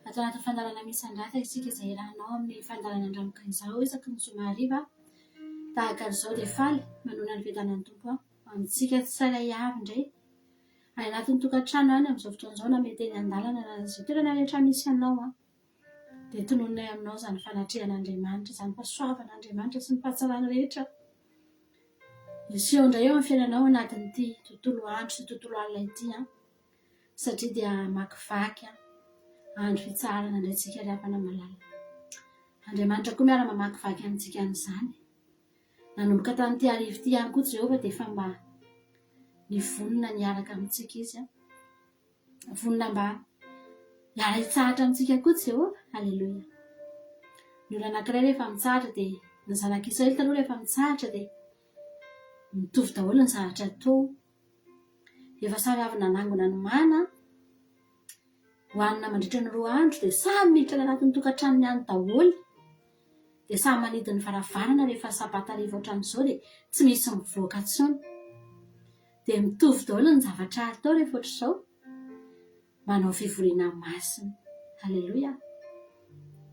atao anaty fandalana misandrata isika izay rahanao amin'ny fandalana andramoka izao isaky ny somariva tahaka an'izao dia faly manona ny vedanan'ny tompo amintsika tsirairay avy indray any anatin'ny tokantrano any amin'izao fotoan'izao na mety eny an-dalana na izay toerana rehetra misy anao dia tonononay aminao izany fanatrehan'Andriamanitra izany fahasoavan'Andriamanitra sy ny fahatsarany rehetra iseho indray eo amin'ny fiainanao anatin'ity tontolo andro sy tontolo alina ity satria dia makivaky andro fitsarana indray tsika ry havana malala. Andriamanitra koa miara mamakivaky amintsika an'izany. Nanomboka tamin'ity arivo ity ihany koa Jehovah dia efa mba nivonona niaraka amintsika izy vonona mba hiara hitsahatra amintsika koa Jehovah. Haleloia. Ny olona anankiray rehefa mitsahatra dia ny zanak'Israely taloha rehefa mitsahatra dia mitovy daholo ny zavatra atao. Efa samy avy nanangona ny mana hoanina mandritra ny 2 andro dia samy miditra anatin'ny tokantranony ihany daholo. Dia samy manidy ny varavarana rehefa sabata hariva ohatran'izao dia tsy misy mivoaka intsony. Dia mitovy daholo ny zavatra atao rehefa ohatr'izao manao fivoriana masina. Haleloia.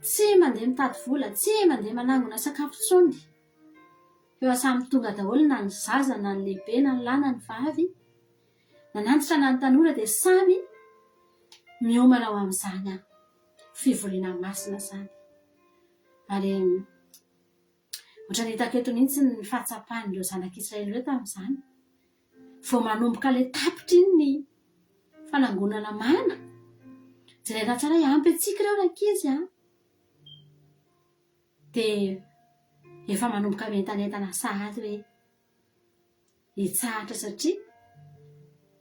Tsy mandeha mitady vola, tsy mandeha manangona sakafo intsony. Efa samy tonga daholo na ny zaza na ny lehibe na ny lahy na ny vavy na ny antitra na ny tanora dia samy miomana ao amin'izany fivoriana masina izany. Ary ohatra ny hitako eto mihitsy ny fahatsapan'ireo zanak'Israely ireo tamin'izany. Vao manomboka ilay tapitra iny ny fanangonana mana. Jerena tsara ampy antsika ireo ankizy dia efa manomboka mentanentana sahady hoe hitsahatra satria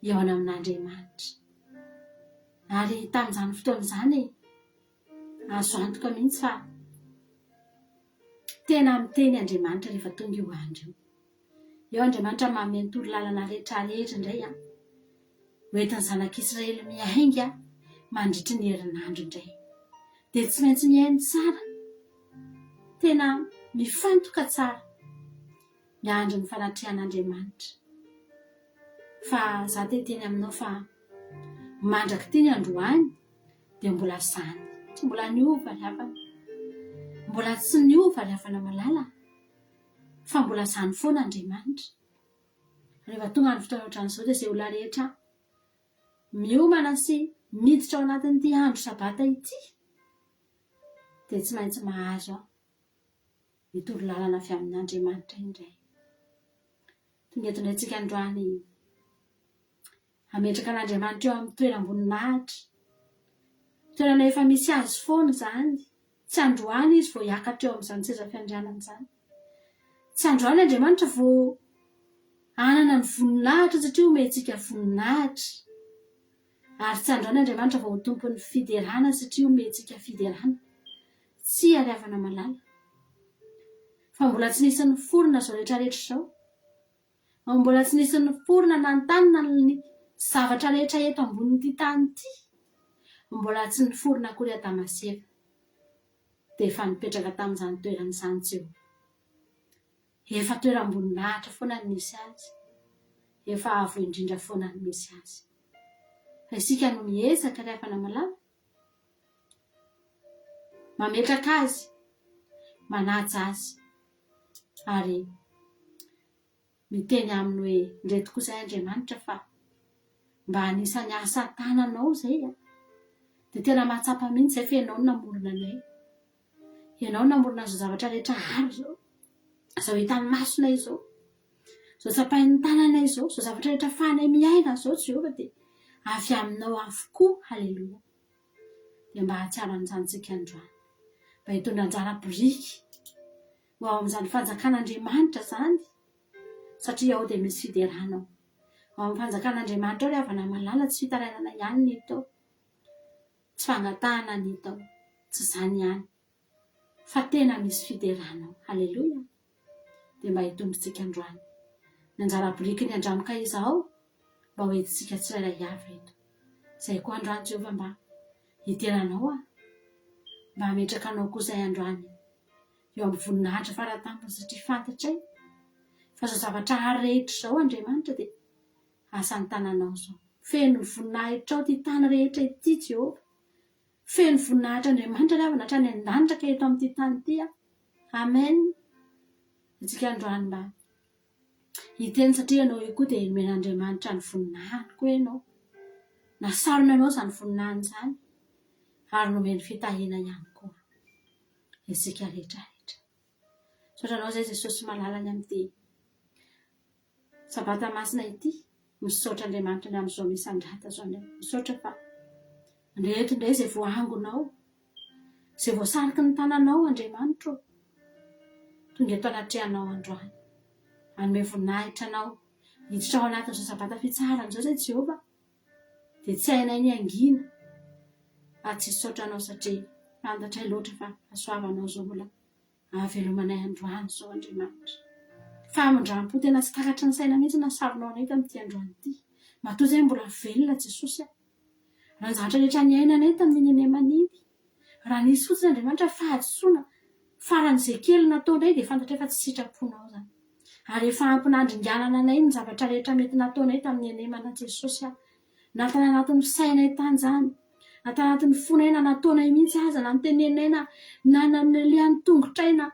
eo any amin'Andriamanitra. Ary tamin'izany fotoan'izany azo antoka mihitsy fa tena miteny Andriamanitra rehefa tonga io andro io. Eo Andriamanitra manome ny torolalana rehetra indray hoentin'ny zanak'Israely miainga mandritry ny herinandro indray. Dia tsy maintsy mihaino tsara, tena mifantoka tsara miandry ny fanatrehan'Andriamanitra. Fa za teny aminao fa mandraka ty ny androany dia mbola zany, tsy mbola niova ry havana, mbola tsy niova ry havana malala, fa mbola zany foana Andriamanitra. Rehefa tonga ny fotoana ohatran'izao dia izay olona rehetra miomana sy miditra ao anatin'ity andro sabata ity dia tsy maintsy mahazo ny torolalana avy amin'Andriamanitra indray. Tonga eto indray tsika androany hametraka an'Andriamanitra eo amin'ny toeram-boninahitra, toerana efa misy azy foana izany. Tsy androany izy vao hiakatra eo amin'izany seza fiandrianana izany. Tsy androany Andriamanitra vao anana ny voninahitra satria omentsika voninahitra. Ary tsy androany Andriamanitra vao tompon'ny fiderana satria omentsika fiderana. Tsy ary havana malala. Fa mbola tsy nisy ny forona izao rehetrarehetra izao. Mbola tsy nisy ny forona na ny tany na ny zavatra rehetra eto ambonin'ity tany ity. Mbola tsy ny forona akory Adamaseva. Dia efa nipetraka tamin'izany toerana izany Jehovah. Efa toeram-boninahitra foana ny misy azy. Efa avo indrindra foana ny misy azy. Fa isika no miezaka ry havana malala mametraka azy, manaja azy, ary miteny aminy hoe ndray tokoa izay Andriamanitra fa mba anisany asa tananao izay dia tena mahatsapa mihitsy izay fa ianao no namorona anay. Ianao no namorona izao zavatra rehetra aro izao, izao hitan'ny masonay izao, izao tsapain'ny tananay izao, izao zavatra rehetra fahanay miaina izao Jehovah dia avy aminao avokoa. Haleloia. Dia mba hahatsiaro an'izany tsika androany, mba hitondra anjara biriky ho ao amin'izany fanjakan'Andriamanitra izany, satria ao dia misy fiderana ao. Ao amin'ny fanjakan'Andriamanitra ao ry havana malala tsy fitarainana ihany ny hita ao, tsy fangatahana ny hita ao, tsy izany ihany, fa tena misy fiderana ao. Haleloia. Dia mba hitondritsika androany ny anjara biriky ny andramoka izao mba ho entintsika tsirairay avy eto. Izay koa androany Jehovah mba hiteranao mba hametraka anao koa izay androany eo amin'ny voninahitra fara-tampony satria fantatray fa izao zavatra ary rehetra izao Andriamanitra dia asan'ny tananao izao. Feno ny voninahitra ao ty tany rehetra ity Jehovah. feno voninahitra Andriamanitra ny avana hatrany an-danitra ka eto amin'ity tany ity. Amen. Itsika androany mba hiteny satria ianao io koa dia nomen'Andriamanitra ny voninahiny koa ianao. Nasarona anao izany voninahiny izany ary nomeny fitahiana ihany koa isika rehetrarehetra. Sotranao izay Jesosy malalany amin'ity sabata masina ity. Misaotra Andriamanitra ny amin'izao misy andrata zao indray. Misaotra fa ndreto indray izay voahangonao, izay voasariky ny tananao Andriamanitra. Tonga eto anatrehanao androany. Anome voninahitra anao hiditra ao anatin'izao sabata fitsarana izao izay Jehovah. Dia tsy hainay ny angina. Tsy saotra anao satria fantatray loatra fa asoavanao izao mbola ahavelomanay androany izao Andriamanitra. Famindram-po tena tsy takatry ny saina mihitsy nasaronao anay tamin'ity androany ity. Matoa izay mbola velona Jesosy. Raha ny zavatra rehetra ny ainanay tamin'ny neny manidy. Raha nisy fotsiny Andriamanitra fahadisoana faran'izay kely nataonay dia fantatray fa tsy sitraponao izany. Ary efa ampinandringanana anay ny zavatra rehetra mety nataonay tamin'ny enemana Jesosy. Natana anatin'ny fisainay tany izany. Natana anatin'ny fonay na nataonay mihitsy aza na nytenenay na nalehan'ny tongotray na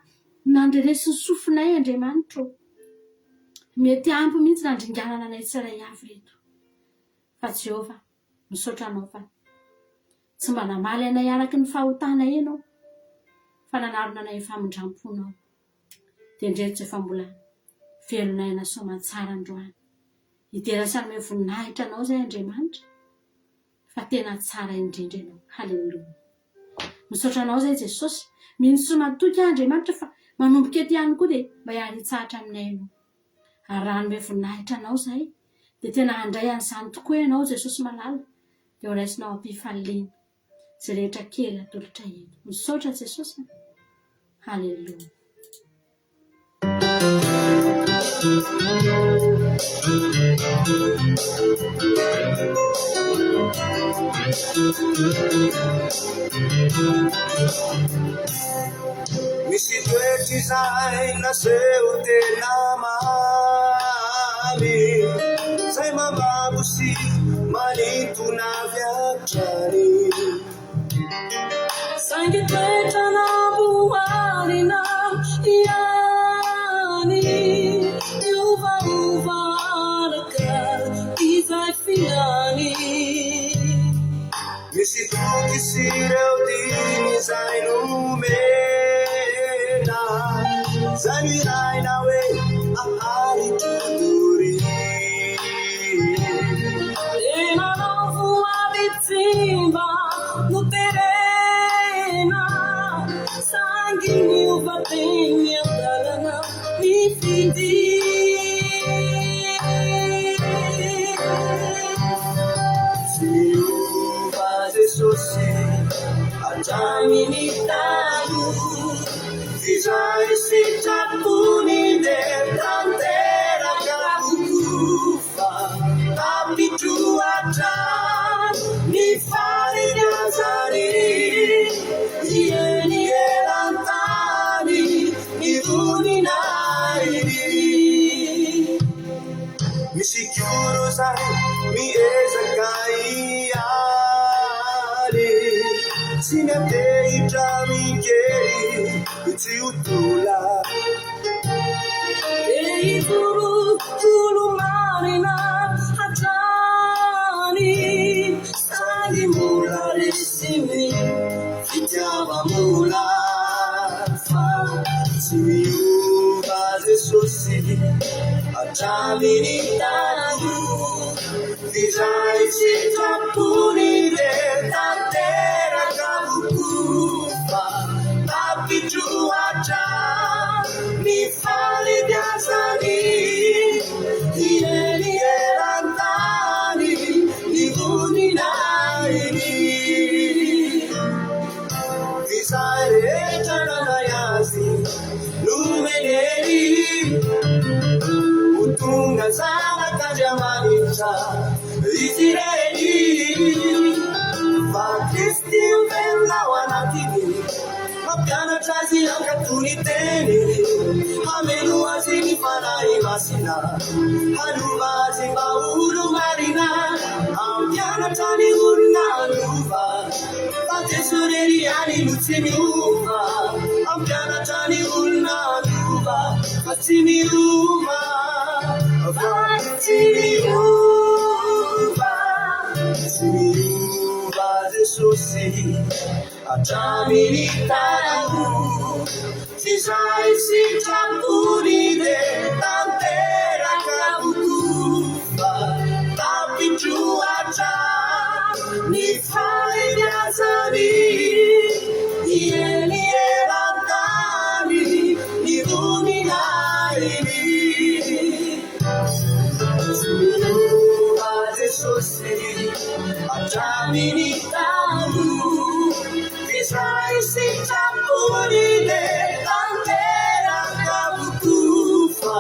nandreresy ny sofinay Andriamanitra. Mety ampy mihitsy nandringanana anay tsiray avy reto. Fa Jehovah, misaotra anao fa tsy mba namaly anay araky ny fahotanay ianao, fa nanarona anay famindram-ponao. Dia ndreto efa mbola velonay na soamantsara androany. Hiterasy anome voninahitra anao izay Andriamanitra, fa tena tsara indrindra ianao. Haleluia. Misaotra anao izay Jesosy, mihitsy matoky Andriamanitra fa manomboka ety ihany koa dia mba hiaritsahatra aminay ianao. Ary raha hanome voninahitra anao izay dia tena handray an'izany tokoa ianao Jesosy malala. Dia ho raisinao ampifaliana izay rehetra kely atolotra eto. Misaotra Jesosy. Haleluia. Misy toetry izay naseho tena mamy, izay mamabo sy manintona avy hatrany. Saingy toetra naboarina ihany, miovaova araka izay filany. Misy toky sy ireo dimy izay nomena, izay miraina hoe ahary totory. Tena novoavy tsimba no terena, sangy miova teny an-dalana mifidy. Jesosy atraminy talo, izay sitrapony dia tanteraka kokofa, tampidroatra ny fariazany, ieny eran-tany ny voninainy. Misy koro zay miezaka sy miantehitra mikery tsy ho tola. Dia hitorotolo marina hatrany, sangy mbola resiny fitiava-mola. Fa tsy miova Jesosy hatraminy talo, izay sitrapony dia tanteraka kokofa, tampidroatra ny falibiazany, ieny eran-tany ny voninainy. Izay rehetra nanay azy nomeneny, ho tonga zanak'Andriamanitra izy ireny. Fa Kristy velona ao anatiny, mampianatra azy hankatony teny, hamelo azy ny fanahy masina, hanova azy mba olo marina, hampianatra ny olona hanova. Fa soreriani no tsy miova ampianatra ny olona lova fa tsy miova Jesosy atraminy tarao tsy zay sitrapony de tanteraka bokofa tampindroatra ny faheriazany ielerantany ny voninainy Jesosy atraminy tarao Israel sitrapony de tanteraka bokofa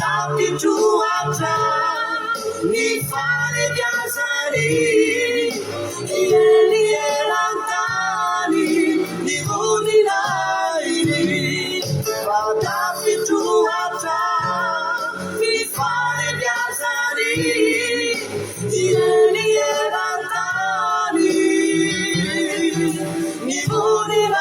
tampindroatra ny faheriazany ielerantany ny voninainy fa tampindroatra ny faheriazany ielerantany ny voninainy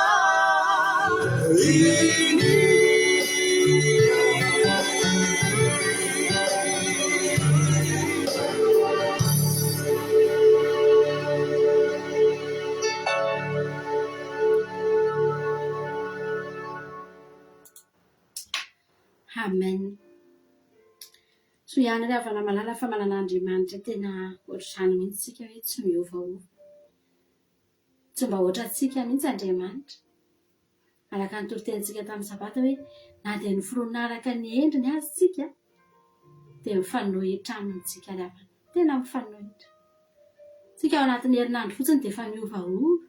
Amen. So ihany ry havana malala fa manan'Andriamanitra tena ohatr'izany mihitsy tsika hoe tsy miovaova. Tsy mba ohatra tsika mihitsy Andriamanitra. Araka ny torotentsika tamin'ny sabata hoe na dia ny fironaraka ny endriny azy tsika dia mifanohitra amintsika ry havana. Tena mifanohitra. Tsika ao anatin'ny herinandro fotsiny dia efa miovaova.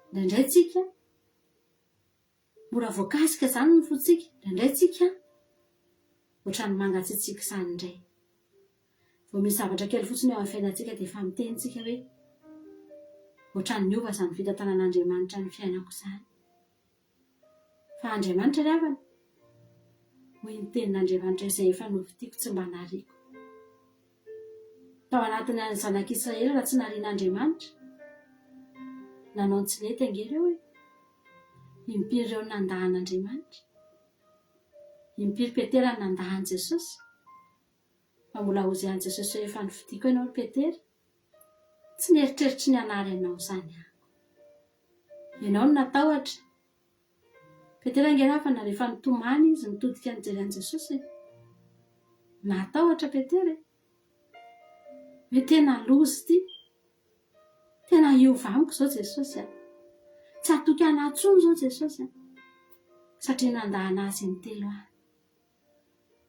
Indraindray tsika mora voakasika izany ny fotsika. Indraindray tsika ohatrany mangatsiatsiaka izany indray. Vao misy zavatra kely fotsiny eo amin'ny fiainantsika dia efa mitentsika hoe ohatrany niova izany fitantanan'Andriamanitra ny fiainako izany. Fa Andriamanitra ry havana, hoy ny tenin'Andriamanitra izay efa novidiko tsy mba nariako. Tao anatin'ny zanak'Israely raha tsy narian'Andriamanitra, nanao ny tsy nety angery eo hoe impiry ireo nandahan'Andriamanitra. Impiry Petera ny nandahan Jesosy. Fa mbola hozian'i Jesosy hoe efa novidiko ianao ry Petera. Tsy nieritreritry ny anary ianao izany aho. Ianao no natahotra. Petera angery fa na rehefa nitomany izy nitodika nijery an'i Jesosy. Natahotra Petera. Hoe tena lozy ity. Tena hiova amiko izao Jesosy aho. Tsy hatoky anatsony izao Jesosy aho. Satria nandahana azy intelo aho.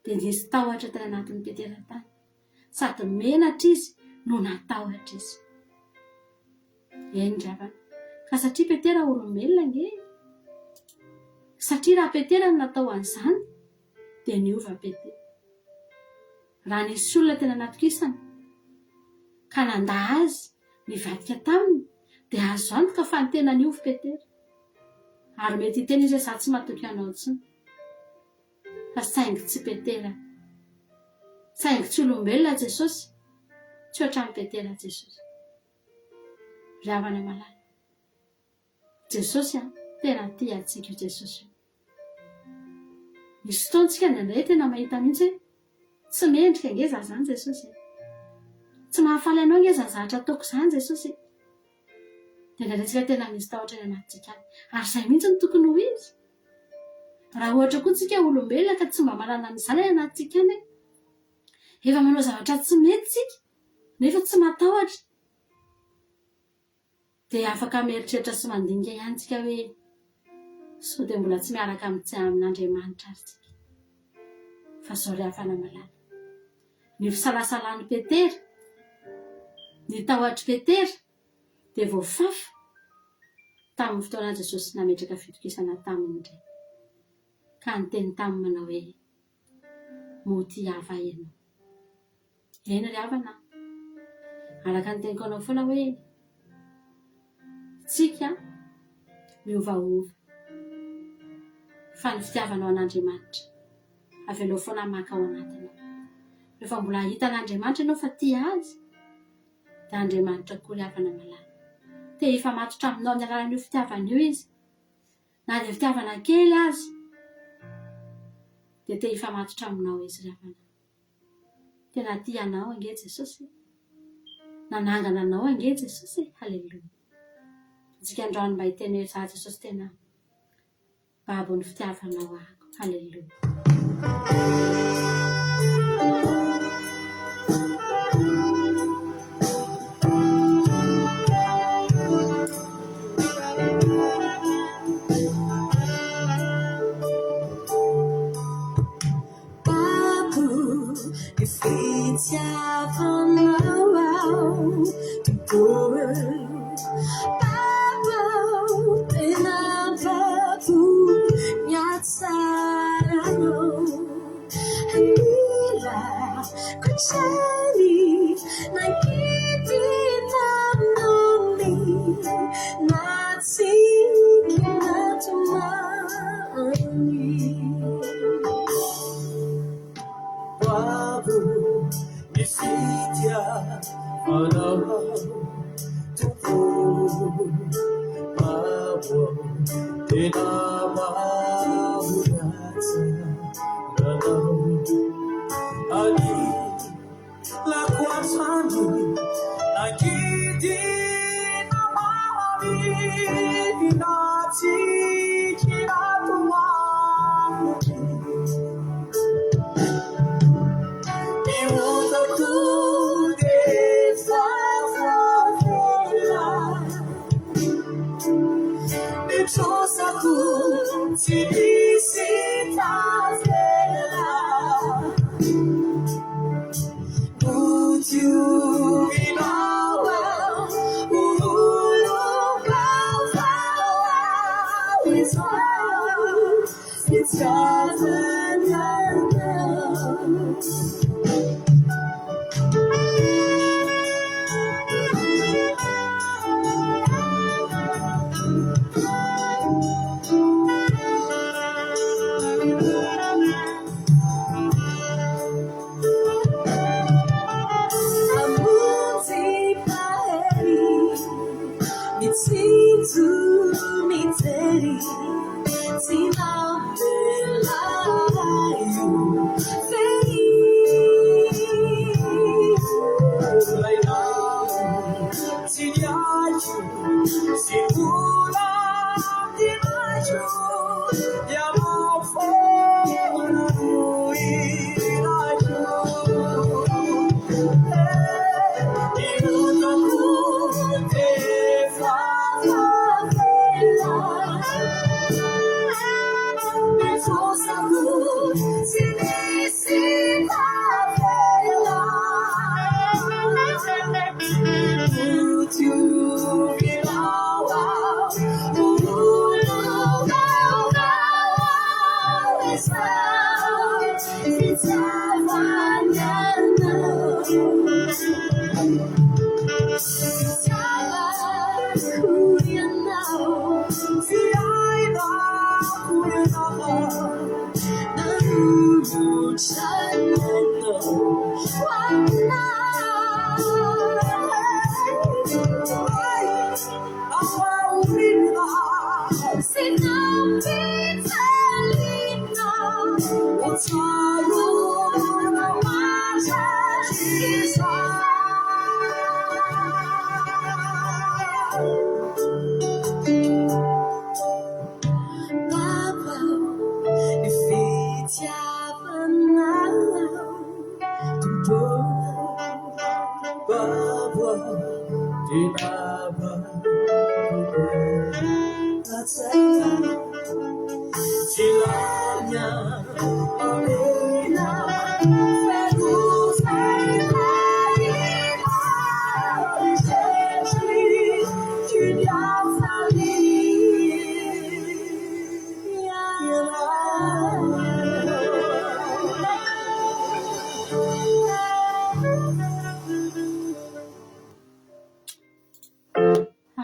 Dia nisy tahotra tany anatin'ny Petera tany. Sady menatra izy no natahotra izy. Eny ry havana. Ka satria Petera olombelona ange. Satria raha Petera no natao an'izany dia niova Petera. Raha nisy olona tena natokisana ka nandahy azy nivadika taminy dia azo antoka fa ny tena niova Petera. Ary mety hiteny izy hoe za tsy matoky anao intsony. Fa saingy tsy Petera. Saingy tsy olombelona Jesosy. Tsy ohatran'ny Petera Jesosy. Ry havana malala. Jesosy tena tia antsika Jesosy. Misy fotoantsika indraindray tena mahita mihitsy hoe tsy mendrika ange za zany Jesosy. Tsy mahafaly anao ange za zavatra ataoko izany Jesosy. Dia indraindraitsika tena misy tahotra ny anatintsika. Ary izay mihitsy no tokony ho izy. Raha ohatra koa tsika olombelona ka tsy mba manana an'izany any anatintsika any. Efa manao zavatra tsy mety tsika nefa tsy matahotra. Dia afaka mieritreritra sy mandinika ihany tsika hoe sao dia mbola tsy miaraka amin'Andriamanitra ary tsika. Fa izao ry havana malala. Ny fisalasalan'i Petera, ny tahotra Petera dia voafafa tamin'ny fotoana Jesosy nametraka fitokisana taminy indray. Ka niteny taminy manao hoe mody hava ianao. Eny ry havana. Araka ny teniko anao foana hoe tsika miovaova. Fa ny fitiavanao an'Andriamanitra avelao foana maka ao anatinao. Rehefa mbola hitan'Andriamanitra ianao fa tia azy dia Andriamanitra koa ry havana malala te hifamatotra aminao amin'ny alalan'io fitiavana io izy, na dia fitiavana kely azy, dia te hifamatotra aminao izy ry havana. Tena tianao ange Jesosy, nanangana anao ange Jesosy. Haleloia. Antsika androany mba hiteny hoe za Jesosy tena babo ny fitiavanao ahako. Haleloia.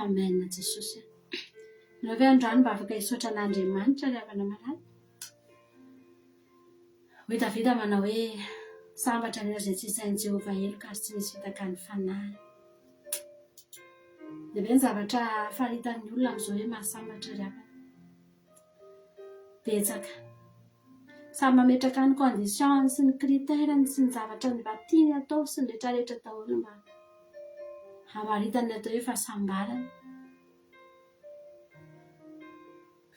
Amen Jesosy. Raha hoe androany mba afaka hisaotra an'Andriamanitra ry havana malala. Hoe Davida manao hoe sambatra ny izay tsy isain'i Jehovah elo ka tsy misy fitaka ny fanahy. dia be ny zavatra faritan'ny olona amin'izao hoe mahasambatra ry havana betsaka samy mametraka ny condition sy ny critèreny sy ny zavatra ny vatiny atao sy ny rehetrarehetra daholo mba hamaritany atao hoe fahasambarana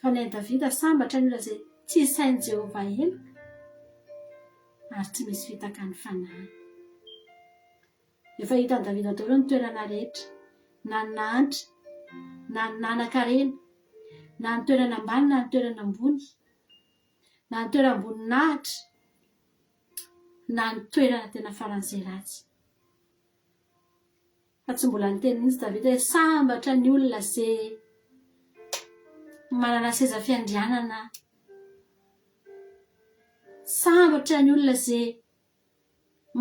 fa ny Davida sambatra ny olona izay tsy sain'i Jehovah eloka ary tsy misy fitaka ny fanahy. Efa hitan'i Davida daholo ny toerana rehetra na ny lanitra na ny nanan-karena na ny toerana ambany na ny toerana ambony na ny toerana amboninahitra na ny toerana tena faran'izay ratsy. Fa tsy mbola niteny izy Davida hoe sambatra ny olona izay manana seza fiandrianana, sambatra ny olona izay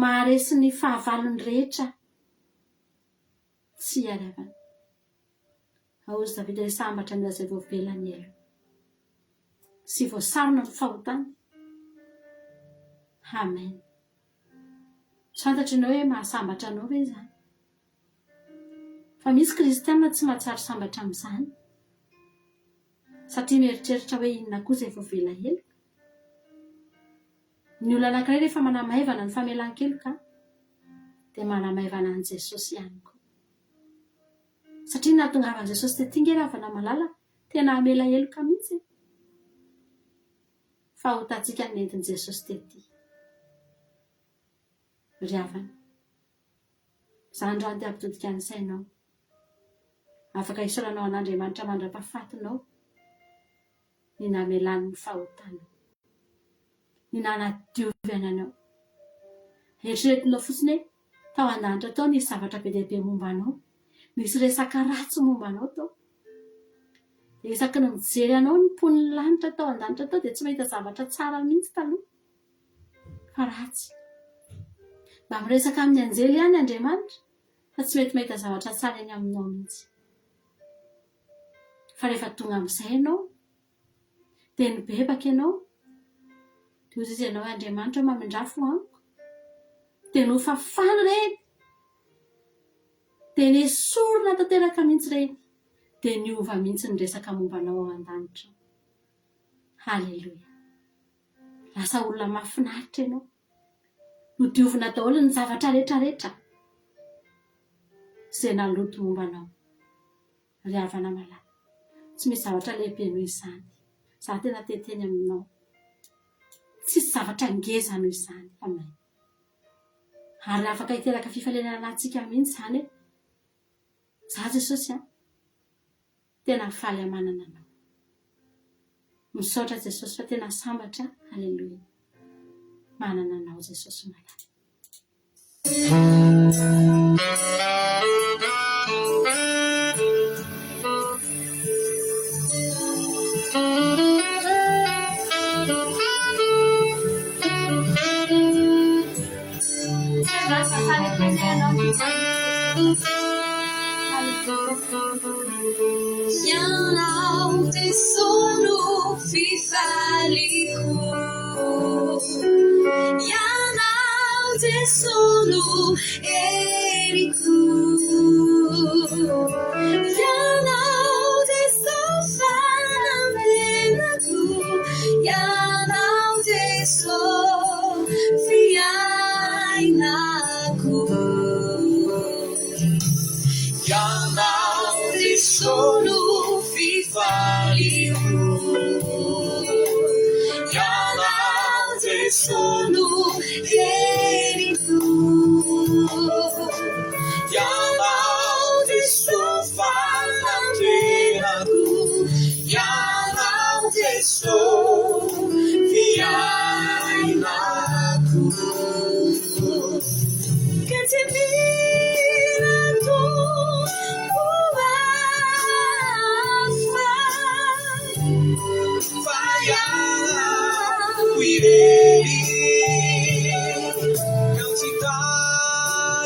maharesy ny fahavalony rehetra. Tsy ary havana. Ao izy Davida hoe sambatra ny olona izay voavelany elo sy voasarona ny fahotany. Amen. Tsy fantatry ianao hoe mahasambatra anao ve izany? Fa misy kristianina tsy mahatsara sambatra amin'izany satria mieritreritra hoe inona koa izay voavela elo. Ny olona anankiray rehefa manamaivana ny famelan-keloka dia manamaivana an'i Jesosy ihany koa. Satria nahatongavan'i Jesosy tetỳ ngeravana malala tena hamela heloka mihitsy. Fa hotantsika ny nentin'i Jesosy tetỳ. Ry havana, izany raha ny te-hampitodika ny sainao. Afaka hisoranao an'Andriamanitra mandra-pahafatinao ny namelany ny fahotana, ny nanadiovana anao. Eritreretinao fotsiny hoe tao an-danitra tao nisy zavatra be dia be momba anao, nisy resaka ratsy momba anao tao. Dia isaky ny mijery anao ny pon'ny lanitra tao an-danitra tao dia tsy mahita zavatra tsara mihitsy taloha fa ratsy. Mba miresaka amin'ny anjely ihany Andriamanitra fa tsy mety mahita zavatra tsara eny aminao mihitsy. Fa rehefa tonga amin'izay ianao dia nibebaka ianao dia hoy izy ianao Andriamanitra mamindrafo amiko dia nofafany ireny dia nesorina tanteraka mihitsy ireny dia niova mihitsy ny resaka momba anao ao an-danitra. Halleluja. Lasa olona mahafinaritra ianao. Nodiovina daholo ny zavatra rehetrarehetra izay naloto momba anao. Ry havana malala, tsy misy zavatra lehibe noho izany. Za tena teteny aminao. Tsisy zavatra ngeza noho izany. Amen. Ary afaka hiteraka fifaliana antsika mihitsy izany hoe za Jesosy tena faly amanana anao. Misaotra Jesosy fa tena sambatra. Halleluja. Manana anao Jesosy malala. Ianao tesoro fifaliko, ianao tesoro eriko, ianao tesoro fanamenako, ianao tesoro fiainako. Ianao tesoro fifaliko, ianao tesoro eriko, ianao tesoro fanamenako, ianao tesoro fiainako. Che ti não te dá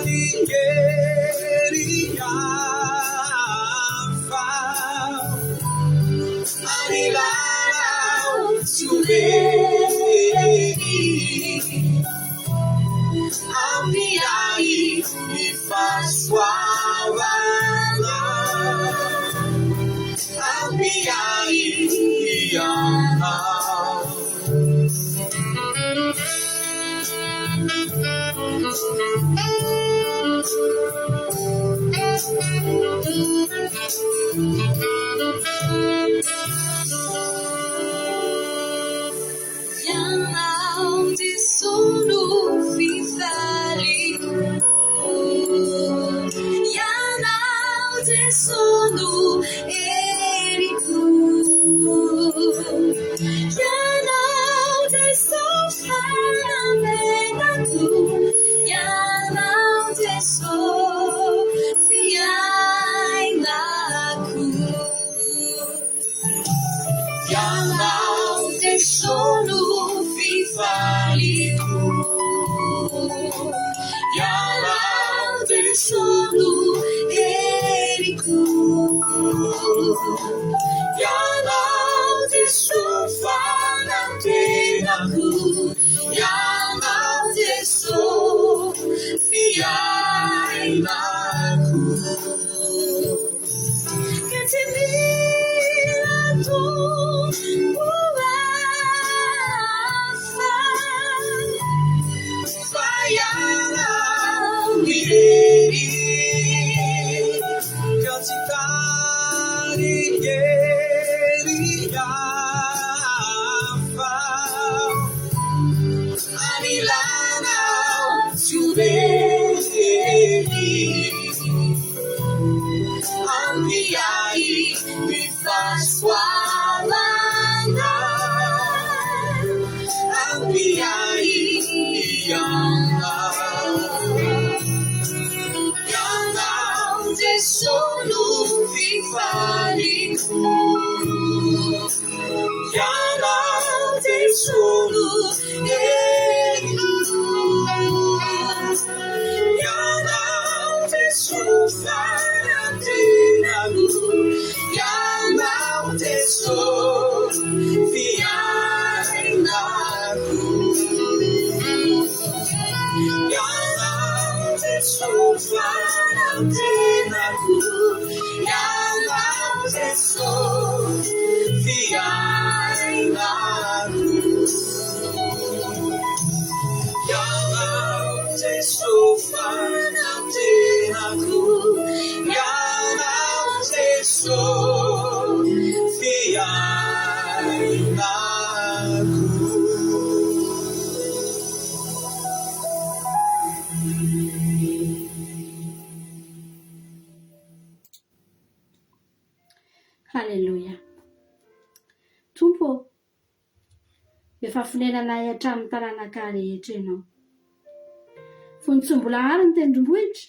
ninguém anilao subeni ampiai mi fa suavana Ianao dia solo fifaliko. Ianao dia solo heriko. Ianao dia sofanantenako. Ianao dia fiainako. Che ti mira tu fai alla mireri cantare ieri Anilana ciudeni Ambiai mi fa squalana Ambiai Ianao de solo fifaliku Ianao de solo Ianao de solo fanatinaku Ianao de solo fiainaku Ianao de solo fanatinaku Ianao de solo fiainaku Ianao de solo fanatinaku Ianao de solo fiainaku. Halleluja. Tompo, efa fonenanay hatramin'ny taranaka rehetra ianao. Fonitsombola ary ny tendrombohitra,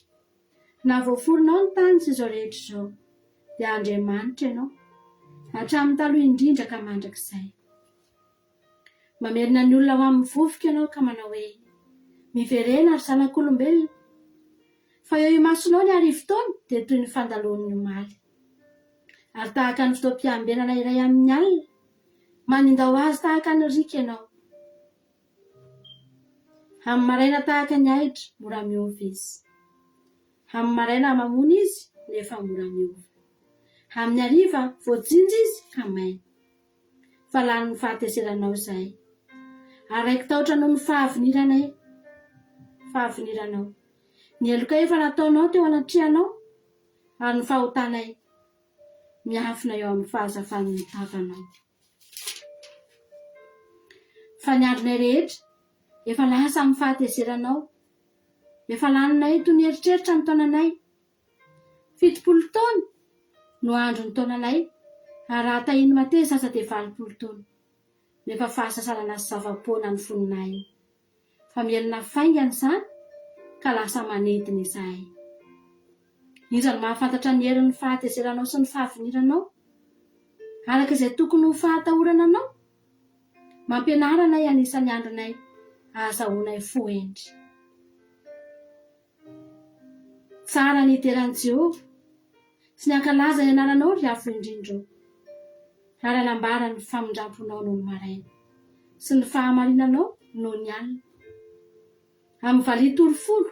na voaforonao ny tany sy izao rehetra izao, dia Andriamanitra ianao, hatramin'ny taloha indrindra ka mandrakizay. Mamerina ny olona ho amin'ny vovoka ianao ka manao hoe miverena ary zanak'olombelona. Fa eo imasonao ny arivo-taona dia toy ny fandalon'ny omaly. Ary tahaka ny fotoam-piambenana iray amin'ny alina, manindao azy tahaka ny rika ianao. Amin'ny maraina tahaka ny ahitra, mora miova izy. Amin'ny maraina mamony izy, nefa mora miova. Amin'ny hariva, voajinja izy, ka maina. Fa lany ny fahateseranao izay. Araiky tahotra noho ny fahaviniranao. Ny heloka efa nataonao teo anatrehanao, ary ny fahotanay miafina eo amin'ny fahazafan'ny tavanao. Fa ny andronay rehetra, efa lasa amin'ny fahateseranao, efa laninay toy ny eritreritra ny taonanay. 70 taona no andro ny taonanay, ary raha tahiny mateza aza dia 80 taona. Nefa fahasasarana sy zava-poana ny foninay. Fa mielina faingana izany, ka lasa manentiny izahay. Iza no mahafantatra ny herin'ny fahateseranao sy ny fahaviniranao? Araka izay tokony ho fahatahorana anao, mampianaranay anisan'ny andronay, ahazahoanay fohendry. Tsara ny iteran'i Jehova sy ny ankalaza ny anaranao ry afo indrindra. Ary anambara ny famindramponao noho ny maraina sy ny fahamarinanao noho ny alina. Amin'ny valitoro folo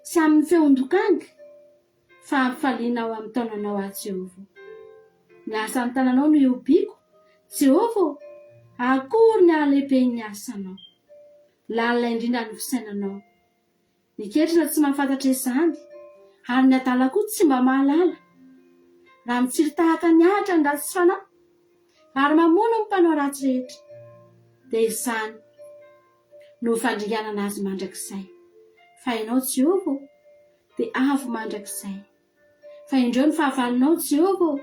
sy amin'ny feondokanga, fa ampifaliana ao amin'ny taonanao a Jehova. Ny asan'ny tananao no iobiko, Jehova, akory ny ahalehiben'ny asanao. Lalina indrindra ny fisainanao. Ny ketrona tsy mahafantatra izany, ary ny adala koa tsy mba mahalala. Raha mitsiry tahaka ny ahitra ny ratsy fanahy, ary mamono ny mpanao ratsy rehetra, dia izany no fandringanana azy mandrakizay. Fa ianao Jehova dia avo mandrakizay. Fa indreo ny fahavalinao Jehova,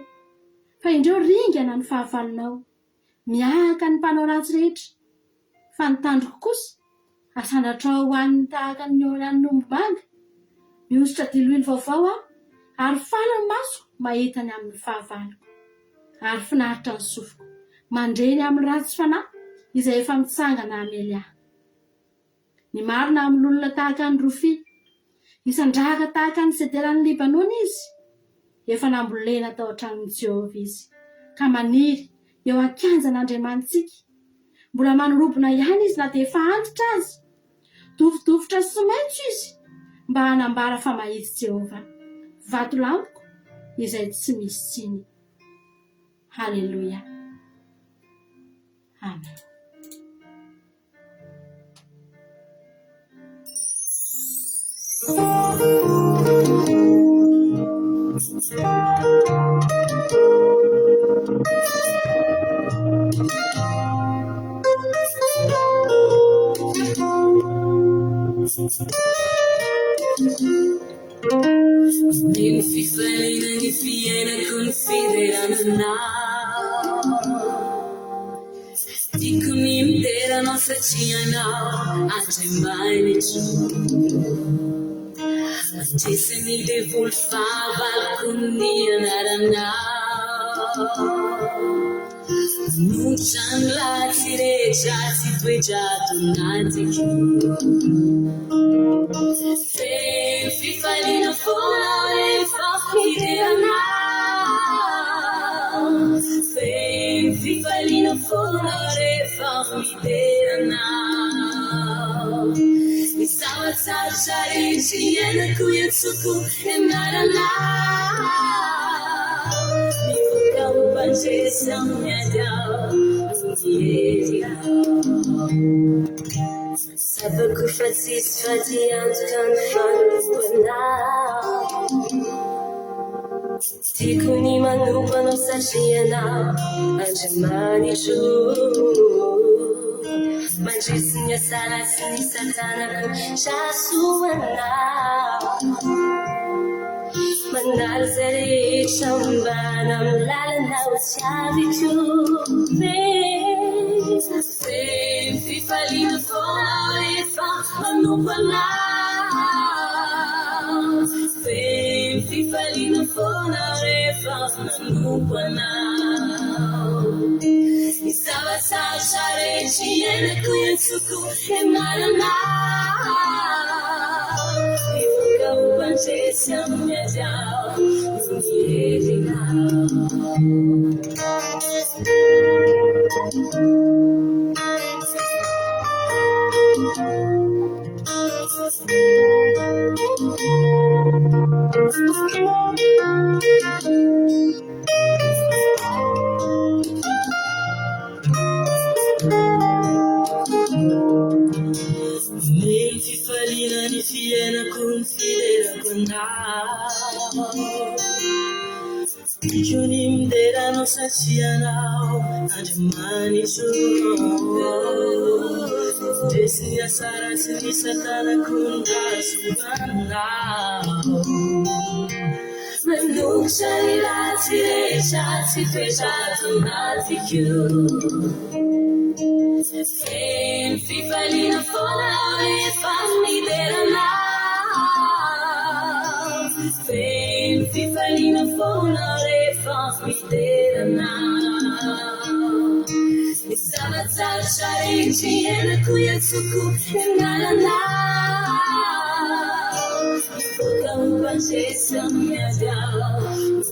fa indreo ringana ny fahavalinao, miahaka ny mpanao ratsy rehetra. Fa ny tandroko kosa asandratrao ho an'ny tahaka ny ombanga. Miositra diloilo vaovao aho, ary fala ny maso mahitany amin'ny fahavaloko ary finaritra ny sofiko mandreny amin'ny ratsy fanahy izay efa mitsangana amely ahy. Ny marina amin'olona tahaka ny Rofia, isandrahaka tahaka ny Sederan'ny Libanona izy, efa nambolena tao an-tranon'i Jehovah izy, ka maniry eo ankianjan'Andriamanitsika. Mbola manorobona ihany izy na dia efa antitra azy, dovidovitra sy maitso izy mba hanambara fa mahitsy Jehovah, vato lampoko izay tsy misy tsiny. Halleluja. Amen. Min fifalina ni fiena consideranao Dico n'intera nostra cianao Andremai giù Mangesani devul faval kunnianaranao Nuccian la cireccia si twegiato natico Fifalina fuori fa fideranau Fifalina fuori fa fideranau Isawa tsarshari chiena kuyatsuku enaranau Mifuka upanchesa unyadao Sabaku fatis fatiantukan fantuanau Tikuni manupano sachianau Anjamani ju Manjisinya salasini satanaku Shasuanau Manalzari chambanam lalanau chaviku Fifalina fuori fa manupanau Fifalina fuori fa manupanau Isawa sashare chiene kuyatsuku enaranau Ifuka upanchesi amyajao Unyelinau Fifalina ni fiena considera conao Iunim dera no sacianao Andemani su Desinya sarasini satana kunda subanao Menduksha ilati recha si fejato natiku Fifalina fuori fammi deranau Fifalina fuori fammi deranau Isama tsarshari chiena kuyatsuku enaranau Ifuka upanchesi amyajao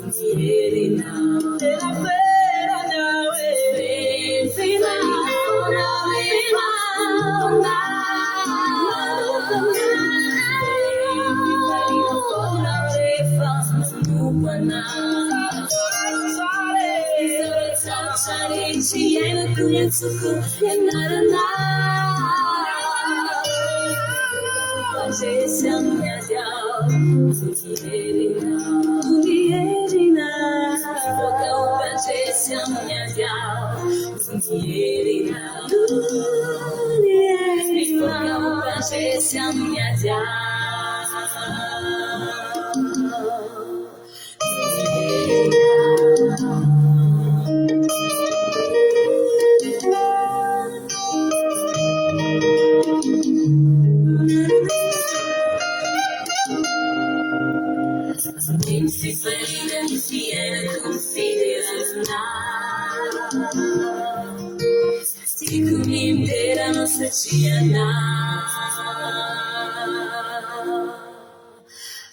Unyelinau Dela fera nawe Fifalina Chiena kuyatsuku enaranau Panchesi amyajao Unyelinau Ifuka upanchesi amyajao Unyelinau Ifuka upanchesi amyajao Fifalina ni Siku minderano sachiana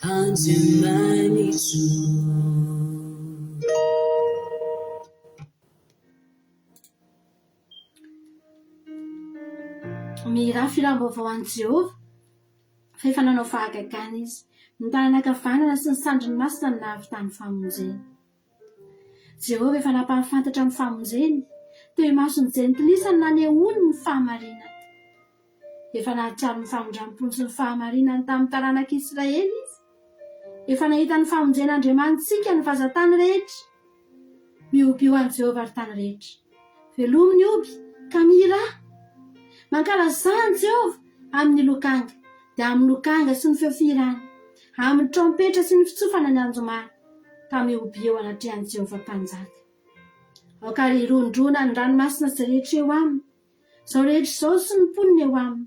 Anjamanichu Miraha firam-baovao an Jehova fa efa nanao fahagagana izy ny tananakavanana sy ny sandriny masina ny nahavitany famonjeny. Jehova efa nampahafantatra amin'ny famonjeny teo imasony jentilisany nanehoany ny fahamarinany. Efa nahatsiaro ny famondram-pony sy ny fahamarinany tamin'ny taranak'Israely izy. Efa nahita ny famonjen'Andriamanitsika ny vazatany rehetra. Mioby io an Jehova ary tany rehetra. Velomy ny oby ka miraha. Mankalazany Jehova amin'ny lokanga, dia amin'ny lokanga sy ny feofirany, amin'ny trompetra sy ny fitsofana ny anjomana, ka mioby eo anatrehan'i Jehova mpanjaka. Aoka rirondrona ny ranomasina sy rehetra eo aminy, zao rehetra izao sy ny poniny eo aminy.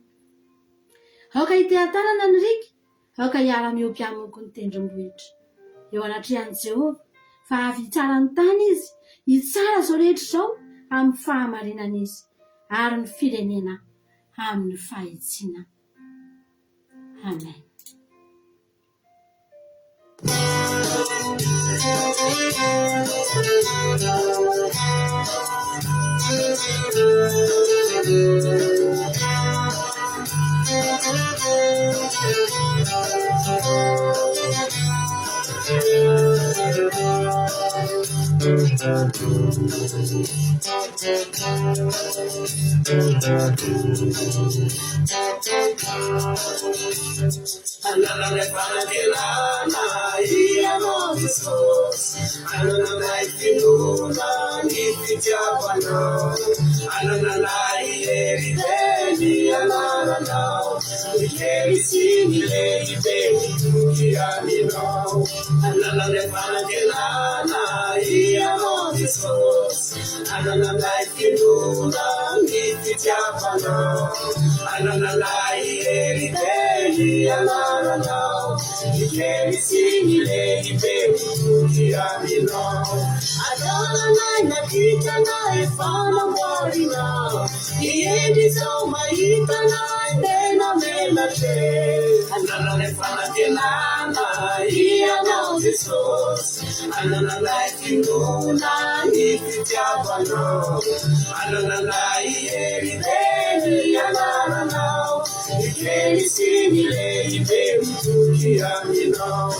Aoka itehantanana ny rika, aoka hiara-mioby amoko ny tendrombohitra. Eo anatrehan'i Jehova, fa avy hitsara ny tany izy, hitsara zao rehetra izao amin'ny fahamarinana izy, ary ny firenena amin'ny fahitsina. Amen. Anana le panagelana ia no Jesus Anana la ifinuna ni fitiavana Anana la ierideni anana nao Ikeri sini le ibeni tukiani nao Anana le panagelana ia no Jesus Anana la ifinuna ni fitiavana Anana la ierideni anana nao Ikeri sini le ibeni tukiani nao Adona na kita na efana mori nao Iendi soma ita na endena melate Anana le panagelana ia no Jesus Anana la ifinuna ni fitiavana Anana la ierideni anana nao Ikeri sini le ibeni tukiani nao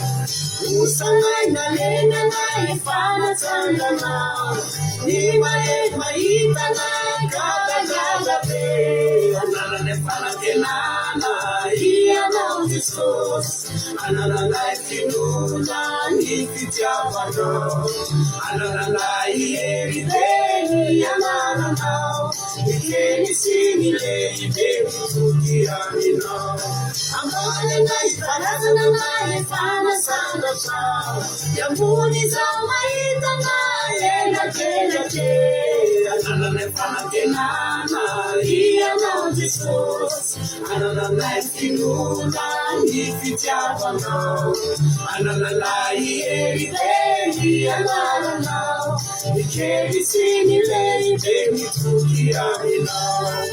Usangai na lena na ifana sanga nao Ni maita na kagagaga pe Anana le panagelana ia no Jesus Anana la ifinuna ni fitiavana Anana la ierideni anana nao Ikeri sini le ibeni tukiani nao Amone na ifarazana na ifana sana sao Yamuni za maita na ena kena ke Anana le panagelana ia no Jesus Anana la ifinuna ni fitiavana Anana la ierideni anana nao Ikeri sini le ibeni tukiani nao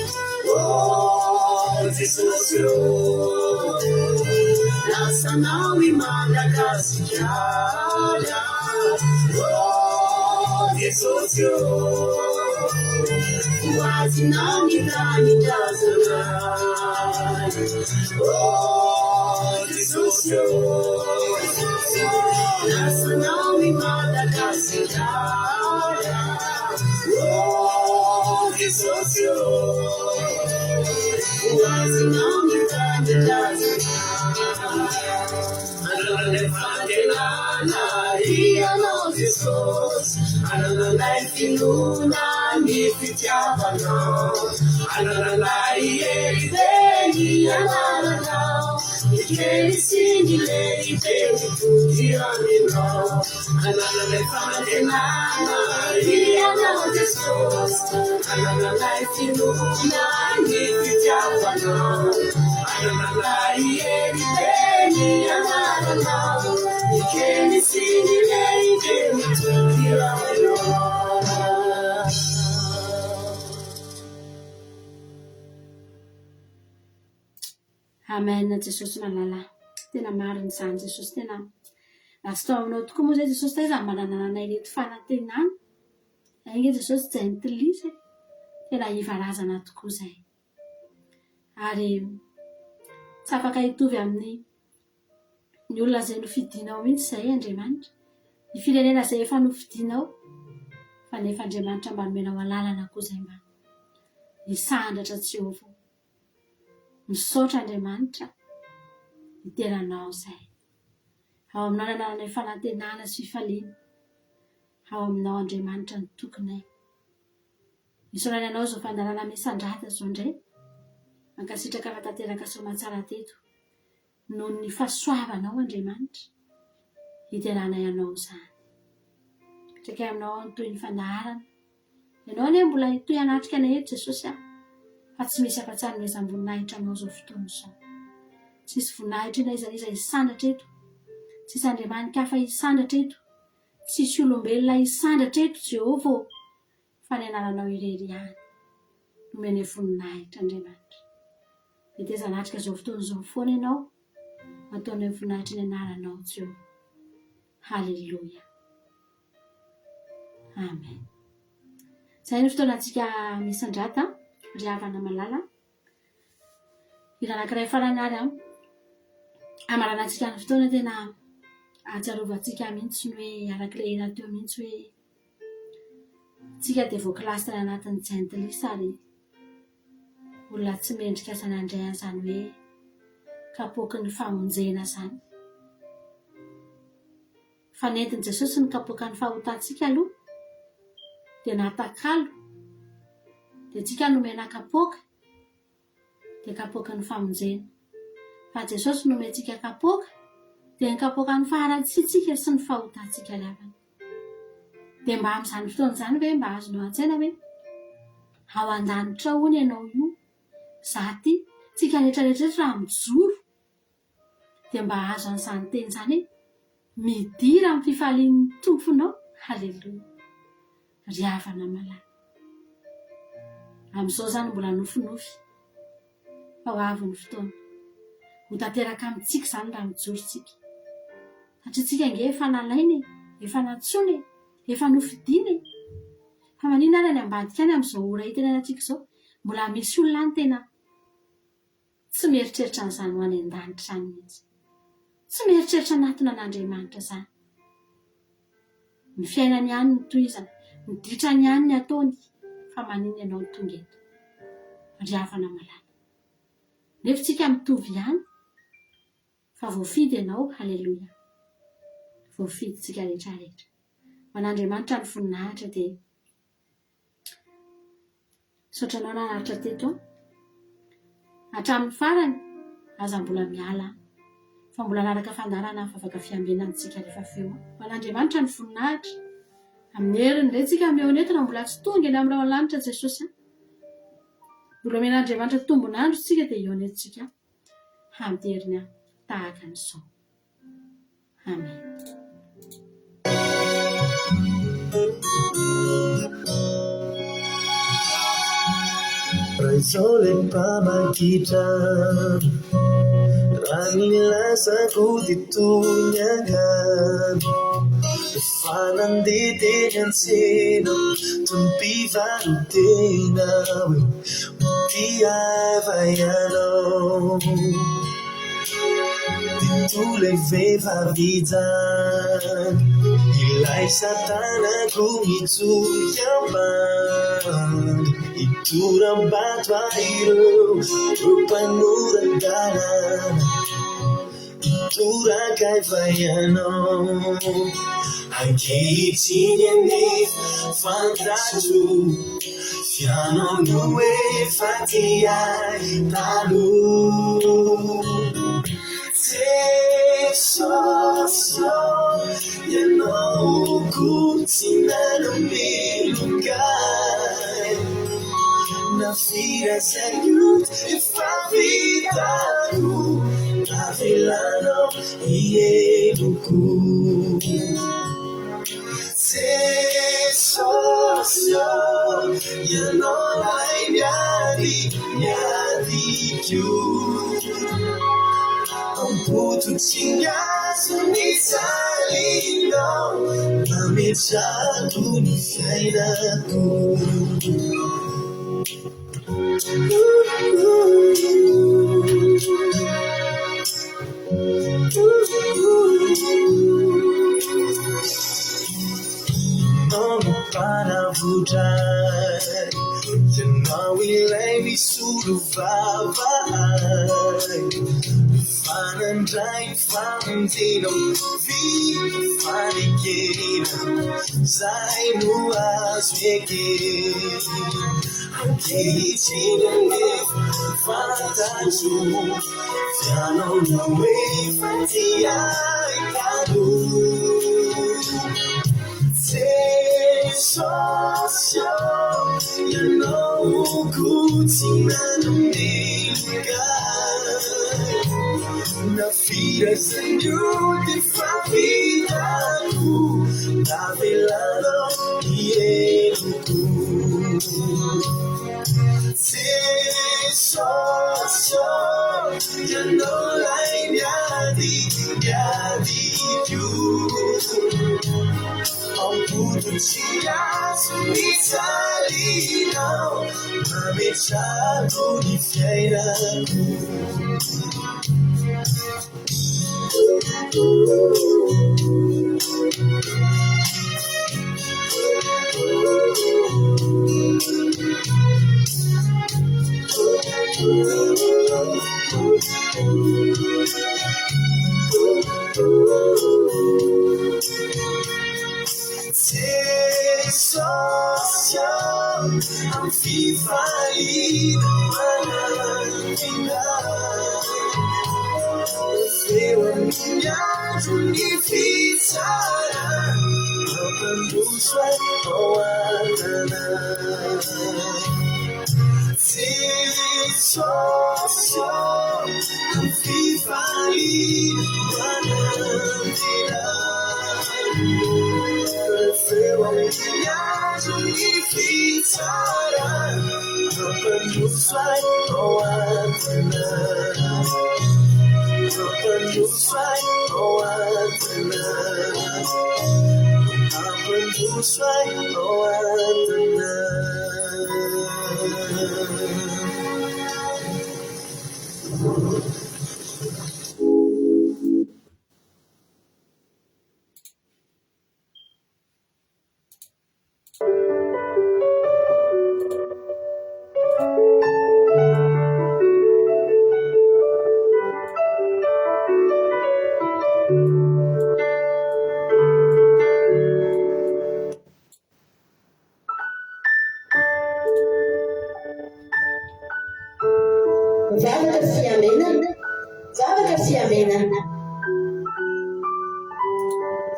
Oh, Jesus, nasa nawi Madagascar. Oh, Jesus, wazi nami ndani jazana. Oh, Jesus, nasa nawi Madagascar. Oh, Jesus, was known to the dozen. Another Pangelana, he knows his source. Another life in Luna, if it's Javano. Another life, another now. You can't see the lady, baby, to Gianino. Another Pangelana, he knows his source. Another life in Luna, if it's Javano. Another life, another now. You can't see the lady, baby, to Gianino. Amen. Jesosy malala. Tena marina izany Jesosy, tena lasitao aminao tokoa moa zay Jesosy tena manananay reto fanantenana. Ainge Jesosy gentilise, tena ivarazana tokoa zay. Ary tsy afaka hitovy amin'ny ny olona zay nofidinao mihitsy zay Andriamanitra. Ny firenena zay efa nofidinao, fa nefa Andriamanitra mba nomenao alalana koa zay mba hisandratra Jehovah. Misaotra Andriamanitra hiteranao zay. Ao aminao nananay fanantenana sy fifaliana. Ao aminao Andriamanitra ny tokonay. Misaorana anao zao fandarana misandrata zao ndray. Mankasitraka fa tanteraka soamantsara teto. Noho ny fahasoavanao Andriamanitra, hiteranay anao zany. Petraka aminao toy ny fandaharana. Ianao ane mbola hitoy anatrika anay eto Jesosy fa tsy misy afa-tsary mezam-voninahitra anao zao fotoana zao. Tsisy voninahitra ina iza hisandatra eto. Tsisy Andriamanitra hafa hisandatra eto. Tsisy olombelona hisandatra eto Jehovah, fa ny anaranao irery ihany. Nomene voninahitra Andriamanitra. Eteza anatrika zao fotoana zao foana ianao, ataonay voninahitra ny anaranao Jehovah. Halleluja. Amen. Zay ny fotoana antsika misandrata, ry havana malala. Iranankiray farany ary amarana antsika ny fotoana tena atsiarovantsika mihitsy ny hoe arak'ilay ina teo mihitsy hoe tsika dia voakilasy tany anatin'ny gentilisa ary olona tsy mendrika sanandray an'izany hoe kapoky ny famonjena zany. Fa nentin' Jesosy ny kapoka ny fahotantsika aloha dia natakalo, dia tsika nomena kapoka dia kapoka ny famonjena. Fa Jesosy nomentsika kapoka dia ny kapoka ny faharantsitsika sy ny fahotantsika lavana. Dia mba amin'izany fotoana izany hoe mba azonao an-tsaina hoe ao an-danitra hono ianao io, zaty tsika rehetrarehetra raha mijoro dia mba azo an'izany teny izany midira amin'ny fifalian'ny tomponao. Halleluja. Ry havana malala. Amin'izao zany mbola nofinofy fa ho avy ny fotoana ho tanteraka amintsika zany raha mijoro tsika. Satria tsika nge efa nalainy, efa natsony, efa nofidiny. Fa manina ary any ambadika any amin'izao ora hitenenantsika zao, mbola misy olona any tena tsy mieritreritra an'izany ho any an-danitra zany mihitsy. Tsy mieritreritra anatona an'Andriamanitra zany. Ny fiainany ihany ny tohizana, ny ditrany ihany ny ataony, fa manina ianao ny tonga eto. Ry havana malala. Nefa tsika mitovy ihany, fa voafidy ianao. Halleluja. Voafidy tsika rehetrarehetra. Ho an'Andriamanitra ny voninahitra dia saotranao nanaritra teto hatramin'ny farany aza mbola miala, fa mbola naraka fandarana fa afaka fiambenantsika rehefa feo. Ho an'Andriamanitra ny voninahitra amin'ny heriny indray tsika meonetona mbola tsy tonga eny amin'ny lanitra Jesosy. Mbola omen'Andriamanitra tombonandro tsika dia eo nentsika amin'ny heriny tahaka an'izao. Amen. Raizao le mpamakitra raha nilasako dia toy ny angano. Fa nandeha teny an-tsena toy ny mpivarotena hoe mitiava ianao. Tolay vehivavy jany ilay satanako mitsoy ambany, itoram-bato ireo mpanora-dalana, itoraka va ianao. Ankehitriny anefa fantatro fianao no efa ty ahy taloha. Jesosy ianao ko tsy nanomilokay, na firazanio efa vitako, navelanao ieloko. Jesosy ianao ay miady diadidio ampototsina ny salinao mametrako ny fiainako paravudrai Janao ilay misolo vavai Fanandray famonjena vifanekena Zay no azo ekena Ankehitriny nefa fantatro Fianao no efa ty aikano Sosio, you know, kutina nunga. Na fira senhor fra vida tu, na velado tu. Sosio, you know, like yadi you. Amputucia sumitalino Mamechago di fiainaku Sosio, I'm fifali manangina Sewa minyato ni fitara Napanduswa oanana Sosio, I'm fifali manangina Sewa minyato ni fitara Napanduswa oanana Napanduswa oanana Napanduswa oanana Zavatra fiamena.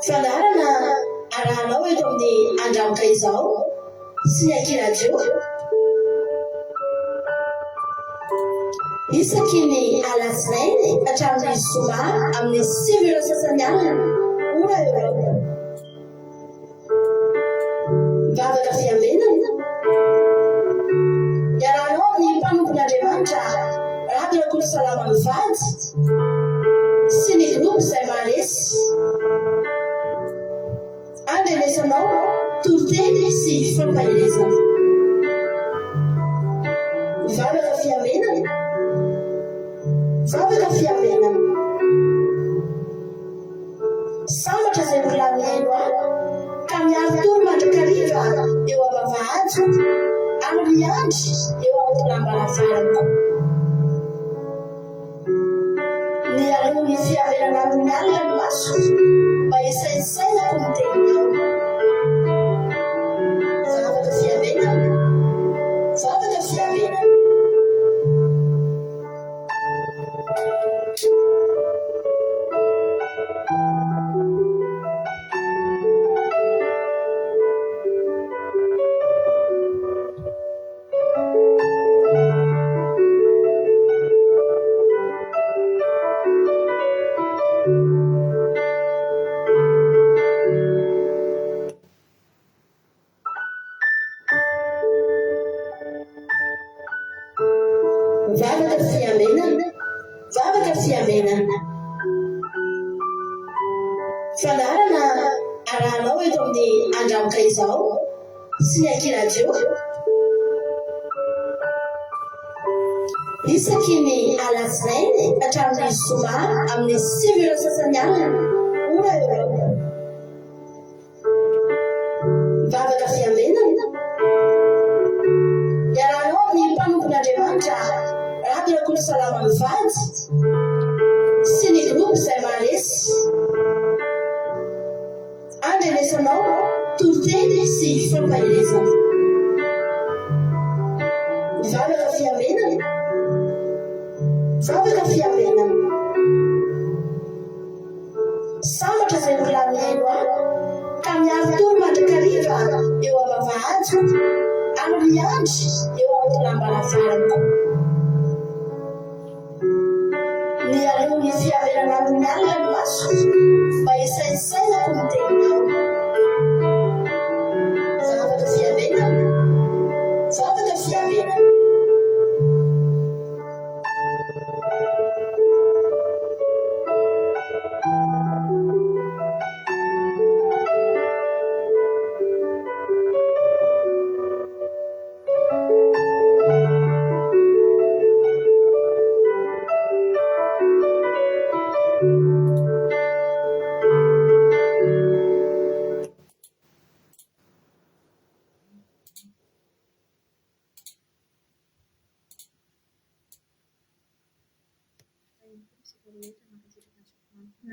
Fanarana arahanao eto amin'ny andramoka izao sy akiradio. Isaky ny alatsinainy hatramin'ny zoma amin'ny 5 sasany alina ora eo. Zavatra fiamena. Iarahanao amin'ny mpanompon'Andriamanitra Radio Salama Mivady sy ny groupe izay maresy andrenesanao toroteny sy fampahelezana. Zavatra fiamena. Zavatra fiamena. Sambatra izay volanieno ka miaro toro mandrakariva eo am-bavahady ary miandry eo am-polambaravahana. Ny alohan'ny fiavenana amin'ny alina no maso mba isaisainako ny teninao. Zavatra fiavena. Zavatra fiavena. mivavaka fiamenana vavaka fiamenana fanarana arahanao eto amin'ny andramoka izao sy ny ankiradio isaky ny alatsinainy hatramin'ny zoma amin'ny 5 sasany alina ora eo mivavaka fiamenana iarahanao amin'ny mpanompon'Andriamanitra radio Kolo Salama mivady sy ny groupe izay maharesy andrenesanao toroteny sy fampahirezana mivavaka fiamenana vavaka fiamenana sambatra izay volanihaino ka miaro tolo mandrakariva eo am-bavahady ary miandry eo am-polambaravahana ny alohan'ny fiamenana amin'ny alina no maso mba isaisainako ny teninao vavaka fiamenana vavaka fiamenana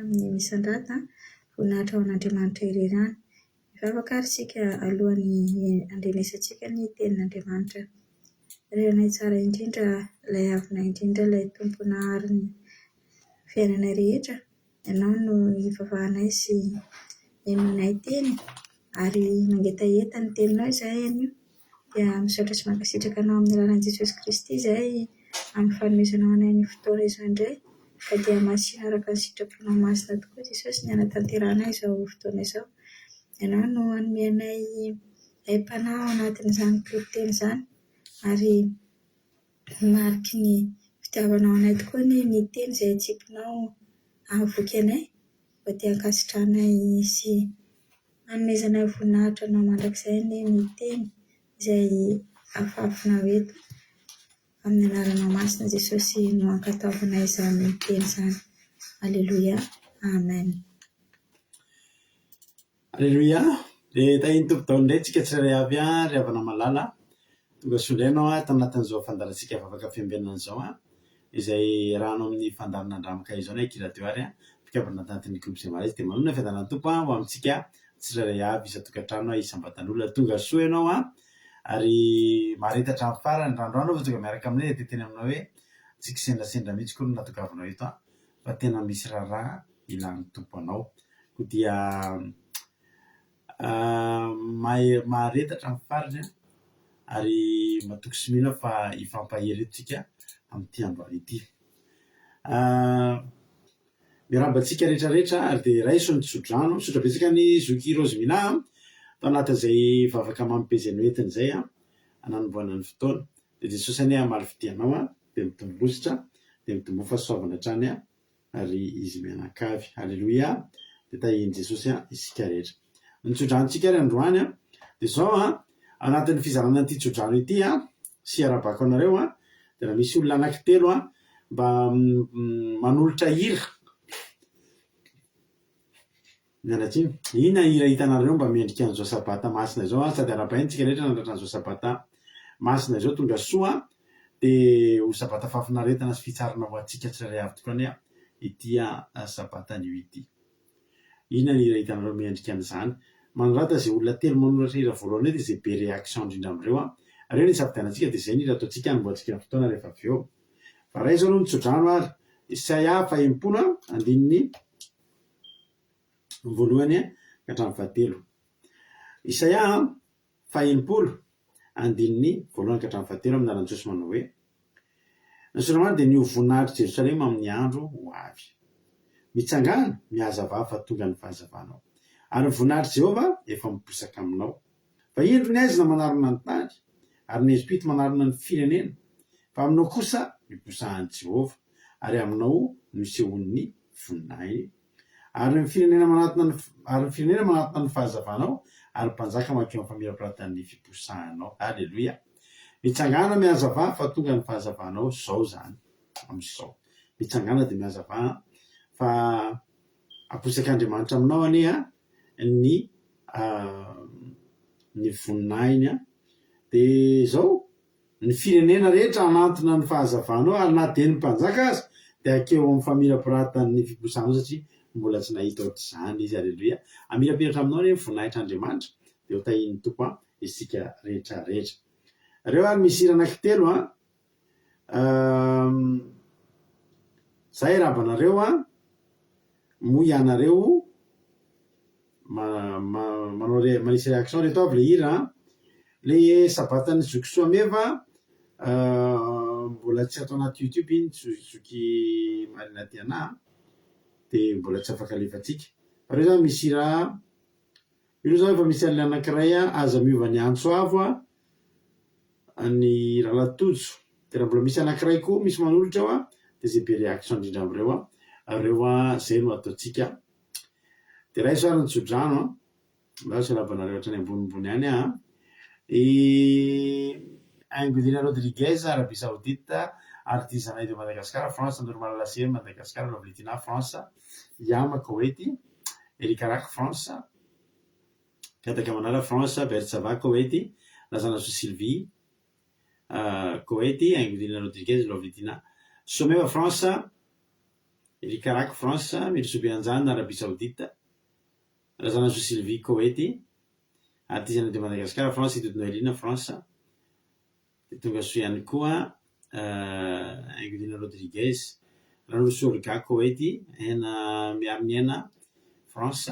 amin'ny misandrata voninahitra ao an'Andriamanitra ireny mivavaka ary isika alohan'ny andrenesantsika ny tenin'Andriamanitra renay tsara indrindra ilay avina indrindra ilay tompona ary ny fiainana rehetra ianao no hivavahanay sy eminay teny ary mangetaeta ny teninao izay anio dia misaotra sy mankasitraka anao amin'ny alalan'i Jesosy Kristy izay amin'ny fanomezanao anay ny fotoana izao indray ka dia masina araka ny sitraponao masina tokoa Jesosy ny anatanteranay izao fotoana izao ianao no anomenay aim-panahy ao anatin'izany toroteny izany ary mariky ny fitiavanao anay tokoa ny teny izay atsipinao ahavoky anay mba tia hankasitranay sy hanomezanay voninahitra anao mandrakizay ny teny izay afafinao eto amin'ny anaranao masina Jesosy no ankataovanay izany teny izany. Alleluia. Amen. Alleluia. Dia tahiny tompon-taona indray tsika tsirairay avy ry havana malala tonga sondrainao tanatin'izao fandarantsika vavaka fiambenana izao izay rahanao amin'ny fandarana andramoka izao ny akiradio ary mpikabana tantin'ny groupe izay marazy dia manona fiadanana tompo ho amintsika tsirairay avy isa-tokantrano isam-batan'olona tonga soa ianao ary maharetatra amin'ny farany randroandro fa tonga miaraka aminay dia teny aminao hoe tsika sendrasendra mihitsy koa no natogavanao eto fa tena misy raharaha ilan'ny tompo anao koa dia maharetatra amin'ny farany ary matoky sy mihina fa hifampaheretontsika amin'ity andro any ity mirabantsika rehetrarehetra ary dia raiso ny tsodrano sotrabetsaka ny zoky rozimina tao anatin'izay vavaka mampezeno entiny izay ananomboana ny fotoana dia Jesosy anie malifidianao dia mitombositra dia mitombo fahasoavana hatrany ary izy mianakavy. Alleluia. Dia tahiny Jesosy isika rehetra ny tsodranontsika ary androany dia zao anatin'ny fizarana ity tsodrano ity sy arabako anareo dia raha misy olona anankitelo mba manolotra hira mianatsiny ina hira hitanareo mba miendrika an'izao sabata masina izao sady arabaintsika rehetra nandratra an'izao sabata masina izao tonga soa dia ho sabata fahafinaretana sy fitsarana ho antsika tsirairay avy tokoa any ity sabata anio ity. Ina ny hira hitanareo miendrika an'izany manorata izay olona telo manoratra hira voalohany dia izay be réaction indrindra amin'ireo ireo ny safidianantsika dia izay ny hira ataontsika hanomboantsika ny fotoana rehefa avy eo fa ray izao aloha ny tsodrano ary Isaia 40:1 voalohany ka hatramin'ny 13. Isaia 40:1 voalohany ka hatramin'ny 13 amin'ny anaran'i Jesosy manao hoe ny Soramany dia nio voninahitra Jerosalema amin'ny andro ho avy mitsangana mihazava fa tonga ny fahazavanao ary ny voninahitra Jehova efa miposaka aminao fa indro ny aizina manarona ny tany ary ny espity manarona ny firenena fa aminao kosa miposahan'i Jehova ary aminao misehon'ny voninahiny ary ny firenena manatona ny fahazavanao ary mpanjaka makeo amin'ny famirapiratany fiposahanao. Alleloia. Mitsangana mihazava fa tonga ny fahazavanao zao zany amin'izao. Mitsangana dia mihazava fa aposak'Andriamanitra aminao anie ny voninahiny dia zao ny firenena rehetra anatona ny fahazavanao ary na dia ny mpanjaka azy dia akeo amin'ny famirapiratany fiposahanao satria mbola tsy nahita ohatr'izany izy. Alleloia. Amirapiratra aminao re voninahitr'Andriamanitra dia ho tahin'ny tompo isika rehetrarehetra. Reo ary misy hira anankitelo zay rabanareo moa ianareo manisy réaction reto avy le hira le sabatany zokisoa meva mbola tsy atao anaty YouTube iny zoky marina tiana dia mbola tsy afaka alefatsika fa reo zany misy hira io zany efa misy alina anankiray aza miova ny Antsoavo ny Ralatojo dia raha mbola misy anankiray koa misy manolotra ao dia zay be réaction indrindra amreo zay no ataotsika. Dia raha isoarany Tsodrano mba sy rabanareo hatrany ambonimbony any Angelina Rodriguez Arabie Saoudite artiste anay de Madagascar, France Normal Lassie Madagascar Lovletina France Yama Koweït Erikarak France Kataka Manara France Bertsava Koweït Lazana Sylvie Koweït Angelina Rodriguez Lovletina Someva France Erikarak France Mirsubianzan Arabie Saoudite Lazana Sylvie Koweït artiste anay de Madagascar France Idodnoelina France tonga so ihany koa Angelina Rodriguez Ranosorga Koweït ena miariniena France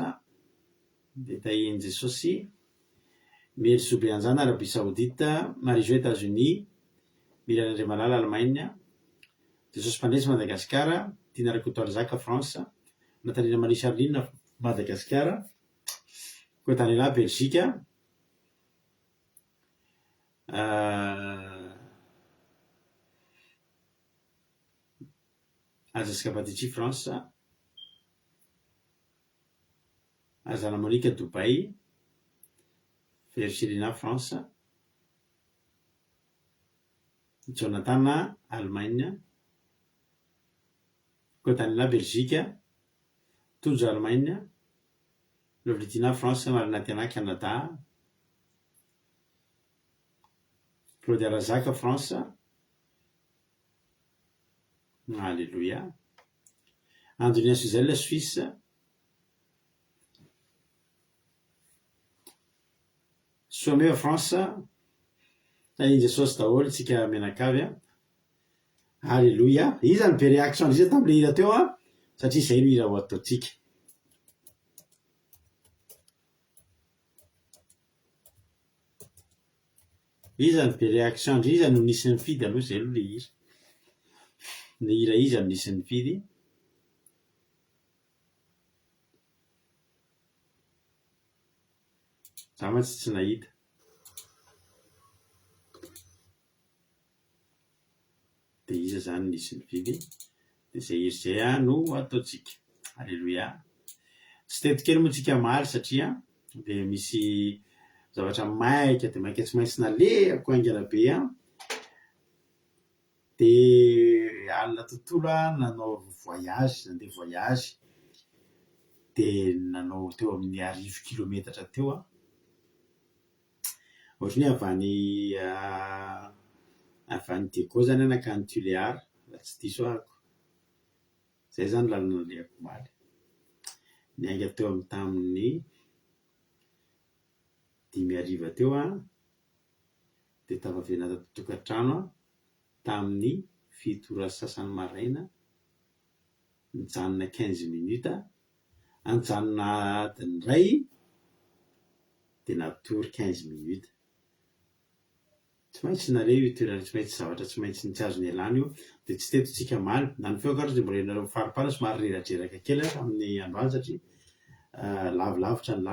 dia tahiny Jesosy Mary Soubianzana Arabie Saoudite Marie-Jo États-Unis Miriam André Malala Allemagne Jesosy Pandresy Madagascar Tina Rakotoarizaka France Natalina Marie Charline Madagascar Kotanila Belgique Azaska Batici France Azana Monica Dubai Ferchelina France Jonathan Allemagne Kotanila Belgique Tojo Allemagne Lovletina France Marinatiana Canada Claudia Razaka France Alléluia. Antonia Suzel Suisse Someva France tahiny Jesosy daholo tsika menakavy Alléluia. Izy zany be réaction izy tamile hira teo satria zay no hira ho ataotsika. Izy zany be réaction izy no nisy mifidy aloha zay aloha le hira. Le hira izy amin'ny nisy mifidy za mantsy tsy nahita. Dia iza zany nisy mifidy dia zay hira zay no ataotsika. Alléluia. Tsy tetikely moa tsika maly satria dia misy zavatra maika dia maika tsy maintsy nalehako aingana be dia alina tontolo nanao voyage nandeha voyage dia nanao teo amin'ny 10 kilometatra teo ohatrany avany Diego zany nakany Tuléar raha tsy diso ahako zay zany lalana nalehako maly niainga teo amin'ny tamin'ny 5 teo dia tavavena tokantrano tamin'ny 7 sasany maraina nijanona 15 minutes anjanona adiny iray dia natory 15 minutes. Tsy maintsy nareo io toerana tsy maintsy zavatra tsy maintsy ny tsy azo nialana io dia tsy teto tsika maly na ny feo karaha dia mbola enareo mifaripara somary reratreraka kely amin'ny androany satria lavilavitra ny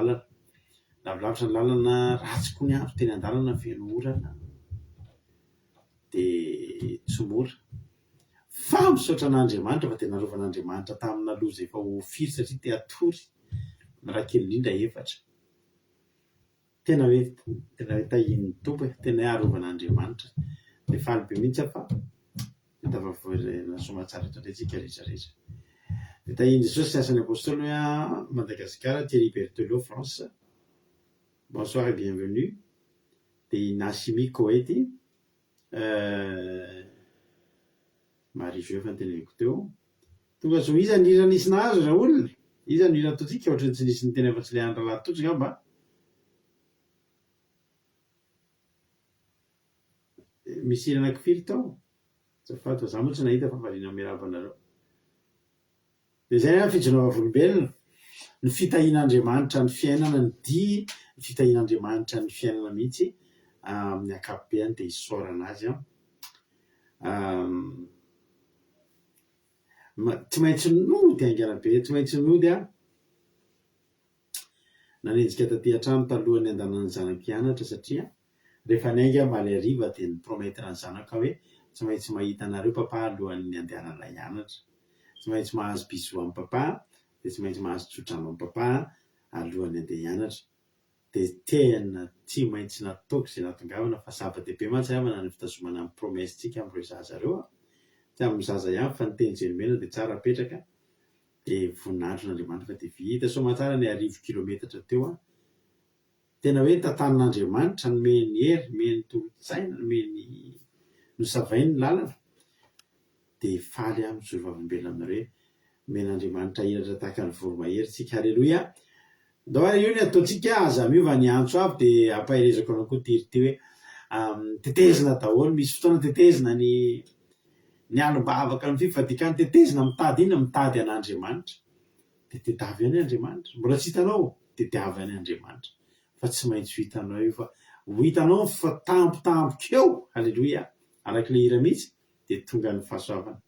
lalana ratsy koa ny andro teny an-dalana feno orana dia tsy mora fa misaotra an'Andriamanitra fa tena arovan'Andriamanitra tamina loha zay efa ho firy satria te atory ny raha kely indrindra efatra tena hoe tahin'ny tompo tena hoe arovan'Andriamanitra dia faly be mihitsy fa tafavoarina somatsara eto antsika rehetrarehetra dia tahin'i Jesosy sy asan'ny apôstôly hoe Madagasikara Thierry Berthelot France. Bonsoir et bienvenue. Dia Nassimi Koety Marie Jeu fa nyteneniko teo tonga so iza ny hira nisy nazo ra olona iza ny hira ataontsika ohatrany tsy nisy ny tena efa tsy le andra lahatotsy ngamba misy hira anankifiry tao zafato za moa tsy nahita fa variana miarabanareo dia zay a fijonova volombelona ny fitahian'Andriamanitra ny fiainana ny dia ny fitahian'Andriamanitra ny fiainana mihitsy amin'ny akapobeany dia hisaorana azy tsy maintsy nody angalabe tsy maintsy nody nanenjika taty an-trano talohany andanany zanam-pianatra satria rehefa nainga maly ariva dia niprometera ny zanaka hoe tsy maintsy mahita anareo papa alohan'ny andehanan'ilay hianatra tsy maintsy mahazo biso amin'ny papa dia tsy maintsy mahazo tsodrano amin'ny papa alohan'ny andeha hianatra dia tena tsy maintsy nataoko izay natongavana fa zava-dehibe mantsy havana ny fitazomana amin'ny promesitsika amin'ireo zaza ireo tsy amin'ny zaza ihany fa ny teny jenomena dia tsara apetraka dia voninahitron'Andriamanitra fa dia vita somatsara ny 10 kilometatra teo tena hoe tantanan'Andriamanitra nomeny hery nomeny tolotsaina nomeny nosavainy ny lalana dia faly mijoro vavolombelona aminareo men'Andriamanitra hiratra tahaka ny voromahery tsika halleloia dao io ny ataontsika aza miova ny antso avy dia ampaherezako anao koa tirity hoe tetezina daholo misy fotoana tetezina ny alom-bavaka ny fifadikany tetezina mitady ina mitady an'Andriamanitra dia tediavy any Andriamanitra mbola tsy hitanao tediavy any Andriamanitra fa tsy maintsy ho hitanao io fa ho hitanao fa tampotampokeo halleloia arak'ilay hira mihitsy dia tonga ny fahasoavana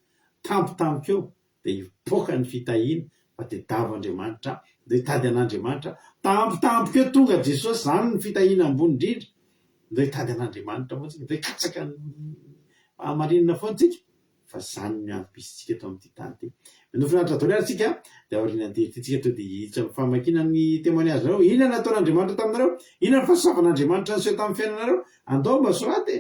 tampotampokeo dia hipoaka ny fitahiana fa tediavy Andriamanitra dia hitady an'Andriamanitra tampotampokeo tonga Jesosy zany ny fitahiana ambony indrindra dia hitady an'Andriamanitra fotsika dia hikatsaka ny marinina foantsika fa zany ny antom-pisitsika eto amin'ity tany ity nofinaritra daholo ary tsika dia aorianany terytytsika to dia hiditra amin'ny famakiana ny témoignage nareo inona nataon'Andriamanitra taminareo inona ny fahasoavan'Andriamanitra ny seho tamin'ny fiainanareo andao mbasoraty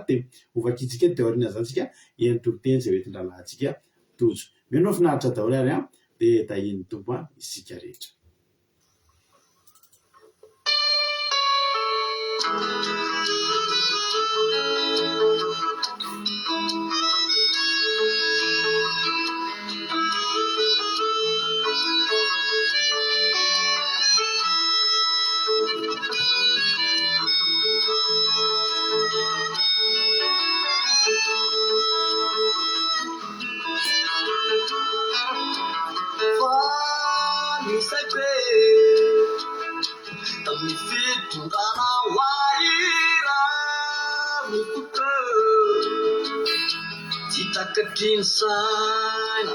dia ovakitsika dia aoriana zany tsika enitoloteny izay hoentin-dralahntsika tojo mino finaritra daholo ary dia tahin'ny tompo isika rehetra Inside,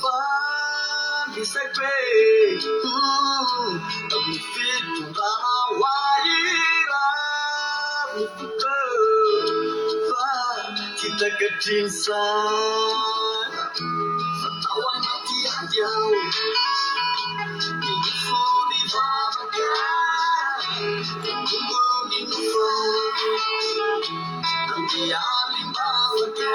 fun is a great. We fit to run away. Fun, kita inside. Satawan mati aja. Ini bahagia. Tunggu nanti alim bahagia.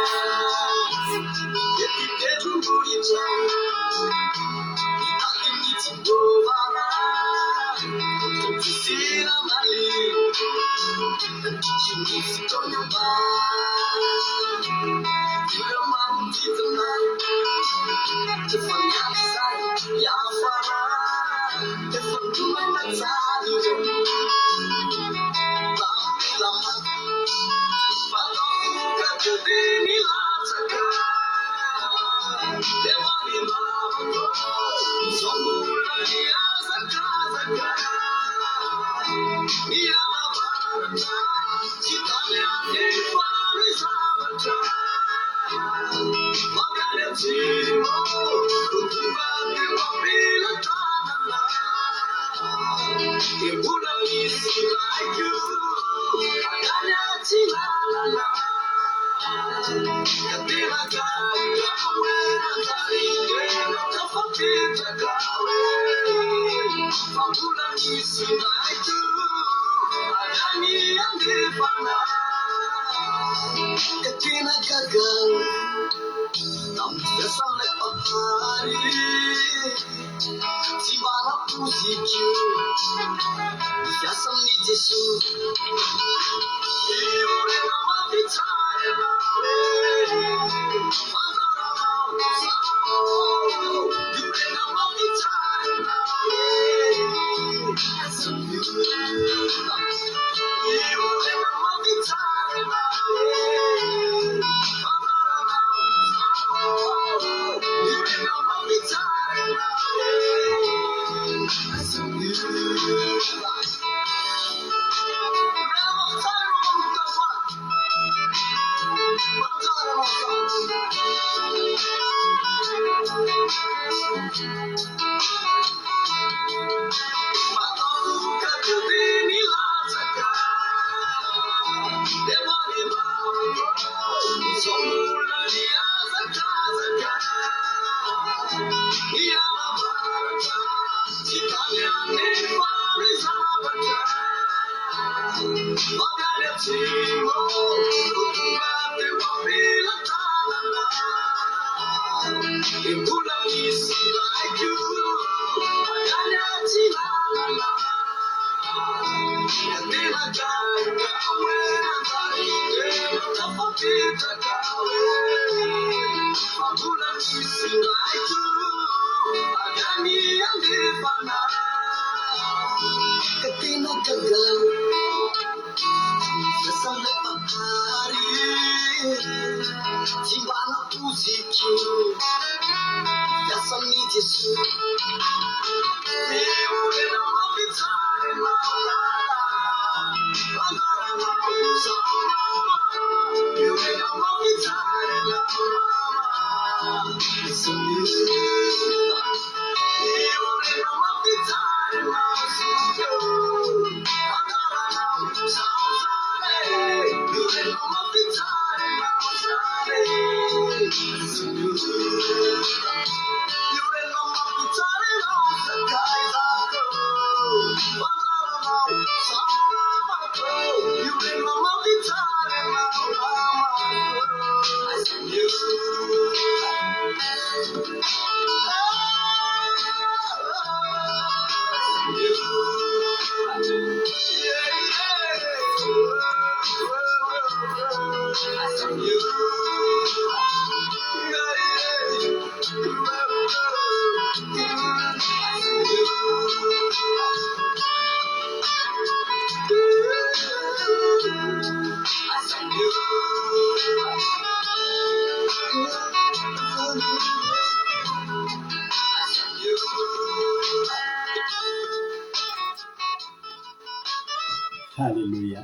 Halleluia.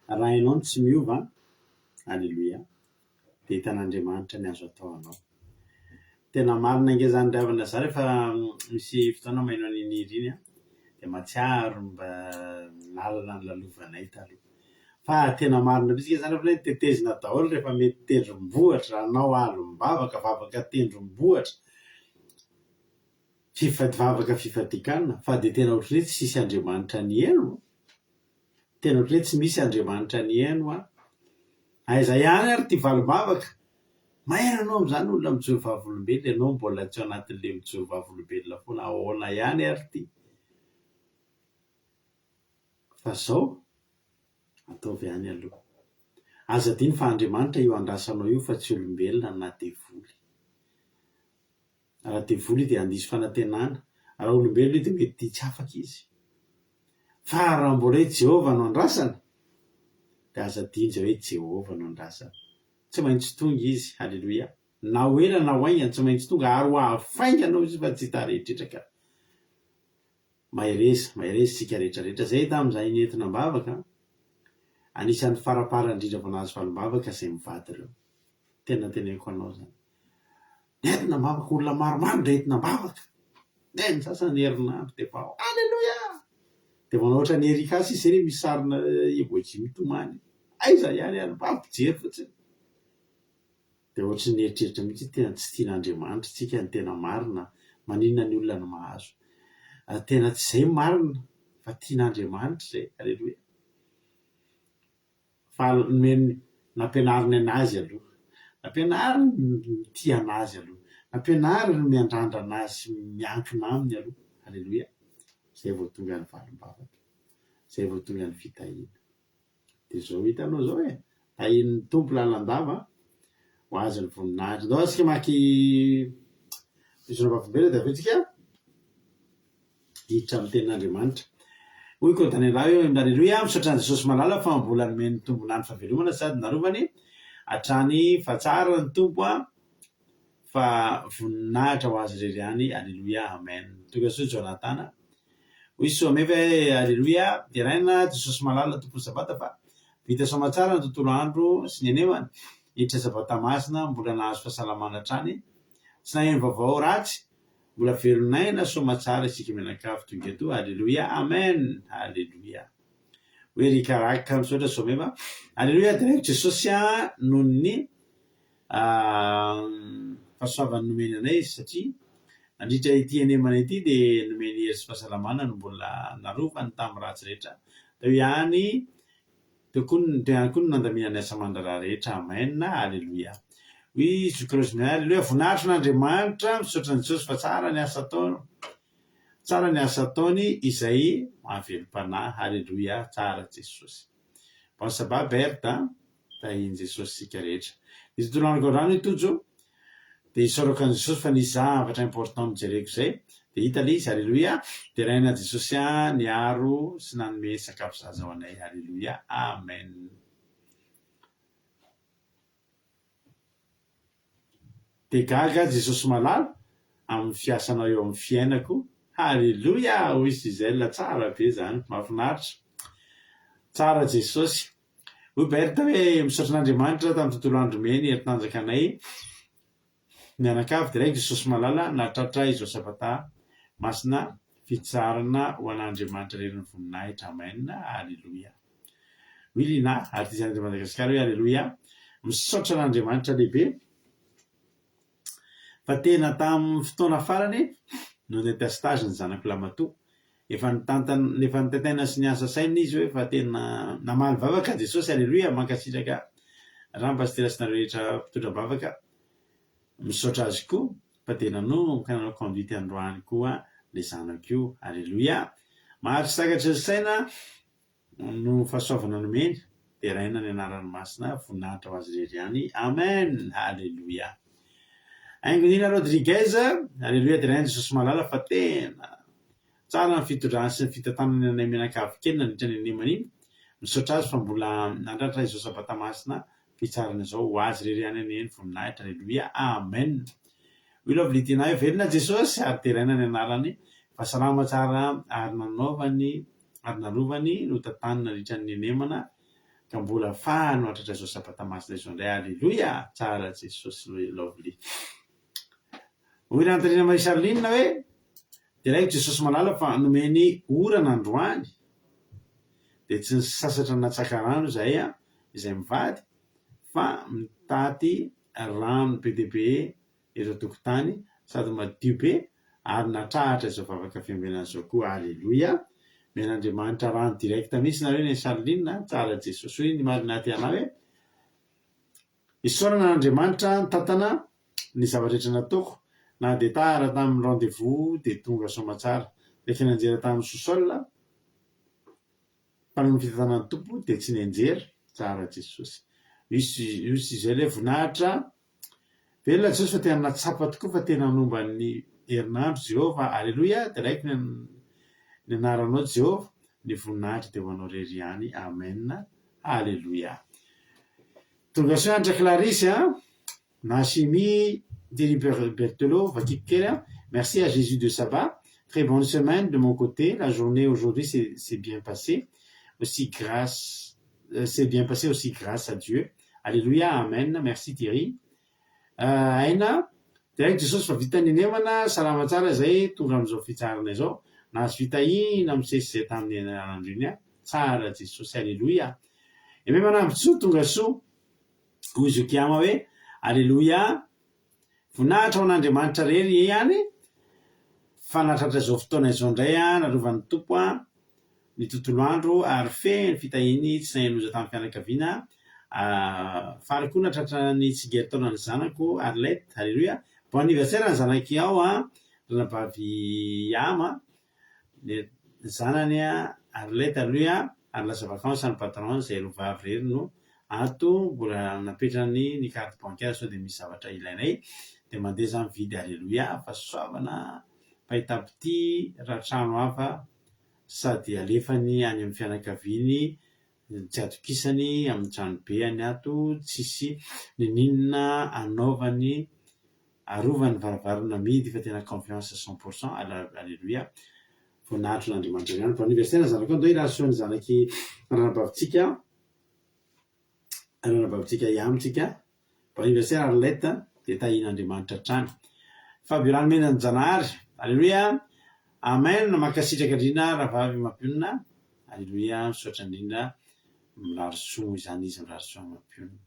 Raha ianao no tsy miova, halleluia, dia hitan'Andriamanitra ny azo atao anao. Tena marina nge zany ravina za rehefa misy fotoana maino an'iny hira iny dia matsiaro mba lalana ny lalovanay taloha. Fa tena marina mihitsy nge zany rehefa tetezina daholo rehefa mety tendrombohatra, anao alom-bavaka, vavaka tendrombohatra, vavaka fifadikanana, fa dia tena ohatran'ny hoe tsy misy Andriamanitra ny eno. Tena ohatran'ny hoe tsy misy Andriamanitra ny eno a. Aiza ihany ary ty valim-bavaka. Maina anao amin'izany olona mijoro vavolombelona, ianao mbola tsy ao anatin'ilay mijoro vavolombelona foana, ahoana ihany ary ty. Fa zao ataovy ihany aloha. Aza diny fa Andriamanitra io andrasanao io fa tsy olombelona na devoly. Raha devoly dia handiso fanantenana, raha olombelona io dia mety tsy afaka izy. Fa raha mbola hoe Jehovah no andrasana dia aza dinja hoe Jehovah no andrasana. Tsy maintsy tonga izy, halleluia. Na ho ela na ho aingana tsy maintsy tonga, ary ho afainganao izy fa tsy tarehitrrehetra. Mahereza tsika rehetrarehetra. Zay tamin'izay nentina-bavaka, anisan'ny farapara indrindra vao nahazo valim-bavaka izay mivady ireo. Tena teneniko anao zany. Nentina-bavaka, olona maromaro ndray entina-bavaka. Ny sasany herinandro dia fa halleluia. Dia manao ohatra ny Erika sy izy misy sarina ebôjy mitomany. aiza ihany any mampijery fotsiny dia ohatry ny eritreritra mihitsy tena tsy tian'Andriamanitra tsika ny tena marina maninona ny olona no mahazo tena tsy izay marina fa tian'Andriamanitra izay aleloia fa nomeny nampianariny anazy aloha nampianariny ty anazy aloha nampianariny miandrandra anazy miankina aminy aloha aleloia zay vao tonga ny valim-bavaka zay vao tonga ny fitahiana dia zao hitanao zao tahin'ny tompo lalandava ho azy ny voninahitra dao asika maky isonam-bavimbela dia avetsika hiditra amin'ny tenin'Andriamanitra hoy koa tany lahy eo aleloia misaotra ny Jesosy malala fa mbola nomeny tombonany fahavelomana sady narovany hatrany fa tsara ny tompo fa voninahitra ho azy irery ihany aleloia amen tonga soa Jonatana hoy soa mefa aleloia dia raina Jesosy malala tompony sabata fa vita soamatsara ny tontolo andro sy ny anemany hiditra sabata masina mbola nahazo fahasalamana hatrany tsy naheno vaovao ratsy mbola velonaina soamatsara isika mianakavy tonga eto aleloia amen aleloia hoe rikaraka misaotra soamefa aleloia dia Jesosy noho ny fahasoavany nomeny anay satria nandritra ity anemana ity dia nomeny hery sy fahasalamana no mbola narovany tamin'ny ratsy rehetra teo ihany koa no nandaminany asa mandraraha rehetra amen aleloia hoy zokrozina aleloia voninahitra n'Andriamanitra misaotra ny Jesosy fa tsara ny asa ataony izay mahavelom-panahy aleloia tsara Jesosy bon sabab berta tahiny Jesosy sika rehetra izy tontolo andro rano itojo dia isoroka an' Jesosy fa nisy zavatra important mijereko izay dia hita le izy aleloia dia raina Jesosy niaro sy nanome sakafo zaza ho anay aleloia amen dia gaga Jesosy malala amin'ny fiasanao eo amin'ny fiainako aleloia hoy Gisèle tsara be zany mahafinaritra tsara Jesosy hoy berta hoe misaotra n'Andriamanitra tamin'ny tontolo andro meny heritanjakanay mianakavy dia raika Jesosy malala natratra izao sabata masina fitsarana ho an'Andriamanitra rery ny voninahitra amen aleloia milina artizan'ny Madagasikara hoe aleloia misaotra n'Andriamanitra lehibe fa tena tamin'ny fotoana farany no nety stage ny zanako lamatoa efa nitantana sy niasa saina izy hoe fa tena namaly vavaka Jesosy aleloia mankasitraka rahampasitera sy narehetra mpitondra-bavaka misaotra azy koa fa tena no kananao conduite androany koa le zanako io aleloia maharitry sakatra sy saina no fahasoavana nomeny dia raina ny anaran'ny masina voninahitra ho azy rery ihany amen aleloia Aingonina Rodriguez aleloia dia raina Jesosy malala fa tena tsara ny fitondrany sy ny fitantanany anay mianakavy kely nandritra ny anemana iny misaotra azy fa mbola nandratra izao sabata masina fitsarana izao ho azy rery ihany aneny voninahitra aleloia amen hoy lovilitina io velona Jesosy ary teraina ny anarany fa salama tsara ary narovany no tantany nandritra ny anemana ka mbola fahano hatratra izao sabata masina izao indray aleloia tsara Jesosy lovely hoy rantarina Marie Charline hoe dia raiko Jesosy malala fa nomeny orana androany dia tsy nisasatra natsaka rano izay izay mivady fa mitaty rano be dia be ireo tokotany sady madio be ary natrahatra izao vavaka fiambenana izao koa aleloia men'Andriamanitra rano direkta misy nareo ny Charline tsara Jesosy hoy ny marina ty anao hoe isaorana n'Andriamanitra ny tantana ny zavatra rehetra nataoko na dia tara tamin'ny rendez-vous dia tonga soamatsara dia finanjera tamin'ny sous-sol fa noho ny fitantanan'ny tompo dia tsy nianjera tsara Jesosy io sy izay le voninahitra velona Jesosy fa tena natsapa tokoa fa tena nomba ny herinandro Jehova aleloia dia raiko ny anaranao Jehova ny voninahitra dia ho anao rery ihany amen aleloia tonga soa Andra Clarisse Nassimi Thierry Berthelot Vakikera merci à Jésus de Saba très bonne semaine de mon côté la journée aujourd'hui c'est bien passé aussi c'est bien passé aussi grâce à Dieu alléluia amen merci Thierry aina direct Jesosy fa vita ny anemana salama tsara zay tonga amin'izao fitsarana izao nahazo fitahina misesy zay tamin'ny andro iny tsara Jesosy alléluia eme manamby soa tonga soa hoy zokiama hoe alleloia voninahitra ho an'Andriamanitra rery ihany fanatratra zao fotoana izao indray narovan'ny tompo ny tontolo andro ary feny fitahiny tsy nainoza tamin'ny fianakaviana fary koa natratra ny tsigeritaona ny zanako Arlette alleloia bon anniversaire ny zanaky ao ranabavy ama ny zanany Arlette alleluia ary lasa vacances ny patron zay rovavy rery no ato mbola napetrany ny carte bancaire sao dia misy zavatra ilainay dia mandeha zany mividy alleluia fa soavana pahitapity rahatrano hafa sady alefany any amin'ny fianakaviany tsy atokisany amin'ny tranobe any ato tsisy ninina anaovany arovany varavarana midy fa tena confiance 100% alleluia voninahitro n'Andriamanitra ihany fa anniversaire zanako ando rahasoany zanaky ranabavitsika iamitsika fa anniversaire Arlette dia tahin'Andriamanitra trany Fabiola menany Janahary alleluia amen makasitraka indrindra rahavavy mampionina alleluia misaotra indrindra milarisoa izany izy milarisoa mampionina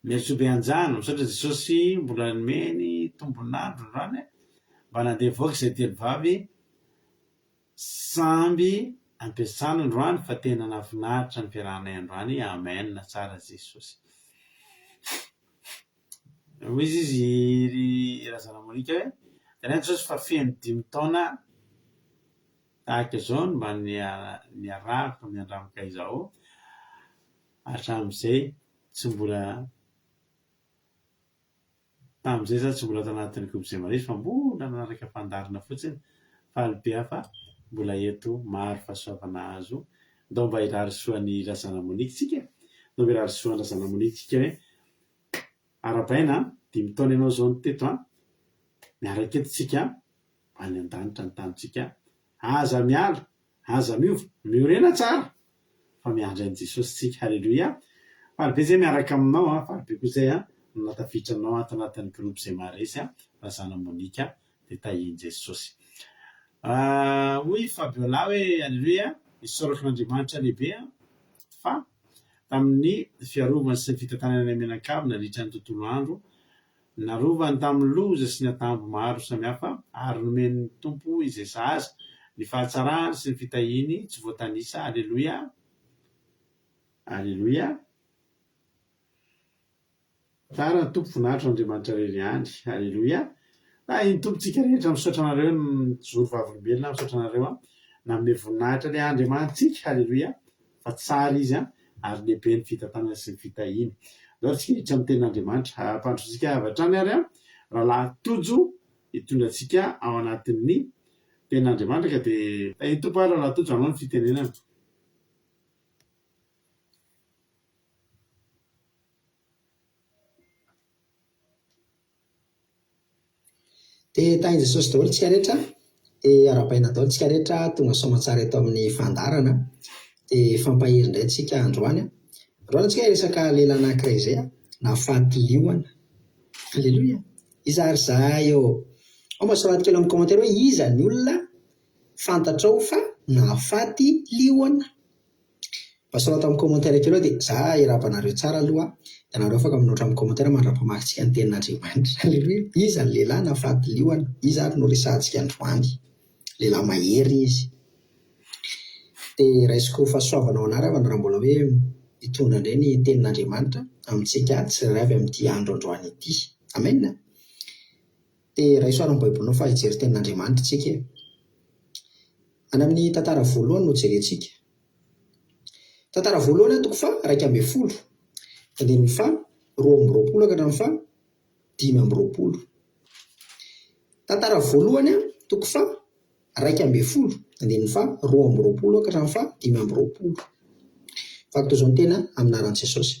Mersobe anjano misaotra Jesosy mbola nomeny tombonandro rany mba nandeha voaka izay telo vavy samby ampiasana androany fa tena nafinahitra ny fiarahanay androany amen tsara Jesosy hoy izy razana Monika hoe tena Jesosy fa feno 5 taona tahaka izao mba niarahako miandramika izao hatramin'izay tsy mbola tamin'izay za tsy mbola tanatin'ny groupe Zay Marisy fa mbola nanaraka fandarina fotsiny fa alibe hafa mbola eto maro fahasoavana azo ndao mba irarisoan'ny razana Monique tsika ndao mba irarisoan'ny razana Monique tsika hoe arabaina 5 taona ianao zao teto miaraka eto tsika any an-danitra ny tanitsika aza miala aza miova miorena tsara fa miandry an'i Jesosy tsika halleluia fa alibe zay miaraka aminao fa alibe koa zay natafitranao atanatin'ny groupe Zay Marisy razana Monique dia tahin'i Jesosy hoy Fabiola hoe alleluia isorako n'Andriamanitra lehibe fa tamin'ny fiarovany sy ny fitantanana ny menakavy nandritra ny tontolo andro narovany tamin'ny loza sy ny atambo maro samihafa ary nomen'ny tompo izay zaza ny fahatsarany sy ny fitahiny tsy voatanisa alleluia alleluia tsara ny tompo voninahitra n'Andriamanitra rery ihany alleluia iny tompontsika rehetra misaotra anareo ny zoro vavolombelona misaotra anareo nanome voninahitra le Andriamanitsika alleluia fa tsara izy ary lehibe ny fitantanana sy ny fitahiny zao tsika hiditra amin'ny tenin'Andriamanitra ampandrotsika avatrany ary rahalahy tojo hitondratsika ao anatin'ny tenin'Andriamanitra ka dia tahiny tompo ary rahalahy tojo anao ny fitenenana dia tahin'i Jesosy daholo tsika rehetra dia arabaina daholo tsika rehetra tonga somatsara eto amin'ny fandarana dia fampahery indray tsika androany tsika resaka lehilahy anankiray izay nafaty liona alleluia iza ary zahay eo ao mahasoraty kely amin'ny commentaire hoe iza ny olona fantatrao fa nafaty liona mahasoraty amin'ny commentaire kely dia za irabanareo tsara aloha dia nareo afaka minoatra amin'ny commentaire mandra-pamakintsika ny tenin'Andriamanitra alleluia iza ny lehilahy nafaty liona iza ary no resantsika androany lehilahy mahery izy dia raisiko fahasoavanao anarana raha mbola hoe hitondra indray ny tenin'Andriamanitra amintsika tsirairay avy amin'ity andro androany ity amen dia raisoarany baibolinao fa hijery tenin'Andriamanitra tsika any amin'ny tantara voalohany no jerentsika tantara voalohany toko fa 1:10 andininy fa 2:20 ka hatramin'ny fa 5:20 tantara voalohany toko fa 1:10 andininy fa 2:20 ka hatramin'ny fa 5:20 fakto zao ny tena aminaran'i Jesosy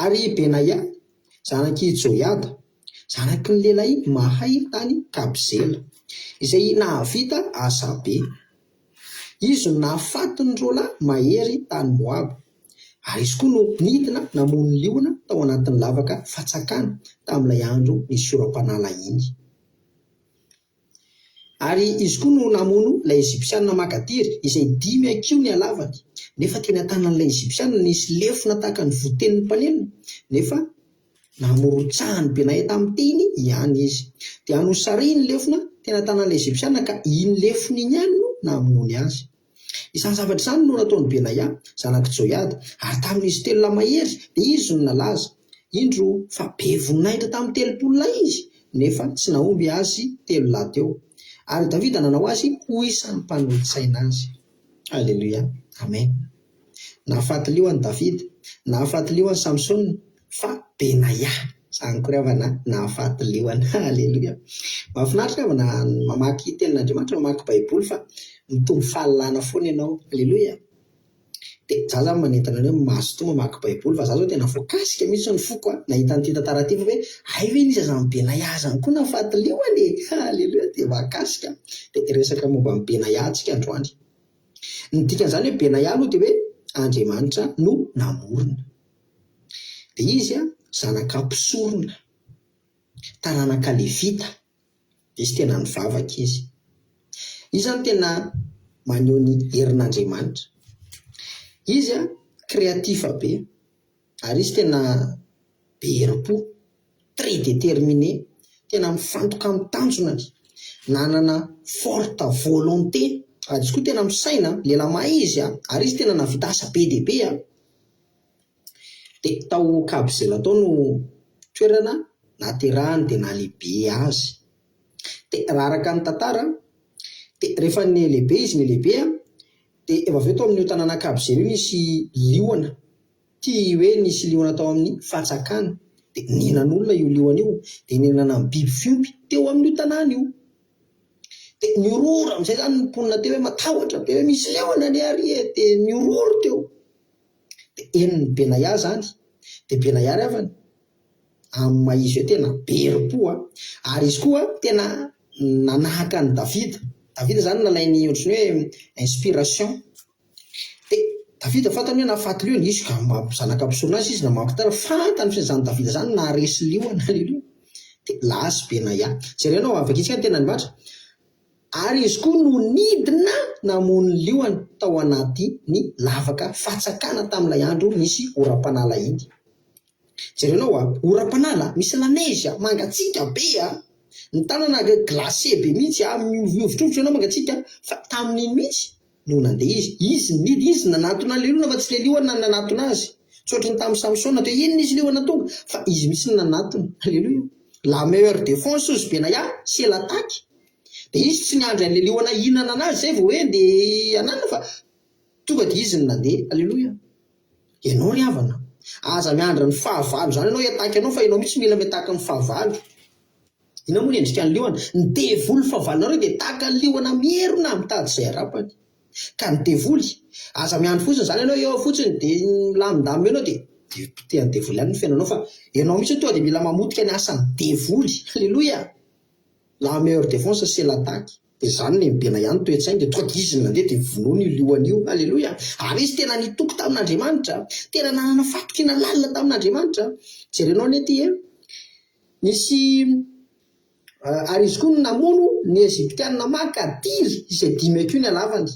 ary Benaia zanaky Joiada zanaky ny lehilahy mahay tany Kabzela izay nahavita asa be izy no nahafaty ny roalahy mahery tany Moaba ary izy koa no nidina namono ny liona tao anatin'ny lavaka fatsakana tamin'ilay andro nisy oram-panala iny Ary izy koa no namono ilay Egyptianina makadiry izay 5 akiho ny halavany. Nefa teny an-tanan'ilay Egyptianina nisy lefona tahaka ny votenin'ny mpanenina. Nefa namorotsahan'ny Benaya tamin'ny teny ihany izy. Dia anosariny lefona teny an-tanan'ilay Egyptianina ka iny lefony iny ihany no namonoany azy. Isany zavatra izany no nataon'ny Benaya zanak' Joiada, ary tamin'izy 3 lamahery dia izy no nalaza. Indro fa be voninahitra tamin'ny 30 izy, nefa tsy nahomby azy 3 lahy teo. Ary Davida nanao azy ho isan'ny mpanolotsaina azy. Alleluia. Amen. Nahafaty lioan'ny Davida, nahafaty lioan'ny Samsona, fa Benaya zany koa ravana nahafaty lioany. Alleluia. Mahafinaritra avana mamaky tenin'Andriamanitra, mamaky baiboly fa mitombo fahalalana foana ianao. Alleluia. Dia za zany manentana hoe mahazo toa mamaky baiboly, fa za zao tena voakasika mihitsy ny foko nahita an'ity tantara ity hoe ay ve nisy zany Benaya zany koa nahafaty lioany. Alleluia. Dia mahakasika. Dia resaka momba ny Benaya antsika androany. Ny dikan'izany hoe Benaya aloha dia hoe Andriamanitra no namorona. Dia izy zanak'Absorona, taranaka Levita. Dia izy tena nivavaka izy. Izy zany tena maneho ny herin'Andriamanitra. Izy créatif be, ary izy tena be herim-po, très déterminé, tena mifantoka amin'ny tanjonany, nanana forte volonté, ary izy koa tena misaina, lehilahy izy ary izy tena navita asa be dia be. Dia tao Kabzela tao no toerana naterahany dia nalehibe azy. Dia raha araka ny tantara, dia rehefa ny lehibe izy ny lehibe dia efa avy eo tao amin'ny tanàna Kabzela io nisy liona. Tia hoe nisy liona tao amin'ny fatsakana. Dia nihinan'olona io liona io, dia nihinana amin'ny biby fiompy teo amin'ny tanàna io. Dia niorora amin'izay zany ny mponina teo hoe matahotra be hoe misy liona ny ary, dia niororo teo. Dia eniny Benaya zany. Dia Benaya ry avany amin'ny maizy hoe tena be herim-po, ary izy koa tena nanahaka ny Davida. Davida zany nalainy ohatrany hoe inspiration. Dia Davida fantany hoe nahafaty liona izy ka zanak'Absorona azy izy namakitara fantany fa zany Davida zany naharesy liona. Alleluia. Dia lasy Benaya. Jerenao avakitsika tena Andriamanitra. Ary izy koa no nidina namono ny liona tao anaty ny lavaka fatsakana tamin'ilay andro misy oram-panala iny. Jerenao oram-panala misy lanezy mangatsika be, ny tanana glacé be mihitsy, miovitrovitra ianao mangatsika, fa tamin'iny mihitsy no nandeha izy nidy, izy nanatona le liona fa tsy le liona nanatona azy. Tsy ohatry ny tamin'ny Samsona teo iny izy liona tonga, fa izy mihitsy nanatona. Alleluia. La meilleure défense ozy Benaya c'est l'attaque. Dia izy tsy niandry an'ilay liona hihinana anazy zay vao hoe dia anana, fa tonga dia izy ny nandeha. Alleluia. Ianao ry havana, aza miandry ny fahavalo zany ianao hiataky anao, fa ianao mihitsy mila mitaky ny fahavalo. Inona moa ny endrika ny liona? Ny devoly fahavalonareo dia tahaka ny liona mierona mitady izay harapany. Ka ny devoly aza miandry fotsiny zany ianao eo fotsiny dia milamindamy ianao dia tean'ny devoly ihany ny fiainanao, fa ianao mihitsy tonga dia mila mamotika ny asan'ny devoly. Alleluia. La meilleure défense c'est l'attaque. Dia zany ny Benaya ny toe-tsainy, dia tonga dia izy nandeha dia vonoiny io liona io. Alleluia. Ary izy tena nitoko tamin'Andriamanitra, tena nanana fatokina lalina tamin'Andriamanitra. Jerenao anety nisy ary izy koa no namono ny Egyptianina makadiry izay 5 akiho ny halavany.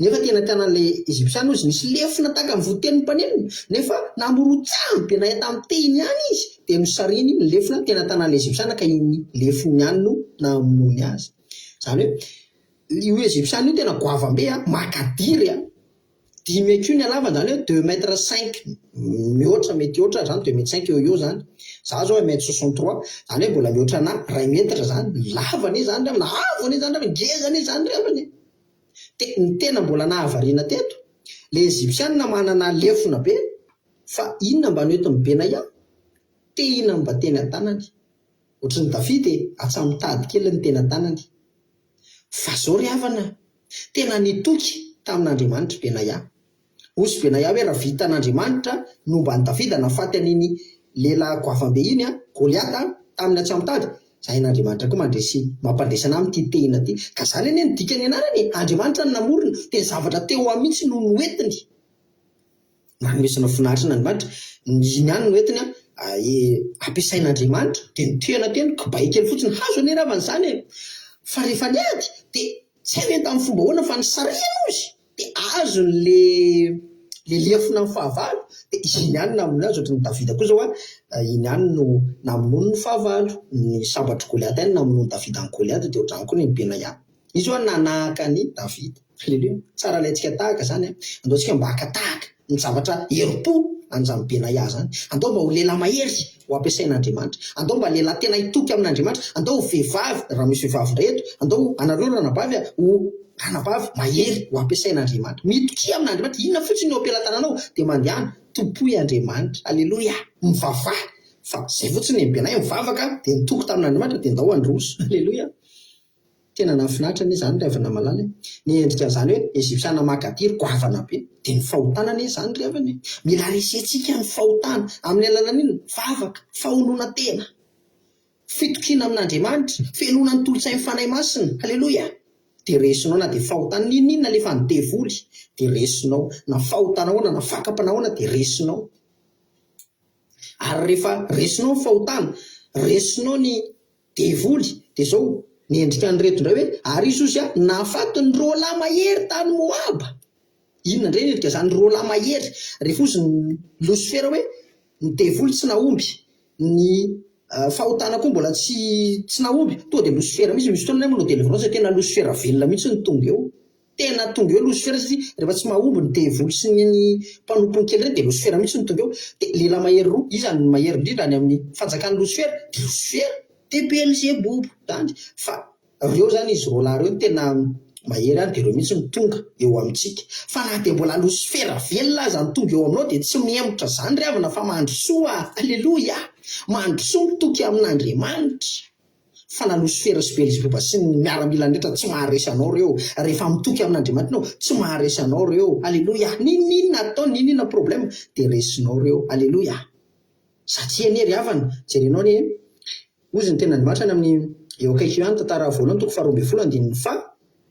Nefa tena tanan'ilay Egyptianina izy nisy lefona tahaka ny votenin'ny mpanenina, nefa namorotsahan'ny Benaya tamin'ny teny ihany izy, dia nosariny ny lefona tena tanan'ilay Egyptianina ka iny lefony ihany no namonoany azy. Zany hoe io Egyptianina io tena goavam-be makadiry 5 akiho ny halavany, zany hoe 2,5 m mihoatra, mety oatra zany 2,5 m eo zany. Za zao 1,63 m, zany hoe mbola mihoatra na 1 m zany lavany zany, na avany zany, ngezany zany revany. Dia ny tena mbola nahavariana teto, le Egyptianina manana lefona be, fa inona mba noentin'ny Benaya? Te inona mba teny an-tanany? Ohatry ny Davida atsamitady kely ny teny an-tanany. Fa zao ry havana, tena nitoky tamin'Andriamanitra Benaya. Osy Benaya hoe raha vitan'Andriamanitra no mba ny Davida nahafaty an'iny lehilahy goavam-be iny Goliata tamin'ny atsamitady, zahin'Andriamanitra koa mampandresana amin'ity tehina ity. Ka zany anie ny dikany anarany, Andriamanitra ny namorona, dia zavatra teo amihitsy no noentiny. Nanomesana finaritra n'Andriamanitra, iny ihany noentiny ampiasain'Andriamanitra, dia nitohana teny kibay kely fotsiny hazo anie ravany zany. fa rehefa niady dia tsy hay hoe tamin'ny fomba hoana fa ny sariana izy dia azo le lefina amin'ny fahavalo dia iny ihany namono azy ohatry ny Davida koa zao iny ihany no namonono ny fahavalo ny sabatry Goliaty ihany namonono Davida ny Goliaty dia ohatrany koa ny Benaya izy hoe nanahaka ny Davida. Haleluya. Tsara ilayntsika tahaka zany andaontsika mba hakatahaka ny zavatra herim-po an'izany Benaya zany. Andao mba ho lehilahy mahery ho ampiasain'Andriamanitra, andao mba lehilahy tena hitoky amin'Andriamanitra, andao ho vehivavy raha misy vehivavy rehetra, andao anareo ranabavy ho ranabavy mahery ho ampiasain'Andriamanitra, mitoky amin'Andriamanitra. Inona fotsiny eo am-pelatananao dia mandehana topoy Andriamanitra. Haleluya. Mivavaha fa zay fotsiny ny Benaya mivavaka dia nitoky tamin'Andriamanitra dia andao androso. Haleluya. Tena nafinaritra ny zany revana malala ny endrika zany hoe ezipsiana makadiry goavana be dia ny fahotanana zany revany mila resentsika ny fahotana amin'ny alalan'iny vavaka fahonoana tena fitokina amin'Andriamanitra fenona ny tolosain'ny fanahy masina. Haleluya. Dia resinao na dia fahotana ninona lefa ny devoly dia resinao na fahotana hoana na fakapana hoana dia resinao. Ary rehefa resinao ny fahotana resinao ny devoly dia zao ny endrika ny reto indray hoe ary izy ozy nahafaty ny roalahy mahery tany Moaba. Inona indray ny endrika zany roalahy mahery rehefa ozy ny Losifera hoe ny devoly tsy naomby ny fahotana koa mbola tsy naomby tonga dia Losifera misy fotoana moa no délivrance tena Losifera velona mihitsy ny tonga eo, tena tonga eo Losifera satria rehefa tsy mahomby ny devoly sy ny mpanompo ny kely ireny dia Losifera mihitsy ny tonga eo. Dia lehilahy mahery roa izany mahery indrindra any amin'ny fanjakan'ny Losifera dia Losifera dia Beelzebub zany. Fa reo zany izy roalahy reo tena mahery ary dia reo mihitsy ny tonga eo amintsika. Fa na dia mbola Losifera velona aza ny tonga eo aminao dia tsy mihemotra zany ry havana fa mandrosoa. Aleluya. Mandrosoa mitoky amin'Andriamanitra. Fa na Losifera sy Beelzebub sy ny miaramila rehetra tsy maharesy anao reo rehefa mitoky amin'Andriamanitra anao tsy maharesy anao reo. Aleluya. Ninona atao ninona problème dia resinao reo. Aleluya. Satria nery havana jerenao ny ozy ny tena Andriamanitra any amin'ny eo akaiky ihany tantara voalohany toko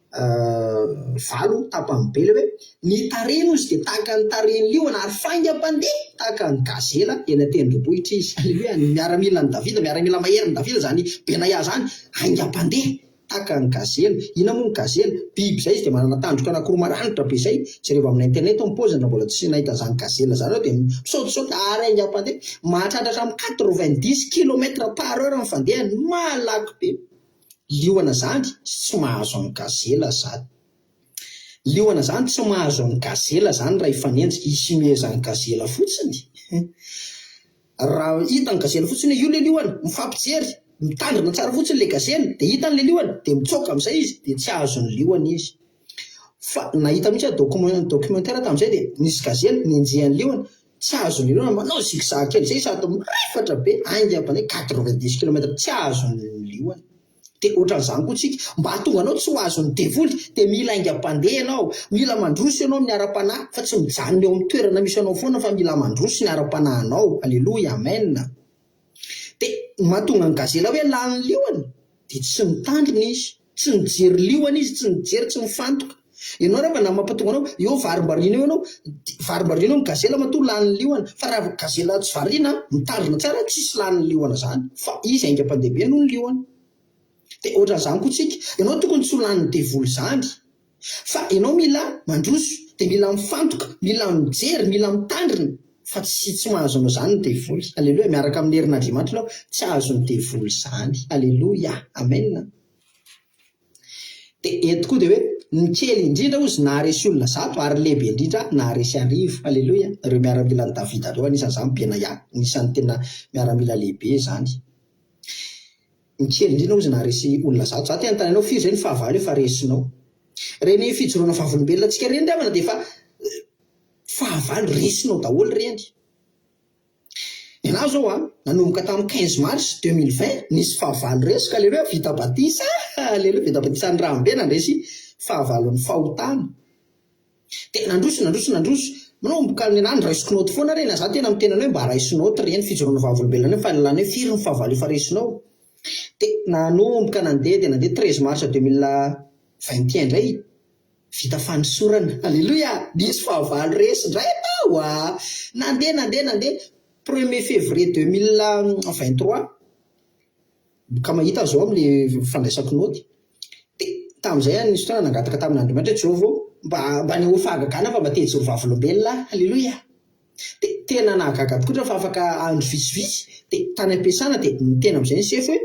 12:valo tapany be le hoe ny tarehiny ozy dia tahaka ny tarehiny liona ary faingam-pandeha tahaka ny gazela eny an-tendrombohitra izy. Aleluya. Ny miaramila ny Davida, miaramila mahery ny Davida zany Benaya zany aingam-pandeha tahaka ny gazela. Ina moa ny gazela? Biby zay izy dia manana tandroka anankiroa maranitra be zay. Jereo amin'ny internet mipozina mbola tsy nahita zany gazela zany ao dia misaotisaoty ary aingam-pandeha mahatratra amin'ny 90 km/h ny fandehany malaky be. Liona zany tsy mahazo amin'ny gazela zany. Liona zany tsy mahazo amin'ny gazela zany raha ifanenjika isimezan'ny gazela fotsiny. Raha hita ny gazela fotsiny io le liona mifampijery mitandrina tsara fotsiny le gazela dia hitan'le liona dia mitsoka amin'izay izy dia tsy azo ny liona izy. Fa nahita mihitsy documentaire tamin'izay dia nisy gazela nenjehan'ny liona tsy azo ny liona manao zigzag kely izay sady mirefatra be aingam-pandeha 90 km tsy azo ny liona. Dia ohatran'izany koa tsika mba hahatonga anao tsy ho azo ny devoly dia mila aingam-pandeha ianao, mila mandroso ianao amin'ny ara-panahy fa tsy mijanona eo amin'ny toerana misy anao foana fa mila mandroso ny ara-panahinao. Aleluya. Amen. Dia mahatonga ny gazela hoe lany liona dia tsy mitandrina izy, tsy mijery liona izy, tsy mijery, tsy mifantoka. Ianao rehefa na mampatonga anao eo varim-bariana eo ianao, varim-bariana eo ny gazela matoa lany liona. Fa raha gazela tsy variana mitandrina tsara tsisy lany liona zany fa izy aingam-pandeha be noho ny liona. Dia ohatran'izany koa tsika ianao tokony tsy ho lanin'ny devoly zany fa ianao mila mandroso dia mila mifantoka, mila mijery, mila mitandrina fa tsy mahazo anao zany ny devoly. Aleluya. Miaraka amin'ny herin'Andriamanitra ianao tsy azo ny devoly zany. Aleluya. Amen. Dia eto koa dia hoe ny kely indrindra ozy naharesy olona 100 ary lehibe indrindra naharesy 1000. Aleluya. Ireo miaramila ny Davida reo anisan'izany Benaya, anisan'ny tena miaramila lehibe zany. Ny kely indrindra ozy naharesy olona 100. Za tena tananao firy zay ny fahavalo efa resinao. Reny fijoroana vavolombelona antsika reny ravana dia efa fahavalo resinao daholo reny. Ianao zao nanomboka tamin'ny 15 mars 2020 nisy fahavalo resika. Aleluya. Vita batisa. Aleluya. Vita batisa ny Rambe nandresy fahavalon'ny fahotana. Dia nandroso manomboka ny raisinao foana reny. Za tena mitenana hoe mba raisinao reny fijoroana vavolombelona fa lalana hoe firy ny fahavalo efa resinao. Dia nanomboka nandeha dia nandeha 13 mars 2021 indray vita fanosorana. Aleluya. Nisy fahavalo resy indray tao nandeha 1er février 2023 ka mahita zao amin'le fandraisako noty tamin'izay nisy fotoana nangataka tamin'Andriamanitra Jehova mba ny ho fahagagana fa mba te-hijoro vavolombelona. Halleloia. Dia tena nahagaga tokoa fa afaka andro vitsivitsy dia tany am-piasana dia tena amin'izay ny sefo hoe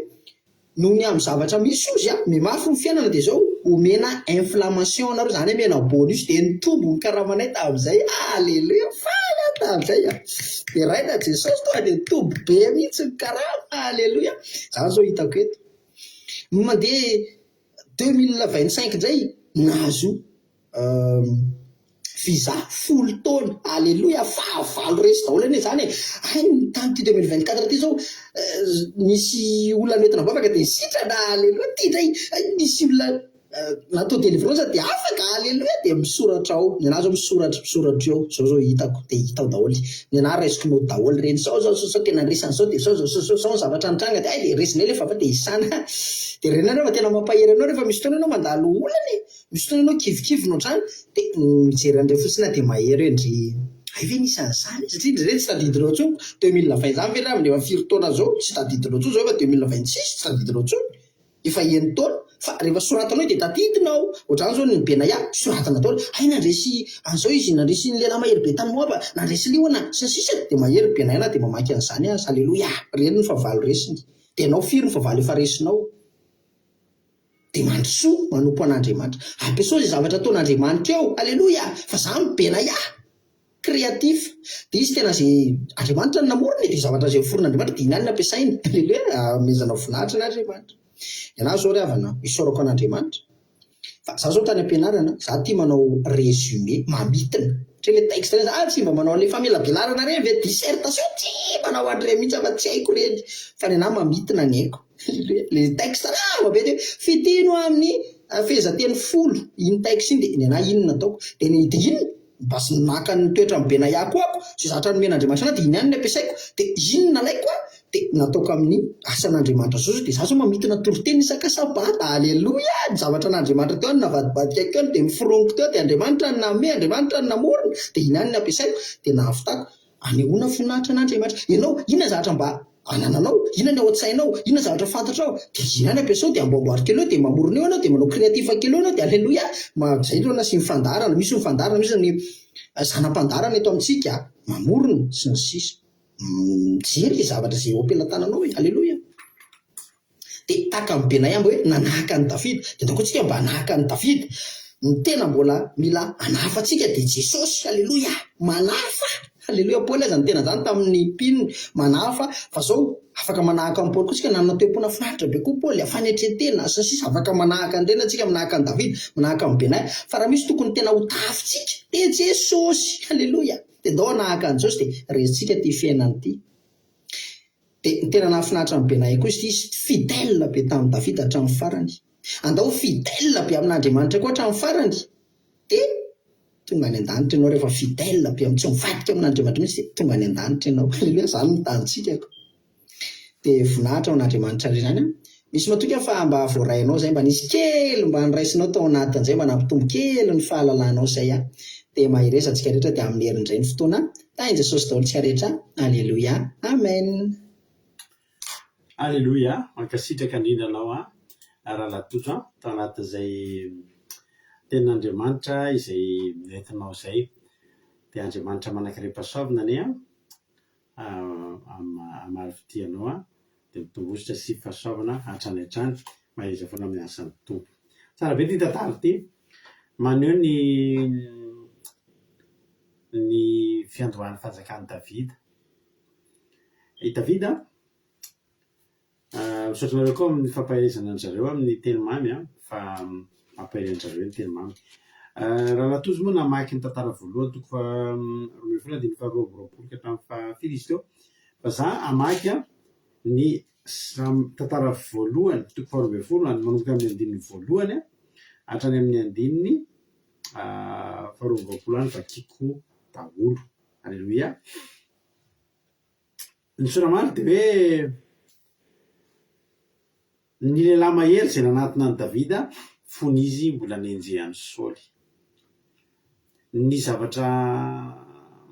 noho ny amin'ny zavatra misy ozy mimafy ny fiainana dia izao omena inflammation anareo zany omena bonus dia nitombo ny karamanay tamin'izay. Halleloia. Fala tamin'izay dia raina Jesosy toa dia nitombo be mihitsy ny karama. Halleloia. Zany zao hitako eto mandeha 2025 indray nahazo visa 10 taona. Alleluia. Fahavalo resy daholo anie zany tamin'ity 2024 ty zao nisy olona noentina bavaka dia sitrana. Alleluia. Ty ndray nisy olona natao délivrance dia afaka. Alleluia. Dia misoratra ao ny anahy zao misoratra eo zao hitako dia hitao daholo ny anahy raisinao daholo reny sao tena resan'izao dia sao zavatra nitranga dia dia resinay le fa dia isana dia reny anao tena mampahery anao rehefa misy fotoana anao mandalo olany misy fotoana anao kivikivinao trano dia mijery an'ireo fotsiny dia mahery endry ay ve nisy an'izany satria ndreny tsy tadidinao tsony 2020 zany ve raha amin'ny efa 4 taona zao tsy tadidinao tsony zao efa 2026 tsy tadidinao tsony efa 1 taona fa rehefa soratanao dia tadidinao ohatrany zao ny bena soratana daholo ay nandresy an'izao izy nandresy ny lehilahy mahery be tany moaba nandresy liona sasisa dia mahery benaina dia mamaky an'izany azy. Alleluia. Reny ny favalo resiny dia anao firy ny favalo efa resinao dia mandrosoa manompo an'Andriamanitra ampiasao izay zavatra ataon'Andriamanitra eo. Alleluia. Fa zany bena créatif dia izy tena zay Andriamanitra ny namorona dia zavatra zay foron'Andriamanitra dia inany nampiasainy. Alleluia. Amezana voninahitra n'Andriamanitra ianao zao ry havana isorako an'Andriamanitra fa za zao tany am-pianarana za tia manao résumé mamitina satria le texte reny tsy mba manao le famelabelarana reny ve dissertation tsy manao an'ireny mihitsy fa tsy haiko reny fa ny anahy mamitina ny haiko le texte raha be dia fitino amin'ny fehezanteny 10 iny texte iny dia ny anahy inona ataoko dia ny inona mba sy naka ny toetra amin'ny bena ihako ako sy zatra nomen'Andriamanitra anahy dia iny ihany ny ampiasaiko dia inona alaiko dia nataoko amin'ny asan'Andriamanitra zao dia za zao mamitina toroteny isaka sabata. Alleluia. Ny zavatra n'Andriamanitra teo navadibadika keo dia miforoniko teo dia Andriamanitra ny name Andriamanitra ny namorona dia iny ihany ny ampiasaiko dia nahavitako anehoana voninahitra n'Andriamanitra. Ianao inona zavatra mba anananao inona ny ao an-tsainao inona zavatra fantatrao dia iny ihany ampiasao dia amboamboary kely eo dia mamorona eo anao dia manao créatif kely eo anao dia alleluia. Zay ireo na sy mifandarana misy mifandarana misy ny zanam-pandarana eto amintsika mamorona sy ny sisa mijery zavatra zay oampelantananao hoe. Alleluia. Dia tahaka amin'ny benay hoe nanahaka ny Davida dia ataoko antsika mba hanahaka ny Davida ny tena mbola mila hanafantsika dia Jesosy. Alleluia. Manafa. Alleluia. Paoly zany tena zany tamin'ny mpino manafa fa zao afaka manahaka amin'ny Paoly koa tsika nanana te-pona finaritra be koa Paoly fanetretena sy sisa afaka manahaka an'ireny antsika manahaka ny Davida manahaka amin'ny benay fa raha misy tokony tena ho tafintsika dia Jesosy. Alleluia. dia ndao hanahaka an'i Jesosy dia rezintsika ty fiainany ity dia ny tena nahafinaritra amin'ny benay koa izy fidèle be tamin'ny Davida hatramin'ny farany andao fidèle be amin'Andriamanitra koa hatramin'ny farany dia tonga any an-danitra ianao rehefa fidèle be amin'ny tsy mivadika amin'Andriamanitra mihitsy dia tonga any an-danitra ianao. Alleluia. Zany ny tanitsikako dia voninahitra ao an'Andriamanitra ry zany misy matoka fa mba voarainao zay mba nisy kely mba niraisinao tao anatin'izay mba nampitombo kely ny fahalalanao zay dia mahiresa antsika rehetra dia amin'ny herin'izay ny fotoana tahin' Jesosy daholo tsika rehetra. Alleluia. Amen. Alleluia. Mankasitraka indrindra anao raha latotro tao anatin'izay tenin'Andriamanitra izay nentinao izay dia Andriamanitra manankirepasoavina anie amarifidianao dia mitombositra sy fahasoavana hatrany hatrany maheza foana amin'ny asan'ny tompo. Tsara be ty tantara ty maneho ny fiandohan'ny fanjakan'i Davida. I Davida misaotranareo koa amin'ny fampahelezana an'zareo amin'ny teny mamy fa mampahelen'zareo ny teny mamy. Raha latozy moa namaky ny tantara voalohany toko fa 12 ka hatramin'ny fahafito teo fa za amaky ny tantara voalohany toko fa 12 manomboka amin'ny andininy voalohany hatrany amin'ny andininy 20 vakiko daholo. Alleluia. Ny soramary dia hoe ny lehilahy mahery izay nanatona ny Davida fony izy mbola nenjehan'ny Saoly. Ny zavatra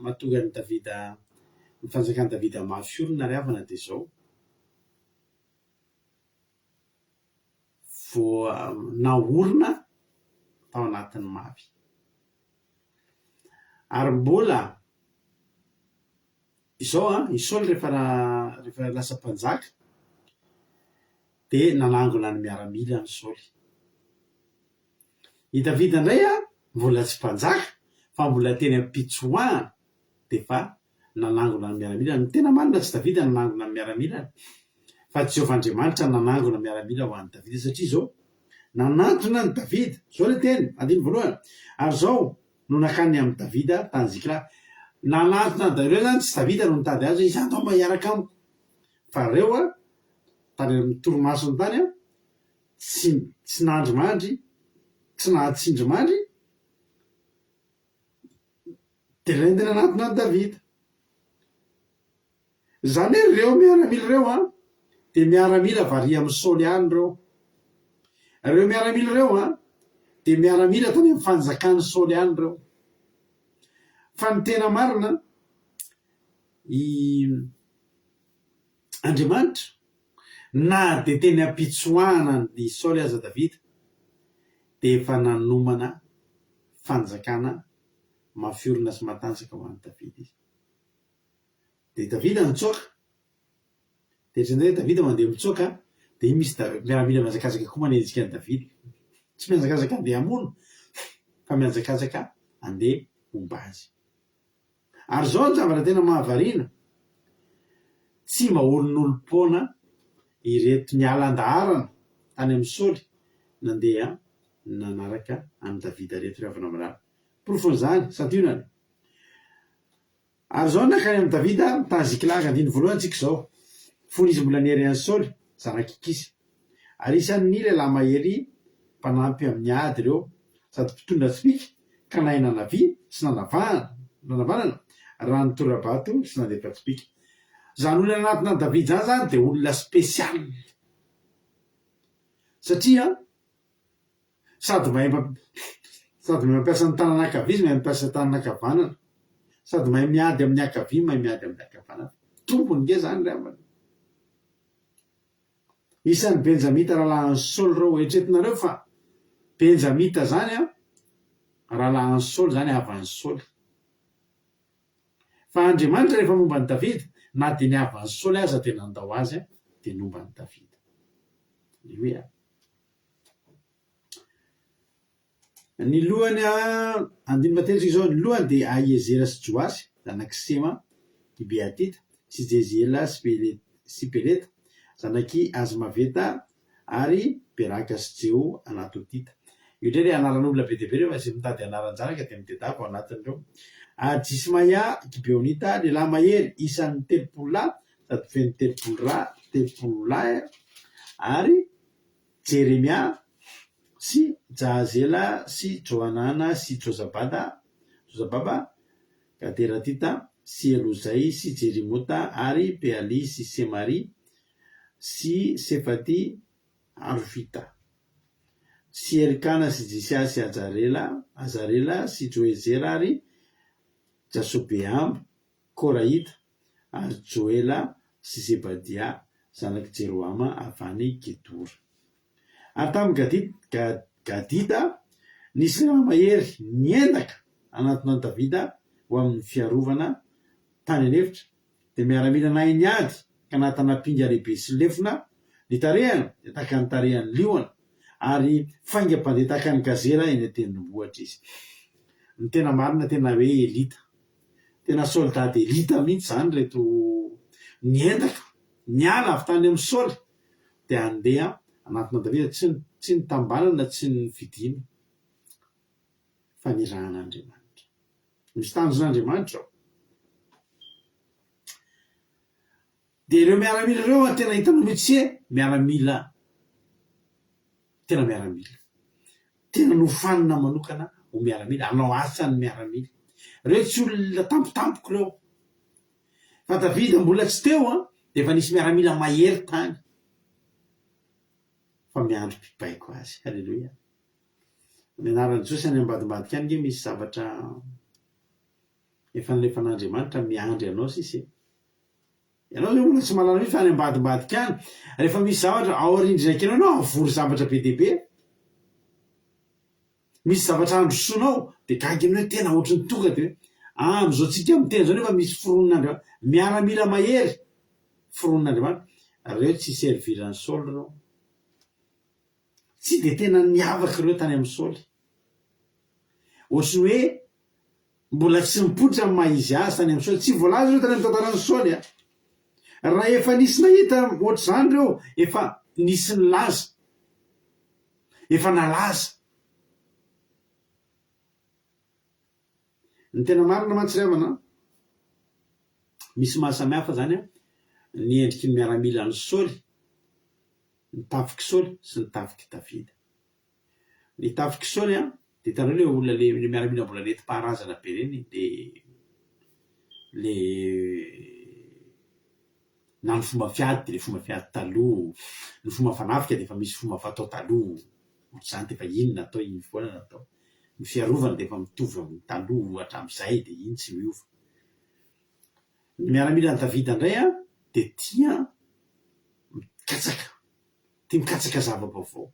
mahatonga ny Davida ny fanjakan'i Davida mafy olona ry havana dia izao naorina tao anatin'ny mavy. Ary mbola izao i Saoly rehefa lasa mpanjaka dia nanangona ny miaramila ny Saoly. I Davida indray mbola tsy mpanjaka fa mbola teny am-pitsoahana dia fa nanangona ny miaramila. Ny tena marina tsy Davida nanangona ny miaramila fa Jehovahandriamanitra nanangona ny miaramila ho an'ny Davida, satria izao nanantona ny Davida, zao le teny andiny voalohany, ary zao no nakany amin'ny Davida tany Ziklag. Nanantona ny Davida zany tsy Davida no nitady azy, izy andao mahiaraka amiko, fa reo tany amin'ny toromasony tany tsy nandrimandry, tsy nahatsindrimandry, dia reny nanantona ny Davida. Zany hoe reo miaramila reo dia miaramila varia amin'ny Saoly ihany reo. Reo miaramila reo dia miaramila tany amin'ny fanjakany Saoly ihany reo. Fa ny tena marina i Andriamanitra na dia teny am-pitsoahana ny Saoly aza Davida dia efa nanomana fanjakana mafiorina sy matanjaka ho an'ny Davida izy. Dia Davida nitsoaka, dia izay Davida mandeha mitsoaka dia misy miaramila miazakazaka koa manenjika ny Davida, tsy miazakazaka andeha hamono fa miazakazaka andeha homba azy. Ary zao ny zavatra tena mahavariana, tsy mba olon'olom-poana ireto mialan-daharana tany amin'ny Saoly nandeha nanaraka an'i Davida reto rehefa namalala. Porofon'izany santionany. Ary zao nakany amin'ny Davida tany Ziklag andiny voalohany tsika zao. Fony izy mbola nihery an'i Saoly zanaky Kisa. Ary isan'ny lehilahy mahery mpanampy amin'ny ady reo, sady mpitondra tsipika ka nahay nanavy sy nanavanana raha ny tora-bato sy nandefa tsipika. Zany olona anatina Davida zany dia olona spesialy, satria sady mahay mampiasa ny tanana ankavia izy mahay mampiasa tanana ankavanana, sady mahay miady amin'ny ankavia mahay miady amin'ny ankavanana. Tompony nge zany ray amana. Isan'ny Benjamita rahalahan'ny Saoly reo, eritreretinareo fa Benjamita zany rahalahan'ny Saoly zany havan'ny Saoly. Fa Andriamanitra rehefa momba ny Davida na dia ny havan'ny Saoly aza dia nandao azy dia nomba ny Davida. Aleluia. Ny lohany andiny matetika izao, ny lohany dia Ahiezera sy Joasy zanaky Sema i Beatita sy Jeziela sy Peleta zanaky Azmaveta ary Beraka sy Jeho Anatotita. Io indray le anaran'olona be dia be reo fa tsy mitady anaran-janaka dia mitedako anatin'ireo. Jismaya Gibeonita lehilahy mahery isan'ny 30 lahy sady feno 30 lahy ary Jeremia sy Jahazela sy Johanana sy Jozababa Gaderatita sy Elozai sy Jerimota ary Peali sy Semari sy Sefati Arofita sy Erikana sy Jisia sy Azarela sy Joezera ary Jasobeam, Koraita ary Joela sy Zebadia zanaky Jeroama avany Gedora. Ary tamin'ny Gadita nisy lehilahy mahery niendaka anatin'ny Davida ho amin'ny fiarovana tany anefitra dia miaramila nahay niady ka natanapinga lehibe sy lefona ny tarehana dia taka ny tarehany lioana ary faingam-pandeha taka ny gazera eny an-tendrombohitra izy. Ny tena marina tena hoe elita, tena soldat elita mihitsy zany reto niendaka niala avy tany amin'ny Saoly dia andeha anatina Davida, tsy ny tambanana tsy ny fidina fa ny rahan'Andriamanitra. Misy tanjon'Andriamanitra ao. Dia ireo miaramila ireo tena hitanao mihitsy miaramila, tena miaramila, tena nofanina manokana ho miaramila, anao asa ny miaramila. Reo tsy olona tampotampoka reo. Fa Davida mbola tsy teo dia efa nisy miaramila mahery tany fa miandry mpibaiko azy. Halleluia. Ny anaran'i Jesosy any ambadimbadika any misy zavatra efa nalefan'Andriamanitra miandry anao sisy. Ianao zao mbola tsy mahalala mihitsy fa any ambadimbadika any rehefa misy zavatra ao rindrina kely anao avory zavatra be dia be. misy zavatra androsonao de gagy aminao tena ohatry ny toka de am'izao tsika miteny zao nefa misy foronon'andriamanitra miaramila mahery foronon'andriamanitra reo tsy serviran'ny Saoly reo tsy de tena niavaky reo tany amin'ny Saoly ohatriny hoe mbola tsy mipoitra amin'ny maha izy azy tany amin'ny Saoly tsy voalaza reo tany amin'ny tantaran'ny Saoly raha efa nisy nahita ohatr' zany reo efa nisy ny laza efa nalaza ny tena marina mantsiravana misy mahasamihafa zany ny endriky ny miaramila ny Saoly ny tafiky Saoly sy ny tafiky Davida ny tafiky Saoly de hitanao le olona le miaramila mbola neti-paharazana be reny le na ny fomba fiady de le fomba fiady taloha ny fomba fanafika de efa misy fomba fatao taloha ohatr'izany de efa iny natao iny foana natao ny fiarovana de efa mitovy amin'ny taloha hatram'izay de iny tsy miova ny miaramila ny Davida indray de tia mikatsaka zava-baovao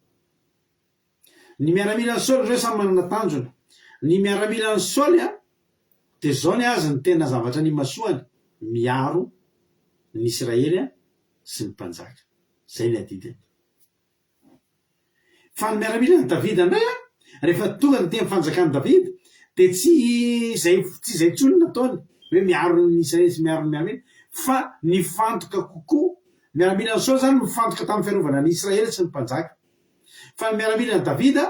ny miaramila ny Saoly reo samy manana tanjona ny miaramila ny Saoly de zao ny azy ny tena zavatra ny masoany miaro ny Israely sy ny mpanjaka zay ny adidiny fa ny miaramila ny Davida indray rehefa tonga de tia mifanjakan'ny Davida de tsy zay tsony nataony hoe miaro ny Israely sy miaro ny miaramila fa nifantoka kokoa miaramila ny Saoly zany mifantoka tamin'ny fiarovana ny Israely sy ny mpanjaka fa ny miaramila ny Davida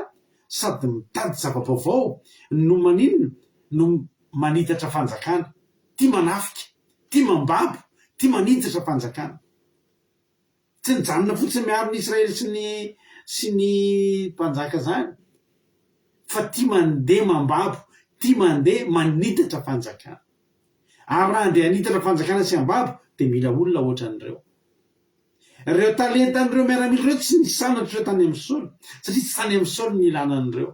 sady mitady zava-baovao no maninona no manitatra fanjakana tia manafika tia mambabo tia manitatra fanjakana tsy nijanona fotsiny miaro ny Israely sy ny mpanjaka zany fa tia mandeha mambabo tia mandeha manitatra fanjakana ary raha andeha hanitatra fanjakana sy ambabo de mila olona ohatran'ireo reo talentan'ireo miaramila reo tsy nisanatra reo tany amin'ny Saoly satria tsy tany amin'ny Saoly ny ilanan'ireo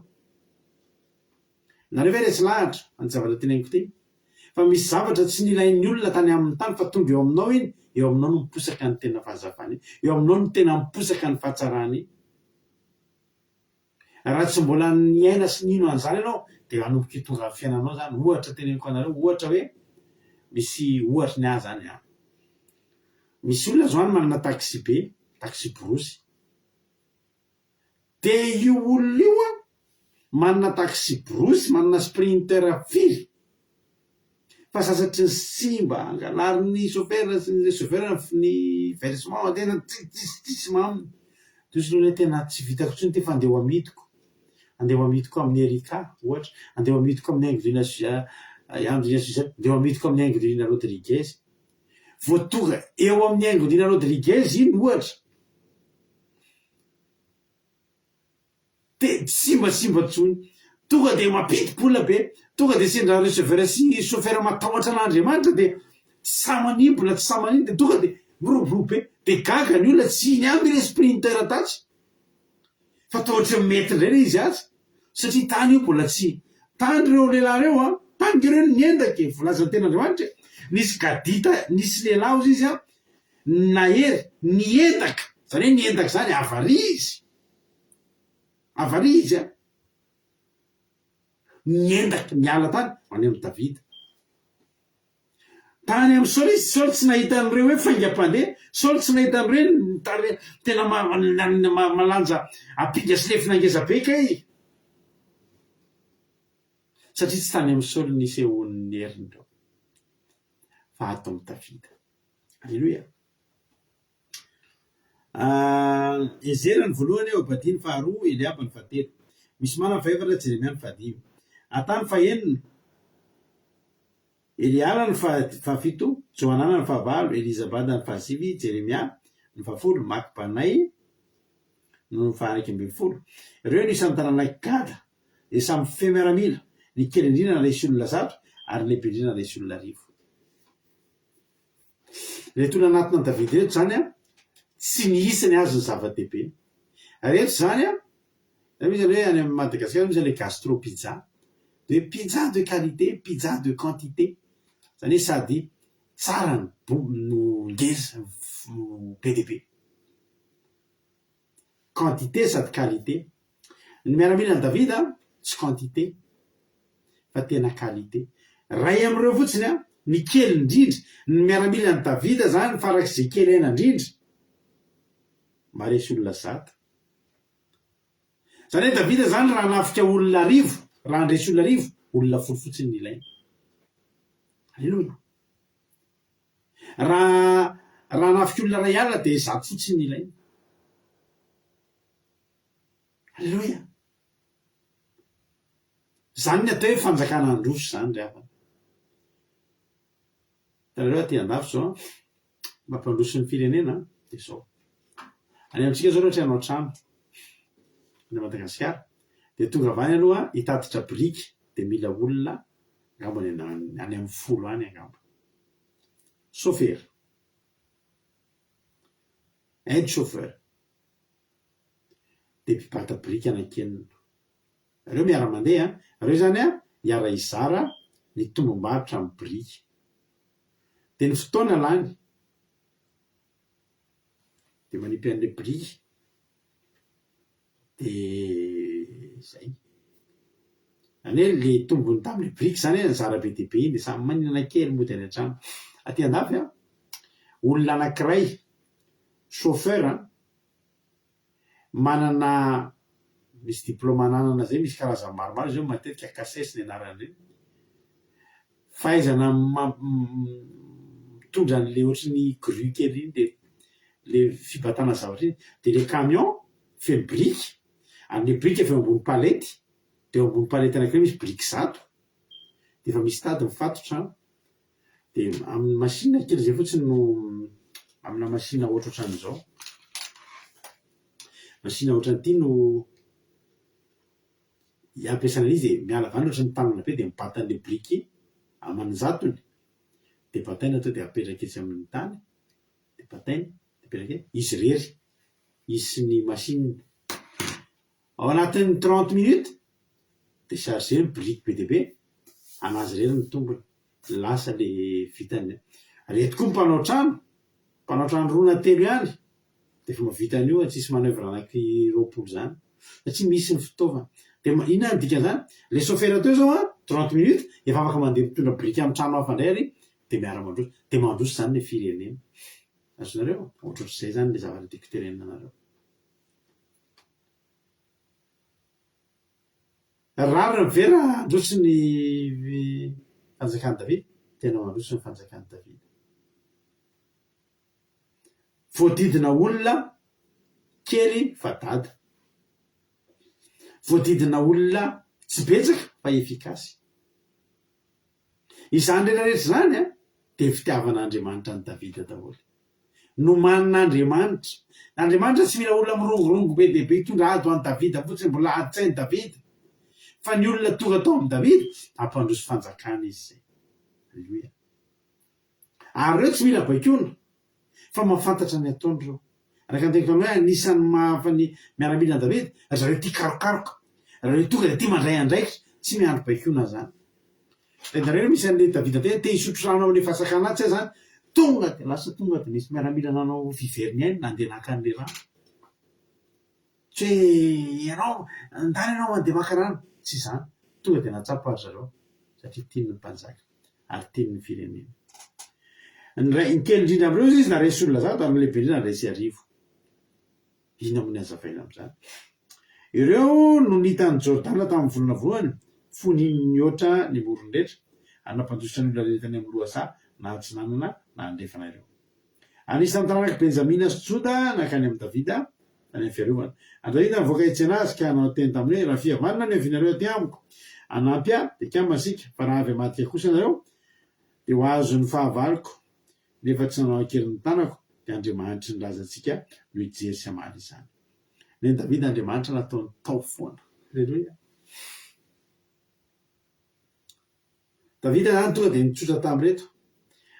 nareo ve resy lahatra any zavatra teneniko ty fa misy zavatra tsy nilain'ny olona tany amin'ny tany fa tonga eo aminao iny eo aminao no miposaka ny tena fahazavany eo aminao no tena miposaka ny fahatsarany raha tsy mbola niaina sy nino an'izany ianao de anomboky tonga amin'ny fiainanao zany ohatra teneniko anareo ohatra hoe misy ohatra ny ahy zany misy olona zao any manana taxi be taxi borosy de io olona io manana taxi borosy manana sprinter firy fa sasatry ny simba angalary ny chauffeur sy ny chauffeur ny versement tena tsisy maminy tosy tena tsy vitako tsony ty fa andeha amidiko amin'ny Erika ohatra andeha amidiko amin'ny Angolina andeha amidiko amin'ny Angolina Rodriguez voatonga eo amin'ny Angolina Rodriguez iny ohatra de simbasimba tsony tonga de mampidi-pola be tonga de sendra receveur sy chauffeur matahotra an'Andriamanitra de tsy samanimbola tsy samaniny de tonga de miroborobo be de gaga ny olona tsy iny amby le sprinter tatsy fa tohatra mety indray le izy azy satria tany io mbola tsy tany reo lehilahy reo tany reo niendaka volazan'ny ten'Andriamanitra nisy gadita nisy lehilahy ozy izy nahery niendaka zany hoe niendaka zany avary izy niendaka niala tany any amin'ny Davida tany amin'ny Saoly izy Saoly tsy nahita an'ireo hoe faingam-pandeha Saoly tsy nahita an'ireo tena malanja apinga sy lefina angeza-be kay satria tsy tany amin'ny Saoly nisy eon'ny herin'ireo fa ato amin'ny Davida alleloia Ezera ny voalohany Obadiny faharoa Eliaba ny fahatelo misy mana faefatra Jeremia ny fahadimy Atany fahenina Eliala ny fahafito Johanana ny fahavalo Elizabada ny fahasivy Jeremia ny fahafolo Makbanay no ny faharaiky ambin'ny folo ireo ny samy tanàna Gada de samy fefy miaramila ny kely indrindra resy olona zato ary lehibe indrindra resy olona rivo reto olona anatina Davida reto zany tsy niisany azy ny zava-dehibe reto zany misy hoe any amin'ny Madagasikara misy le gastro pizza de pizza de qualité pizza de quantité zany sady tsara no ngeza be dia be quantité sady qualité ny miaramila ny Davida tsy quantité fa tena qualité. Ray am'ireo fotsiny a ny kely indrindra ny miaramila ny Davida zany farak'izay kely aina indrindra maresy olona zata. Zany hoe Davida zany raha nafika olona arivo, raha andresy olona arivo, olona folo fotsiny ny ilaina. Alleloia. Raha nafika olona ray alina dia 100 fotsiny ny ilaina. Alleloia. Zany ny atao hoe fanjakana androso zany ry havana. Tanareo aty andafy zao mampandroso ny firenena dia zao. Any amintsika zao ohatra hanao trano ny Madagasikara dia tonga avany aloha hitatitra biriky dia mila olona angamba any amin'ny 10 any angamba. Chauffeur. Aide chauffeur. Dia mpibata biriky anakenina. Ireo miara-mandeha, ireo zany a hiara izara ny tombom-barotra amin'ny biriky. Dia ny fotoana lany dia manipy an'ilay biriky dia zay. Zany hoe le tombony tamin'ilay biriky zany hoe zara be dia be iny dia samy maninana kely mody any an-trano. Aty andafy a olona anankiray chauffeur manana misy diplôma ananana zay, misy karazany maromaro zao matetika kasesy ny anaran'ireny. Fahaizana mitondra an'le ohatry ny grue kely iny dia le fibatana zavatra iny dia le camion feno biriky, an'le biriky efa ambony palety dia eo ambony palety anankiray misy biriky 100 dia efa misy tady mifatotra dia amin'ny machine kely zay fotsiny no amina machine ohatrohatran'izao. Machine ohatran'ity no ampiasana izy dia miala avany ohatry ny tanana be dia mibata an'ilay biriky aman-jatony dia bataina atao dia apetraka etsy amin'ny tany dia bataina dia apetraka izy rery izy sy ny machine. Ao anatin'ny 30 minutes dia chargé ny biriky be dia be, anazy rery ny tombony, lasa le vitany. Reto koa mpanao trano rona telo ihany dia efa mahavita an'io tsisy manœuvre anaky 20 zany satria misy ny fitaovana. Dia inona ny dika zany? Le chauffeur teo zao 30 minutes efa afaka mandeha mitondra biriky amin'ny trano hafa indray ary dia miara-mandroso. Dia mandroso zany le firenena. Azonareo ohatrohatr'izay zany le zavatra tiako terenanareo. Rarina vera androso ny fanjakany Davida, tena mandroso ny fanjakany Davida. Voadidina olona kely fa dada. Voadidina olona tsy betsaka fa efikasy. Izany rehetrarehetra zany dia fitiavan'Andriamanitra ny Davida daholo. Nomanin'Andriamanitra. N'Andriamanitra tsy mila olona mirongorongo be dia be hitondra ady ho an'i Davida fotsiny, mbola ady-tsain'i Davida. Fa ny olona tonga tao amin'ny Davida ampandroso fanjakana izy zay. Alleluia. Ary ireo tsy mila baikona fa mahafantatra ny ataon'ireo. Araka ny teniko tamin'ny hoe anisan'ny mahafany miaramila an'i Davida, zareo tia karokaroka, zareo tonga dia tia mandray andraikitra, tsy miandry baikona zany. Hitanareo misy an'ilay Davida te hisotro rano amin'ny fasakana tsy zany, tonga dia lasa tonga dia misy miaramila nanao fiveriny ainy nandeha naka an'ilay rano. Tsy hoe ianao andany ianao mandeha maka rano, tsy zany. Tonga dia natsapa ary zareo satria tiany ny mpanjaka ary tiany ny firenena. Ny kely indrindra amin'ireo izy naresy olona zata ary ny lehibe indrindra naresy arivo. Ino amin'ny hazavaina amin'izany? Ireo no nitan'ny Jordana tamin'ny volana voalohany, fony mihoatra ny moron-dretra, ary nampandrosotra ny olona rehetra any amin'ny lohasaha na antsinanana na andrefana ireo. Anisan'ny taranaka Benjamina sy Joda nakany amin'ny Davida any amin'ny fiarovana. Any Davida nivoaka hetsena azy ka nanao teny taminy hoe raha fihavanana ny avianareo aty amiko, anampy ahy dia kamo asika, fa raha avy hamadika kosa nareo dia ho azo ny fahavaloko. Nefa tsy nanao akery ny tanako dia Andriamanitra ny lazantsika no hijery sy hamaly izany. Ny Davida Andriamanitra nataony tao foana. Alleluia. Davida zany tonga dia nitsotra tamin'ireto.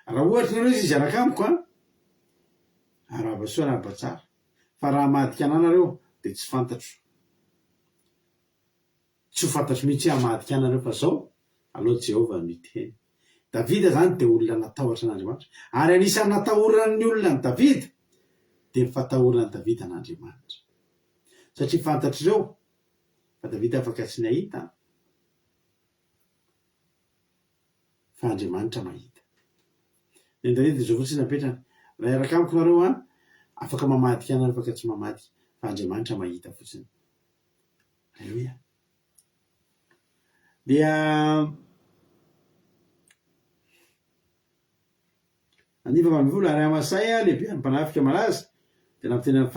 Raha ohatra nareo izy araka amiko araba soa araba tsara, fa raha madika anareo dia tsy fantatro. Tsy ho fantatro mihitsy hamadika anareo fa zao aloha Jehovah no miteny. Davida zany dia olona natahotra an'Andriamanitra, ary anisan'ny natahorana ny olona ny Davida dia ny fatahorana ny Davida n'Andriamanitra. Satria fantatr'ireo fa Davida afaka tsy nahita fa Andriamanitra mahita. Ny Davida zao fotsiny napetrana raha iaraka amiko nareo afaka mamadika anareo afaka tsy mamadika fa Andriamanitra mahita fotsiny. Alleluia. Dia aniva mamivola ary Amasay lehibe any mpanafika malaza dia nampiteny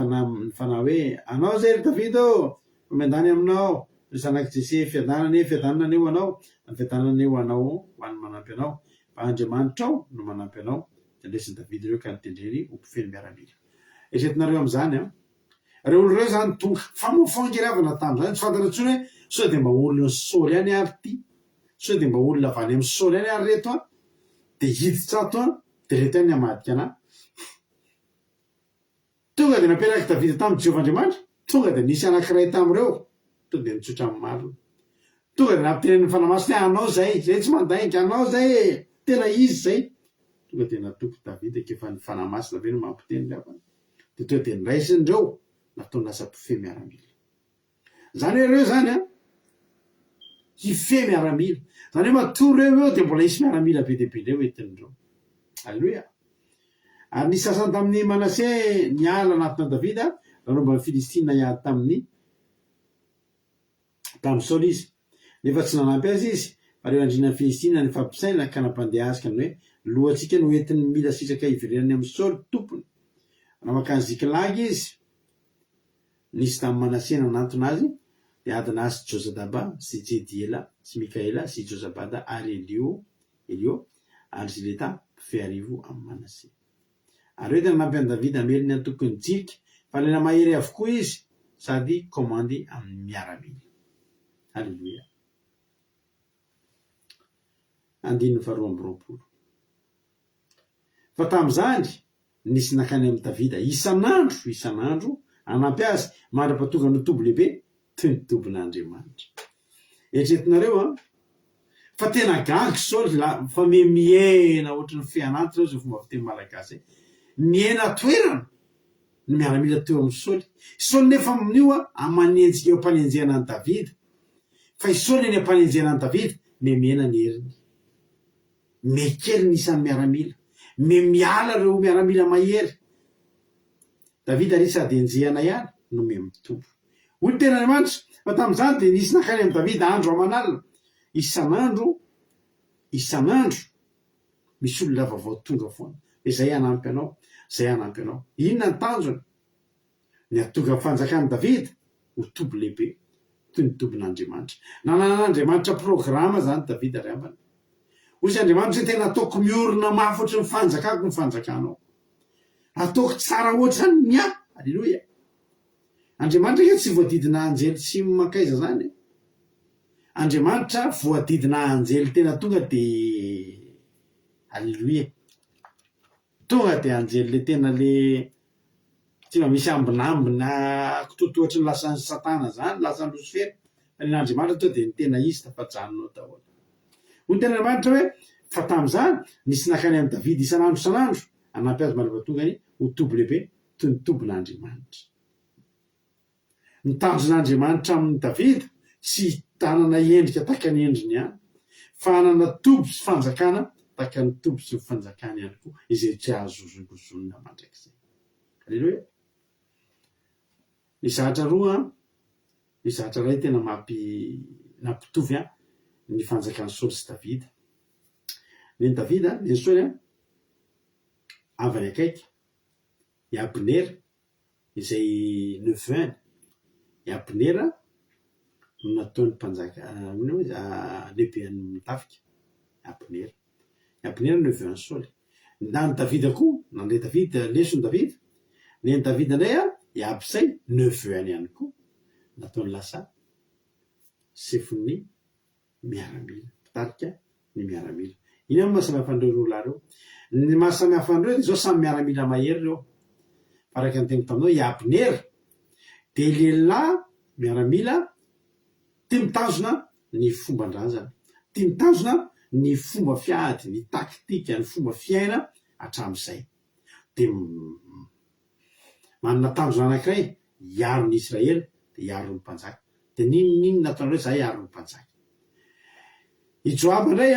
fanahy hoe anao zay ry Davida mandany aminao ny zanaky Jese fiadanana aneo anao ny fiadanana eo anao ho any manampy anao fa Andriamanitra ao no manampy anao. Dia ndresiny Davida ireo ka nitendrery ho mpifeny miaramila. Esetinareo am'izany reo olo reo zany tonga famofangeravana tamin'izany tsy fantatra intsony hoe sao dia mba olona Saoly any ary ty sao dia mba olona avy any amin'ny Saoly any ary reto dia hiditra ato dia reto any hamadika anahy. Tonga dia napetraky Davida tamin'ny Jehovahandriamanitra tonga dia nisy anankiray tamin'ireo tonga dia nitsotra amin'ny marina. Tonga dia nampitenen'ny fanamasina hoe anao zay tsy mandainga anao zay tena izy zay. Tonga dia natoko Davida kefa ny fanamasina ve no mampiteny avana dia tonga dia niraisindreo natao lasa mpifehy miaramila. Zany hoe reo zany hifehy miaramila zany hoe matory reo eo dia mbola hisy miaramila be dia be indray hoentin'ireo. Alleluia. Ary nisy sasany tamin'ny Manase niala anatina Davida nanomba ny Filistina niady tamin'ny Saoly izy nefa tsy nanampy azy izy fa reo andrina ny Filistina ny fampisaina ka nampandeha azy ka ny hoe lohantsika no entiny mila sitraka iverenany amin'ny Saoly tompony. Raha makany Ziklag izy nisy tamin'ny Manase nanantona azy dia adina azy Jozadaba sy Jediela sy Mikaela sy Jozabada ary Elio ary Zileta mpifehy arivo amin'ny Manase. Ary hoe tena nampy an'i Davida ameliny antokony jirika fa lena mahery avokoa izy sady komandy amin'ny miaramila. Halleluia. Andininy faharoa amby roapolo. Fa tamin'izany nisy nakany amin'ny Davida isan'andro anampy azy mandra-pahatonga ny tobo lehibe toy ny tobon'Andriamanitra. Eritreretinareo fa tena gaga Saoly fa miena ohatry ny fean'anty reo zay fomba fiteny malagasy miena toerana ny miaramila teo amin'ny Saoly. Saoly nefa amin'io amanenjika eo ampanenjehana any Davida fa i Saoly eny ampanenjehana any Davida miena ny heriny mekely nisan'ny miaramila miala reo miaramila mahery. Davida ry sady enjehana ihany no mitombo. Olo tena Andriamanitra fa tamin'izany dia nisy nakany amin'ny Davida andro aman'alina isan'andro misy olona vaovao tonga foana izay hanampy anao zay hanampy anao. Inona ny tanjony? Ny hatonga fanjakan'i Davida ho tobo lehibe toy ny tobon'Andriamanitra. Nanan'Andriamanitra programa zany Davida ry ambany. Ozy Andriamanitra tena ataoko miorina mafy ohatry ny fanjakako ny fanjakanao. Ataoko tsara ohatrany ny ahy. Alleluia. Andriamanitra ke tsy voadidina anjely tsy makaiza zany. Andriamanitra voadidina anjely tena tonga dia alleluia. Tonga dia anjely le tena le tsy mba misy ambinambina totohatry ny lasan'ny Satana zany lasan'ny Losifera. N'Andriamanitra to dia ny tena izy tafajanonao daholo. Hoy tena Andriamanitra hoe fa tamin'izany nisy nakany amin'ny Davida isan'andro anampy azy mandra-pahatongany ho tobo lehibe toy ny tobon'Andriamanitra. Ny tanjon'Andriamanitra amin'ny Davida tsy tanana endrika tahaka ny endriny ihany fa hanana tobo sy fanjakana tahaka ny tobo sy fanjakana ihany koa izay tsy ahazozongozonina mandrakizay. Alleluia. Ny zatra roa ny zatra ray tena nampitovy ny fanjakan'ny Saoly sy Davida. Ny Davida ny Saoly avany akaiky i Abner izay neveu i Abner no nataony mpanjaka lehibean'ny mitafika Abner. Abner neveu ny Saoly. Na ny Davida koa nandeha Davida lesony Davida ny Davida indray i Abisay neveu any ihany koa nataony lasa sefon'ny miaramila mpitarika ny miaramila. Iny amin'ny mahasamihafa andreo roa reo. Ny mahasamihafa andreo zao samy miaramila mahery reo. Araka ny teny taminao i Abner dia lehilahy miaramila tia mitazona ny fomban-drazana, tia mitazona ny fomba fiady, ny taktika, ny fomba fiaina hatramin'izay. Dia manana tanjona anankiray hiaro ny Israely dia hiaro ny mpanjaka. dia ninonina ataonareo zahay ary ny mpanjaka. I Joaba indray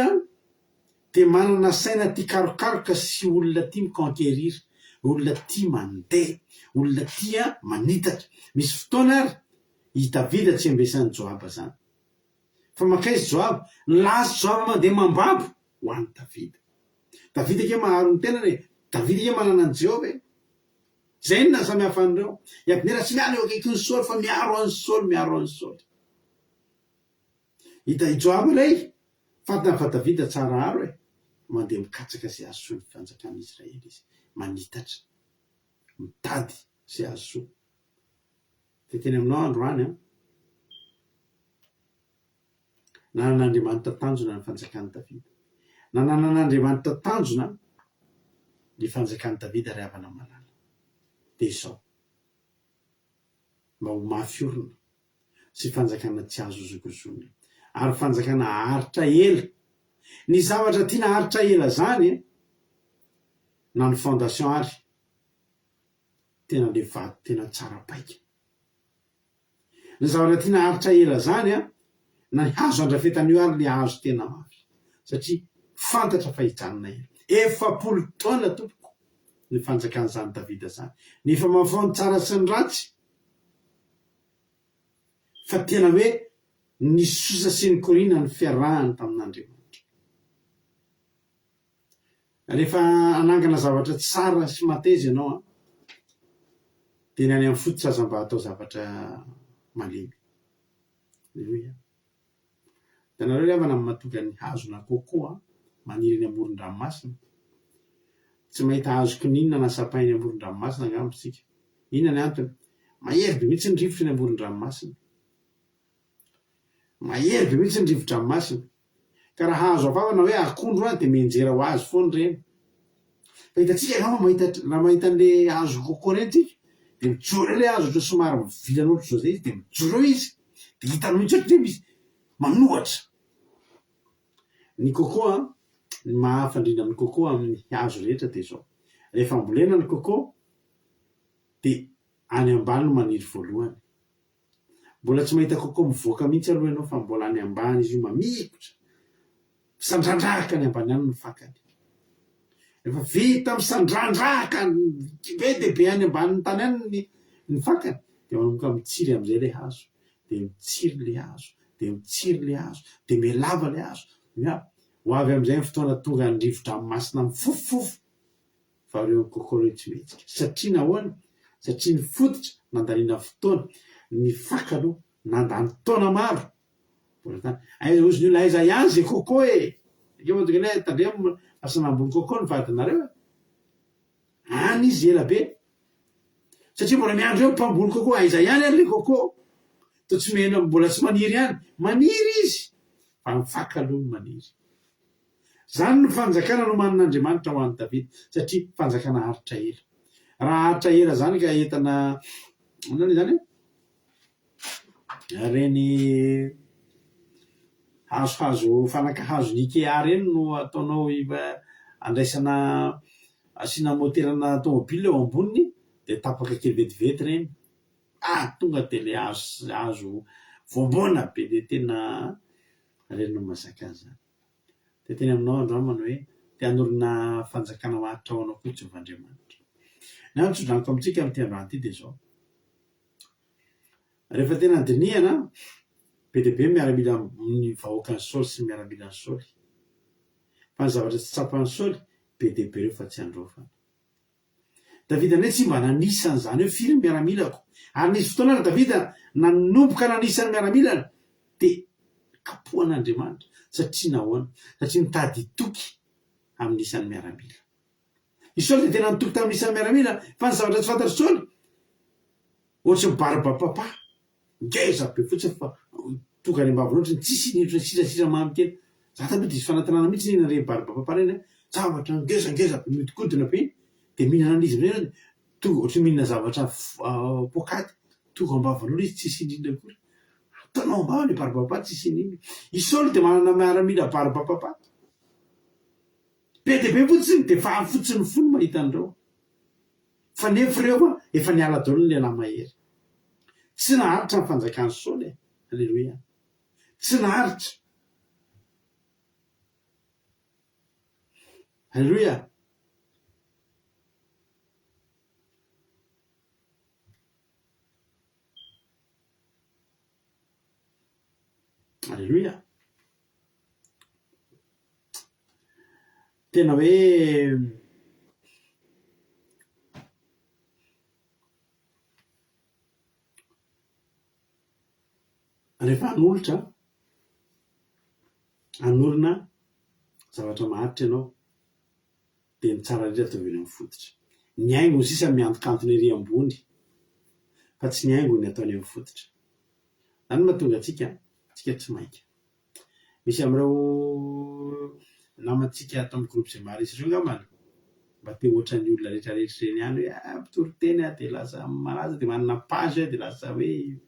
dia manana saina tia karokaroka sy olona tia mikankerira, olona tia mandeha, olona tia manitatra. Misy fotoana ary i Davida tsy ambesan'ny Joaba zany, fa makaizy Joaba, lasy Joaba mandeha mambabo ho an'ny Davida. Davida ke maharo ny tenany, Davida ke manana ny Jehovah. Zay na samy hafa an'ireo. I Abner tsy miala eo akaiky ny Saoly fa miaro an'ny Saoly, miaro an'ny Saoly. I Joaba ilay fantany fa Davida tsara aro mandeha mikatsaka izay azo soa ny fanjakan'Israely izy, manitatra, mitady izay azo soa. Dia teny aminao androany nanan'Andriamanitra tanjona ny fanjakan'i Davida. Nanan'Andriamanitra tanjona ny fanjakan'i Davida ry havana malala. Dia izao mba ho mafy orina sy fanjakana tsy azo zokozony, ary fanjakana haritra ela. Ny zavatra tiana haritra ela zany na ny fondation ary tena le vato tena tsara paika. Ny zavatra tiana haritra ela zany na ny hazo andrafetan'io ary le hazo tena mafy, satria fantatra fa hijanona ela. 40 taona tompoko ny fanjakan'izany Davida zany, ny famafony tsara sy ny ratsy, fa tena hoe ny sosa sy ny korina ny fiarahany tamin'Andriamanitra. Rehefa anangana zavatra tsara sy mateza ianao dia ny any amin'ny fototra aza mba atao zavatra malemy. Aleluia. Hitanareo ry havana matoga ny hazona koko maniry eny amoron-dranomasina. Tsy mahita hazo kininina na sapainy amoron-dranomasina angamba isika. Inona ny antony? Mahery be mihitsy ny rivotra eny amoron-dranomasina. Mahery be mihitsy ny rivo-dranomasina. Ka raha hazo avavana hoe akondro dia mienjera ho azy foana ireny. Fa hitantsika raha mahita an'ilay hazo koko ireny tsika dia mijoro ilay hazo ohatra somary mivilana ohatr' izao zay izy dia mijoro eo izy. Dia hitanao mihitsy ohatry izy manohatra. Ny koko ny mahafa indrindra amin'ny koko amin'ny hazo rehetra dia izao. Rehefa ambolena ny koko dia any ambany no maniry voalohany. Mbola tsy mahita koko mivoaka mihitsy aloha ianao, fa mbola any ambany izy io mamikotra, misandrandraka any ambany any ny fakany. Rehefa vita misandrandraka be dia be any ambany ny tany any ny fakany dia manomboka mitsiry amin'izay ilay hazo, dia mitsiry ilay hazo, dia mitsiry ilay hazo, dia mialava ilay hazo. Ho avy amin'izay ny fotoana tonga ny rivo-dranomasina mifofofofo fa ireo koko ireo tsy mihetsika. Satria nahoana? Satria ny fototra nandaniana fotoana, ny faka aloha nandany taona maro. Ozy ny olona aiza ihany izay koko eke matonga ilay tandremo asana ambony koko ny vadinareo. Any izy ela be. Satria mbola miandro eo mpambony koko, aiza ihany ary le koko. Toa tsy mena mbola tsy maniry ihany. Maniry izy. Fa ny faka aloha ny maniry. Zany no fanjakana no manin'Andriamanitra ho an'ny Davida, satria fanjakana haritra ela. Raha haritra ela zany ka entana zany reny hazohazo fanaka hazo ny IKEA reny no ataonao andraisana asiana moterana tomobile eo amboniny dia tapaka kely vetivety reny. Tonga dia le hazo voamboana be dia tena reny no mahazaka azy zany. Dia teny aminao andramana hoe te hanorina fanjakana maharitra ho anao koa Jehovahandriamanitra. Ny antso draniko amintsika amin'ity androany ity dia izao. Rehefa tena andinihana be dia be miaramila amin'ny vahoakan'ny Saoly sy miaramila ny Saoly. Fa ny zavatra tsy tsapan'ny Saoly be dia be ireo fa tsy androfana. Davida ndray tsy mba nanisany zany hoe firy miaramilako. Ary nisy fotoana ary Davida nanomboka nanisany miaramilana dia kapohan'Andriamanitra. Satria nahoana? Satria mitady toky amin'ny isan'ny miaramila. I Saoly dia tena nitoky tamin'ny isan'ny miaramila, fa ny zavatra tsy fantatry Saoly ohatra barabapapa ngeza be fotsiny fa tonga any ambavy loatra tsisy niditra sirasira mamy kely. Za taloha dia fanatanana mihitsy nina reny barabapapa reny zavatra ngezangeza be miodikodina be dia mihinana an'izy ireny tonga ohatra mihinana zavatra pokaty tonga ambavan'olo izy tsisy indrindra koa. Ataonao ambava ny barabapapa tsisy indrindra. I Saoly dia manana miaramila barabapapa be dia be fotsiny dia fa fotsiny fony mahita an'ireo. Fa nefa ireo efa niala daholo ny lehilahy mahery. Tsy naharitra ny fanjakan'ny Saoly Alleloia. Tsy naharitra. Alleloia. Alleloia. Tena hoe rehefa anorina zavatra maharitra ianao dia ny tsara indrindra ataovy eny amin'ny fototra. Ny haingony sisa miantokantona ery ambony fa tsy ny haingony ataony amin'ny fototra. Zany mahatonga tsika tsy mainka. Misy amin'ireo namantsika ato amin'ny groupe izay maharesy ireo angambany mba te ohatra ny olona rehetrarehetra ireny ihany hoe mpitory-teny dia lasa malaza dia manana page dia lasa hoe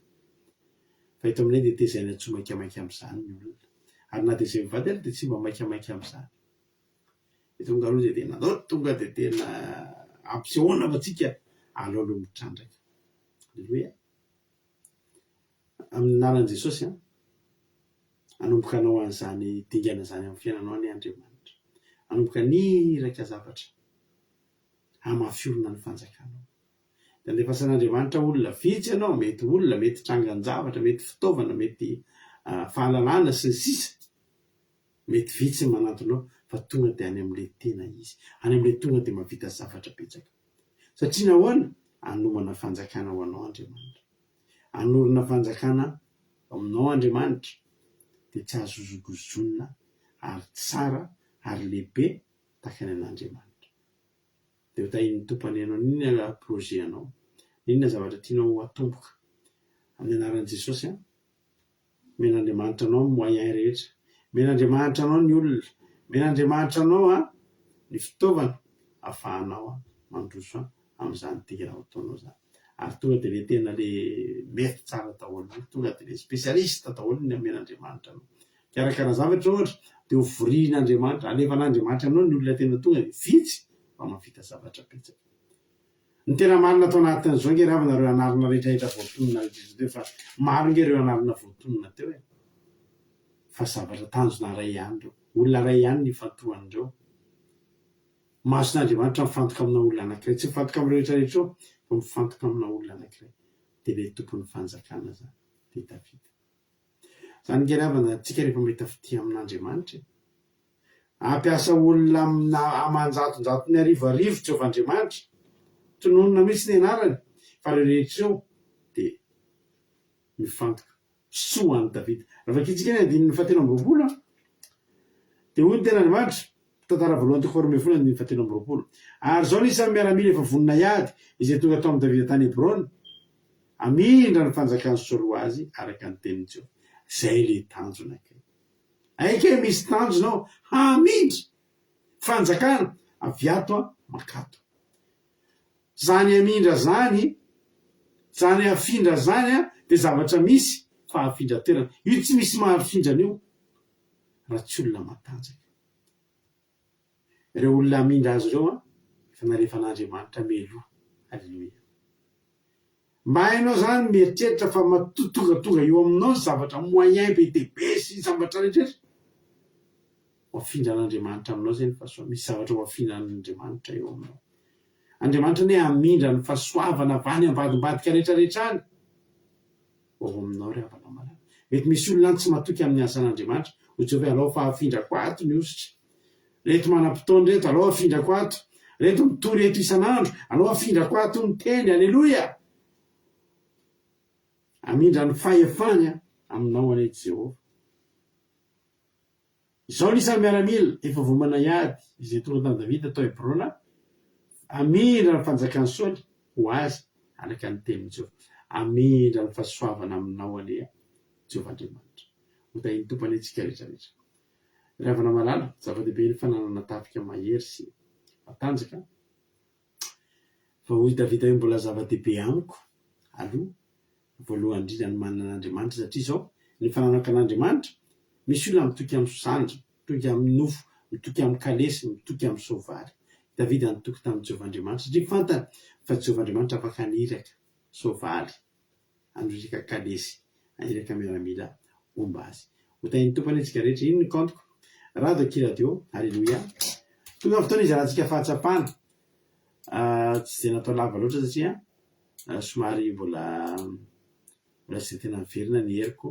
fa eto aminay dia tezaina tsy maikamaika amin'izany ny olona. Ary na dia izay mivady ary dia tsy mba maikamaika amin'izany. Dia tonga aloha dia tena tonga dia tena ampisehoana fa tsika aleoloha mitrandraka. Alleloia. Amin'ny anaran'i Jesosy anomboka anao an'izany dingana izany amin'ny fiainanao ny Andriamanitra. Anomboka niraka zavatra hamafiorina ny fanjakanao. Dia andefasan'Andriamanitra olona vitsy ianao, mety olona, mety trangan-javatra, mety fitaovana, mety fahalalana sy ny sisa. Mety vitsy manantonao fa tonga dia any amin'ilay tena izy. Any amin'ilay tonga dia mahavita zavatra betsaka. Satria nahoana? Anomana fanjakana ho anao Andriamanitra. Anorina fanjakana aminao Andriamanitra dia tsy azo zogozonina ary tsara ary lehibe tahaka ny an'Andriamanitra. Dia ho tahin'ny tompany ianao ninona projet anao, ninona zavatra tianao atomboka amin'ny anaran'i Jesosy. Men'Andriamanitra anao ny moyen rehetra, men'Andriamanitra anao ny olona, men'Andriamanitra anao ny fitaovana ahafahanao mandroso amin'izany dingana ataonao izany. Ary tonga dia ilay tena ilay mety tsara daholo, tonga dia ilay spesialista daholo ny men'Andriamanitra anao. Karakara zavatra ohatra dia ho vorian'Andriamanitra, alefan'Andriamanitra anao ny olona tena tonga dia vitsy fa mahavita zavatra betsaka. Ny tena marina atao anatin'izao nge ravina ireo anarina rehetrarehetra voatonona teo fa maro nge ireo anarina voatonona teo fa zavatra tanjona ray ihany reo, olona ray ihany ny fantohan'ireo. Mason'Andriamanitra mifantoka amina olona anankiray, tsy mifantoka amin'ny rehetrarehetra eo fa mifantoka amina olona anankiray. Dia ilay tompon'ny fanjakana zany dia Davida. Zany nge ravina tsika rehefa mahita fitia amin'Andriamanitra ampiasa olona amanjatonjatony arivarivo Jehovahandriamanitra, tononona mihitsy ny anarany fa ireo rehetra eo dia mifantoka. Soa an'i Davida. Raha vakitsika ny 19 dia hoy ny ten'Andriamanitra tantara voalohany toko 19 ary zao nisy miaramila efa vonona hiady izay tonga tao amin'ny Davida tany Hebrona, amindra ny fanjakany Saoly ho azy araka ny tenin'i Jehova. Zay le tanjona kay. Aike misy tanjonao hamindra fanjakana avy ato makato. Zany amindra zany, zany afindra zany dia zavatra misy fa afindra toerana. Io tsy misy mahafindra an'io raha tsy olona matanjaka. Ireo olona amindra azy ireo efa narefan'Andriamanitra meloha. Alleluia. Mba hainao zany mieritreritra fa tonga eo aminao zavatra moyen be dia be sy zavatra rehetrarehetra. Ho afindra an'Andriamanitra aminao zany fa soa misy zavatra ho afindra an'Andriamanitra eo aminao. Andriamanitra ne amindra ny fahasoavana avy any ambadimbadika rehetrarehetra any. Ho aminao ry havana malala. Mety misy olona any tsy matoky amin'ny asan'Andriamanitra, ohatry hoe alao fa afindrako ato ny ositra. Reto manam-potoana reto alao afindrako ato. Reto mitory eto isan'andro alao afindrako ato ny teny. Alleloia. Amindra ny fahefany aminao anay Jehova. Izao nisy miaramila efa vomana hiady izay tonga tany Davida tao Hebrona, amindra ny fanjakany Saoly ho azy araka ny tenin'i Jehova. Amindra ny fahasoavana aminao ane Jehovahandriamanitra. Ho tahin'ny tompany antsika rehetrarehetra. Ravana malala, zava-dehibe ny fananana tafika mahery sy matanjaka. Fa hoy Davida hoe mbola zava-dehibe amiko aloha voalohany indrindra ny manana an'Andriamanitra, satria izao ny fananaka an'Andriamanitra misy olona mitoky amin'ny sandra, mitoky amin'ny nofo, mitoky amin'ny kalesy, mitoky amin'ny soavaly. Davida nitoky tamin'ny Jehovahandriamanitra satria fantany fa Jehovahandriamanitra afaka aniraka soavaly, aniraka kalesy, iraka miaramila omba azy hotain'ny tompany antsika rehetra ino ny kantoko radio kiradio halleloia tonga fotoana izy rahantsika fahatsapana tsy de natao lava loatra satria somary mbola tsy de tena miverina ny heriko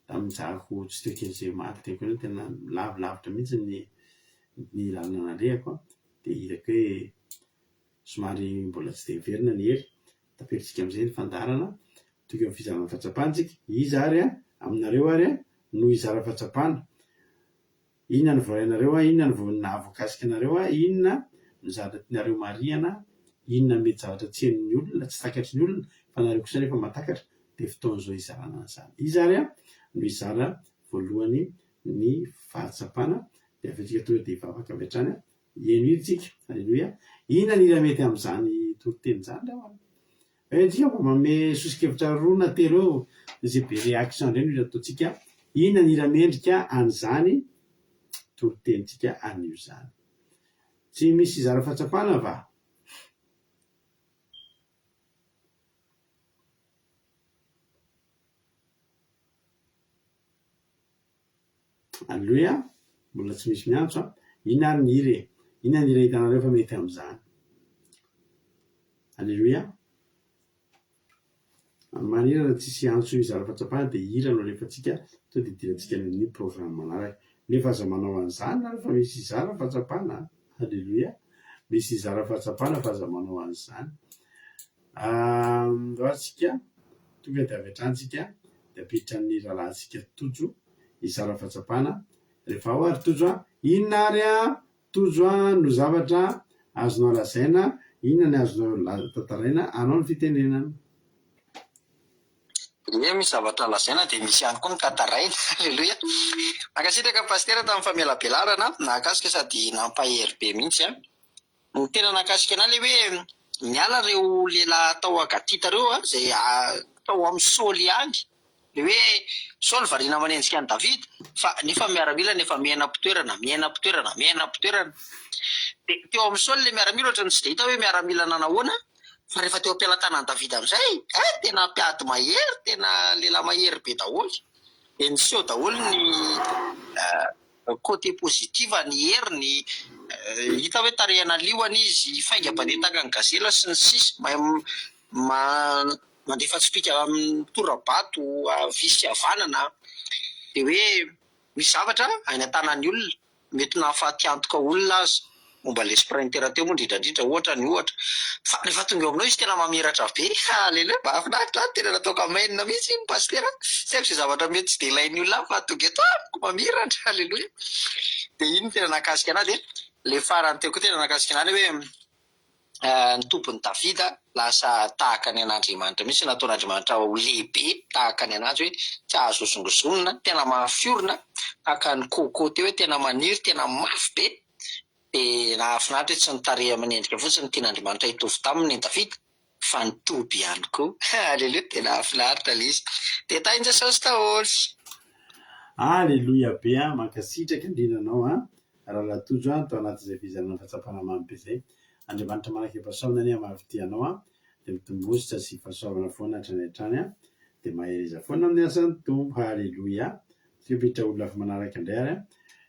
tamin'njahako tsy teo kely zay maro teko io tena lavilavitra mihitsy ny lalana nalehako de hitako hoe somary mbola tsy de miverina ny hery taperitsika am'izay ny fandarana toka amin'ny fizarana fahatsapanatsika izy ary aminareo ary no izara fahatsapana inona ny voarainareo inona ny nahavoakasika anareo inona ny zavatra tianareo mariana inona mety zavatra tsy hen'ny olona tsy takatry ny olona fa nareo kosa nefa matakatra de fotoan'izao izarana an'izany izy ary no izara voalohany ny fahatsapana de afetsika tonga de hivavaka avy hatrany eno iritsika halleloia inona ny ira mety am'izany toritenyzany raha tsika mba manome sosikevitra roa na telo eo zay be réaction reny ira ataotsika inona ny ira mendrika an'izany toritenytsika an'io zany tsy misy izara fahatsapana va halleloia mbola tsy misy miantso inona ary ny ire inona ny ira hitanareo fa mety am'izany halleloia manira raha tsisy antso izara fahatsapana de ira no alefatsika to de dirantsika ny programme manaraka nefa aza manao an'izany na refa misy izara fahatsapana halleloia misy izara fahatsapana fa aza manao an'izany ratsika tonga de avy hatranytsika de apiditra ny rahalahntsika tojo izara fahatsapana rehefa ao ary tojo inona ary tojo no zavatra azonao lazaina inona ny azonao tantaraina anao ny fitenenana misy zavatra lazaina de misy ihany koa ny tantaraina halleloia makasitraka pastera tamin'ny famelabelarana nakasika sady nampahery be mihitsy ny tena nakasika ana le hoe miala reo lehilahy atao agatita reo zay atao amin'ny saoly any le hoe saoly variana manenjika any davida fa nefa miaramila nefa miaina-pitoerana de teo amin'ny saoly le miaramila ohatra ny tsy de hita hoe miaramila nanahoana fa rehefa teo am-pialantanany davida am'izay tena mpiady mahery tena lehilahy mahery be daholy de niseho daholy ny côté positiva ny hery ny hita hoe tarehana lioana izy faingam-pandetaka ny gazela sy ny sisy mandefa tsipika amin'ny torabato visy havanana de hoe misy zavatra ainy an-tanany olona mety nahafaty-antoka olona azy momba le sprinter teo moa indrindrandrindra ohatra ny ohatra fa rehefa tonga eo aminao izy tena mamiratra be halleloia mba afinaritra tena nataoka mainina mihitsy iny pastera tsy haiko zay zavatra mety tsy de ilain'ny olona fa tonga eto amiko mamiratra halleloia de iny tena nakasika ana de le farany teo koa tena nakasika ana hoe ny tompony davida lasa tahaka ny an'andriamanitra mihitsy nataon'andriamanitra ho lehibe tahaka ny anazy hoe tsy azo osongosonina tena mafiorina tahaka ny koko teo hoe tena maniry tena mafy be de nahafinaritra hoe tsy nitarehy amin'ny endrika fotsiny tian'andriamanitra hitovy taminy davida fa nitoby ihany koa halleloia tena afinaritra le izy de tainja sosy taholy halleloia be mankasitraka indrinanao raha latojo tao anatin'izay fizarana fahatsapana mamy be zay andriamanitra manaka pasaona any mahavidianao de mitombositra sy fahasoavana foana hatrany hatrany de mahereza foana amin'ny asan'ny tombo halleloia tribitra olona fa manaraka indray ary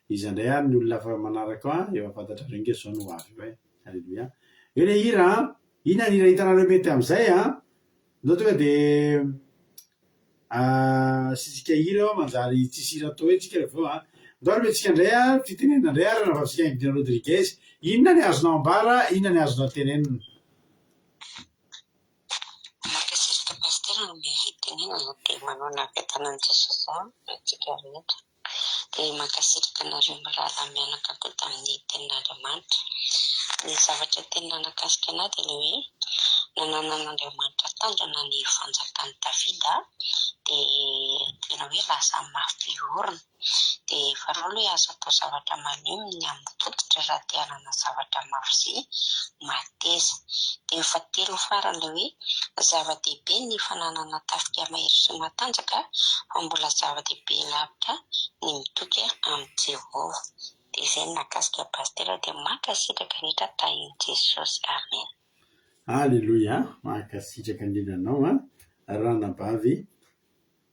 izy indray ary ny olona fa manaraka efa fantatra ringa zao no avy hoe halleloia eo le hira inona ny hira hitanareo mety am'izay no tonga de sitsika hira manjary tsisy hira atao hoe tsika rehefa ndao metsika indray fitenena indray ary navavitsika Ingrid Rodriguez inona ny azonao ambara inona ny azonao tenenina makasitraka pastera no mefitenenana de manao navetanan'ny jesosy tsika rehetra de makasitraka anareo malala mianaka koa tamin'ny tenin'andriamanitra ny zavatra tena nakasika ana de le hoe nananan'andriamanitra tanjona ny fanjakany davida de tena hoe lasa mafy orina de faharoa hoe azo atao zavatra maneho ny amin'ny totitra raha te hanana zavatra mafy sy mateza de fahatelo farany le hoe zava-dehibe ny fananana tafika mahery sy matanjaka fa mbola zava-dehibe lavitra ny mitoky amin'ny Jehova de izay nakasika pastera de makasitraka rehetra tahin'i Jesosy amen halleloia makasitraka indrinanao ranabavy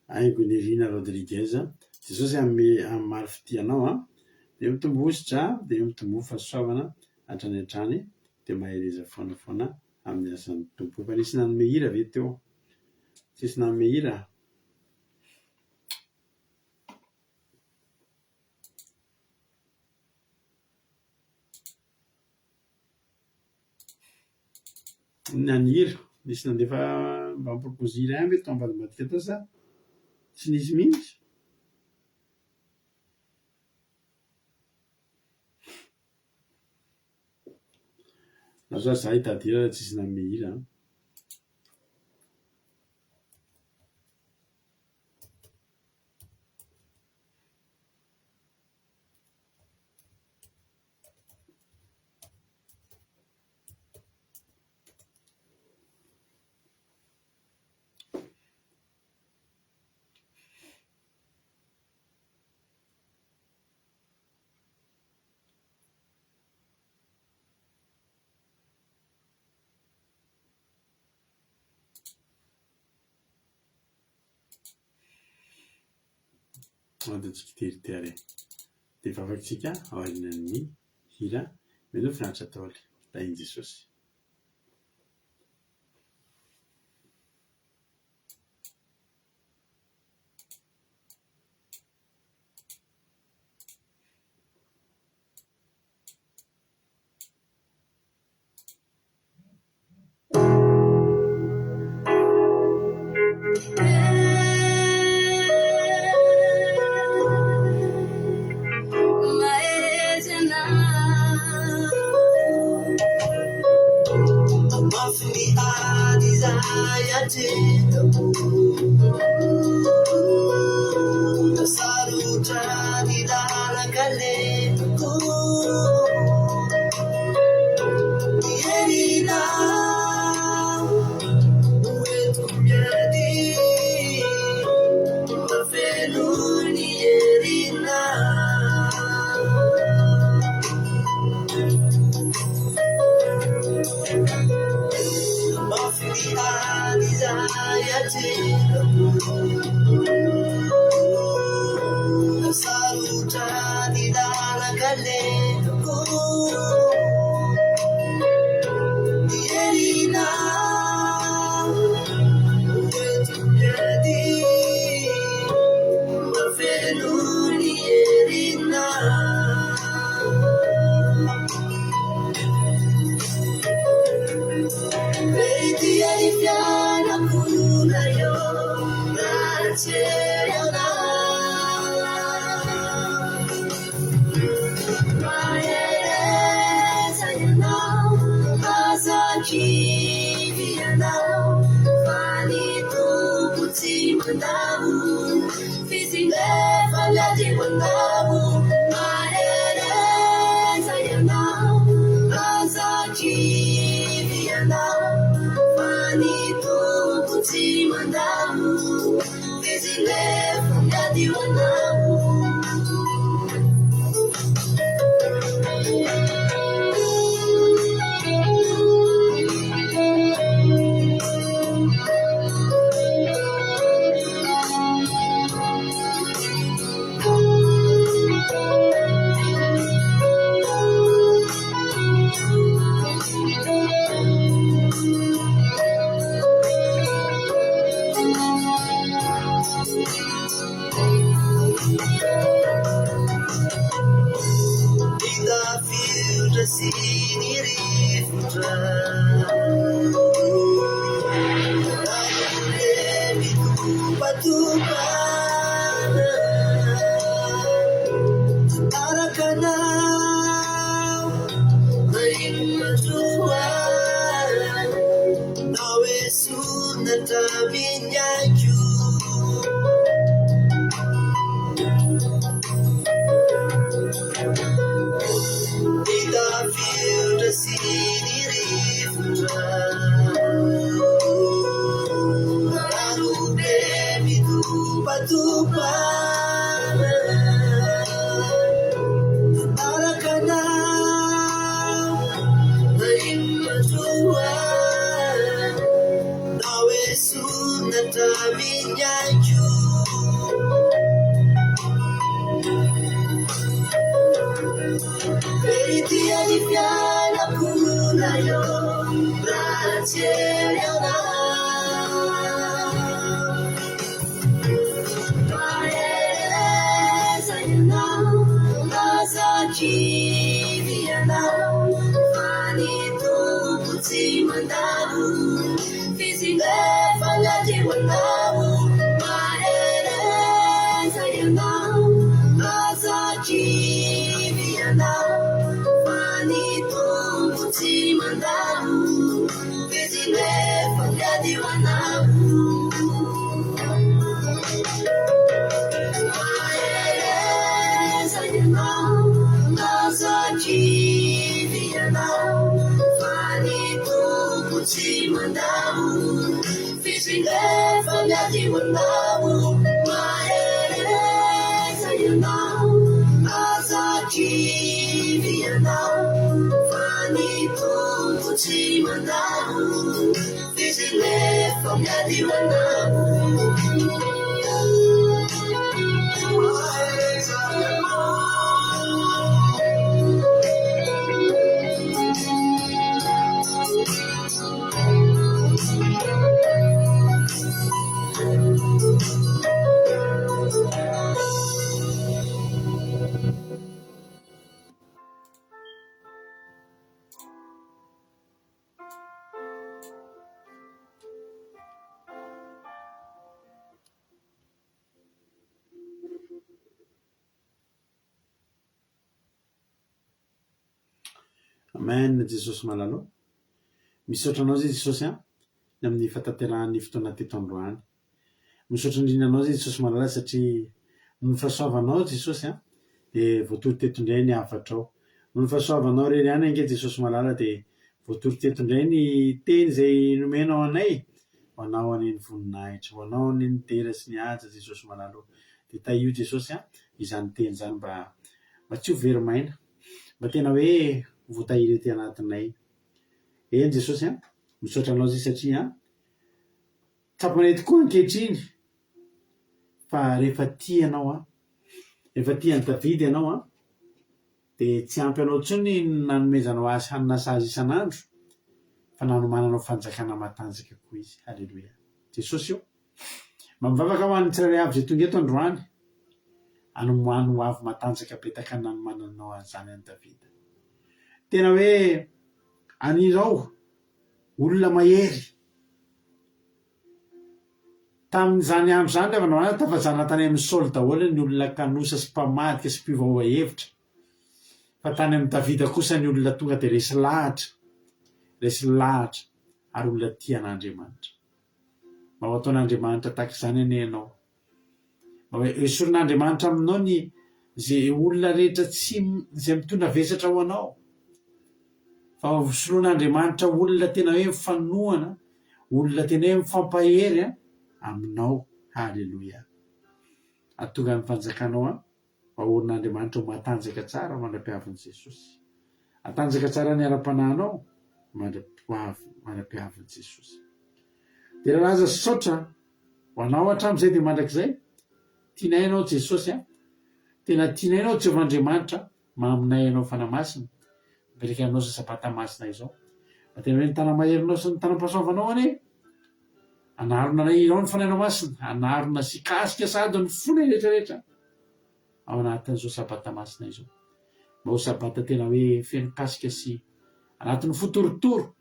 Gonirina Rodriguez dia sao zay amin'ny maro fitianao a dia mitombositra dia mitombo fahasoavana hatrany hatrany dia mahereza foana amin'ny asan'ny tompo fa nisy nanome hira ve teo tsisy nanome hira nanihira nisy nandefa mba mipropose hira ihany ve tao Ambanimadika tao sa tsy nisy mihitsy na so za hitady hira tsisy nanome hira atsika teritery dia efa afatsika aorinan'ny hira meno finaritra taoly lainy Jesosy Ida filtra sini rifra Veritia di piana puna yo Bracieliana Maereza yana Masaki viana Fani tukuti mandamu Fizile faladi wanamu Maereza yana Masaki viana Fani tukuti mandamu Fizile faladi wanamu Amen. Jesosy malalo misaotra anao zay Jesosy ny amin'ny fataterahany fotoana teto androany. Misaotra indrindra anao zay Jesosy malala satria noho ny fahasoavanao Jesosy dia voatory teto indray ny hafatrao. Noho ny fahasoavanao rery ihany ange Jesosy malala dia voatory teto indray ny teny zay nomenao anay ho anao aneny voninahitra, ho anao aneny dera sy ny haja Jesosy malalo. Dia taio Jesosy izany teny zany mba tsy ho very maina, mba tena hoe voatahiry ety anatinay. Eny Jesosy misaotra anao zay satria tsapanay tokoa ankehitriny fa rehefa tia anao rehefa tian'ny Davidy ianao dia tsy ampy anao intsony nanomezanao azy hanina azy isan'andro fa nanomananao fanjakana matanjaka koa izy. Halleluia. Jesosy io mba mivavaka ho an'ny tsirairay avy zay tonga eto androany anomoano avy matanjaka betaka ny nanomananao an'izany an'i Davida. Tena hoe anirao olona mahery tamin'izany andro zany rehefa namanana tafazana tany amin'ny Saoly daholo ny olona kanosa sy mpamadika sy mpivaoa hevitra, fa tany amin'ny Davida kosa ny olona tonga dia resy lahatra ary olona tia an'Andriamanitra. Mba ho ataon'Andriamanitra tahaka izany anie ianao, mba hoe esorin'Andriamanitra aminao ny zay olona rehetra zay mitondra vesatra ho anao, fa soloan'Andriamanitra olona tena hoe mifanohana, olona tena hoe mifampahery aminao. Halleluia. Atonga ny fanjakanao vahorin'Andriamanitra ho matanjaka tsara mandra-piavin'i Jesosy. Atanjaka tsara ny ara-panahinao mandra-piavin'i Jesosy. Dia raha aza saotra ho anao hatramin'izay dia mandrakizay tianay ianao Jesosy tena tianay ianao Jehovahandriamanitra maminay ianao fanamasina mipetraka aminao zay sabata masina izao. Mba tena hoe ny tanamaherinao sy ny tanam-pahasoavanao anie anarona irao ny fanahinao masina, anarona sy kasika sady ny fonay rehetrarehetra ao anatin'izao sabata masina izao. Mba ho sabata tena hoe feno kasika sy anatin'ny fotorotoro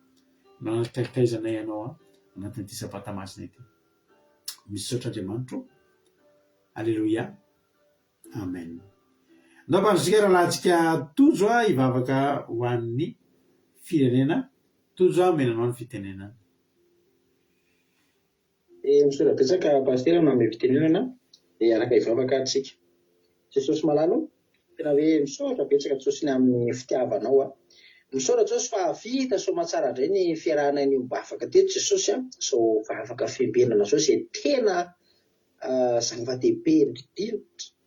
nanakaikaizanay ianao anatin'ity sabata masina ity. Misaotra Andriamanitra. Alleluia. Amen. Nampandrisika raha lahantsika tojo hivavaka ho an'ny firenena. Tojo menanao ny fitenenana. Misora betsaka pastera manome fitenenana araka hivavaka antsika. Jesosy malalo tena hoe misaotra betsaka Jesosy amin'ny fitiavanao. Misaotra Jesosy fa vita soamantsara indray ny fiarahanay ny mivavaka teto Jesosy so vavaka fiambenana zao izay tena zava-dehibe indrindra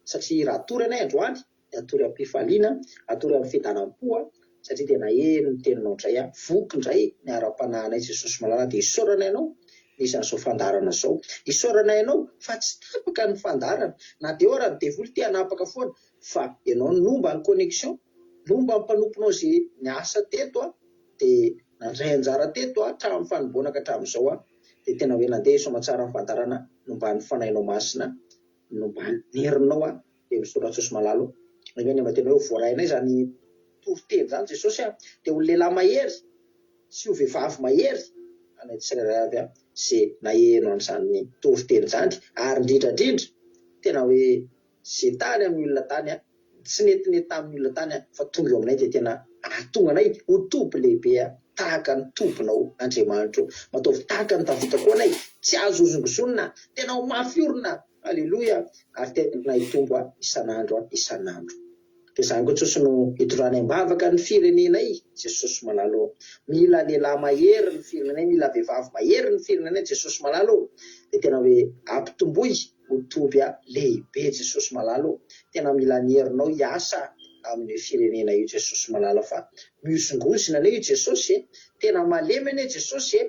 satria raha atory anay androany dia atory am-pifaliana, atory amin'ny fiadanam-po satria tena eno ny teninao indray voky indray ny ara-panahinay Jesosy malala dia isaoranay ianao isan'izao fandarana zao. Isaoranay ianao fa tsy tapaka ny fandarana na dia ora ny devoly ty hanapaka foana fa ianao nomba ny connexion no mba mpanomponao zay niasa teto dia nandray anjara teto hatramin'ny fanomboana ka hatramin'izao dia tena hoe nandeha somatsara nifandarana no mba nifanainao masina no mba nerinao dia misoratra Jesosy malalo hoe ny matena hoe voarainay zany toviteny zany Jesosy dia ho lehilahy mahery sy ho vehivavy mahery anaty tsirairay avy zay naheno an'izany toviteny zany ary indrindrandrindra tena hoe zay tany amin'ny olona tany tsy netinety tamin'ny olona tany fa tonga eo aminay dia tena ahatonga anay ho toby lehibe tahaka ny tobinao Andriamanitra mataovy tahaka ny Davida koa anay tsy azo ozongozonina tena ho mafy orona aleloia ary tena hitombo isan'andro isan'andro dia izany koa Jesosy no hitorany ambavaka ny firenenay Jesosy malalo mila lehilahy mahery ny firenenay mila vehivavy mahery ny firenenay Jesosy malalo dia tena hoe ampitomboy ho toby lehibe Jesosy malalo tena mila nyherinao hiasa amin'ny firenena io Jesosy malala fa miosongosina ane io Jesosy tena malemy ane Jesosy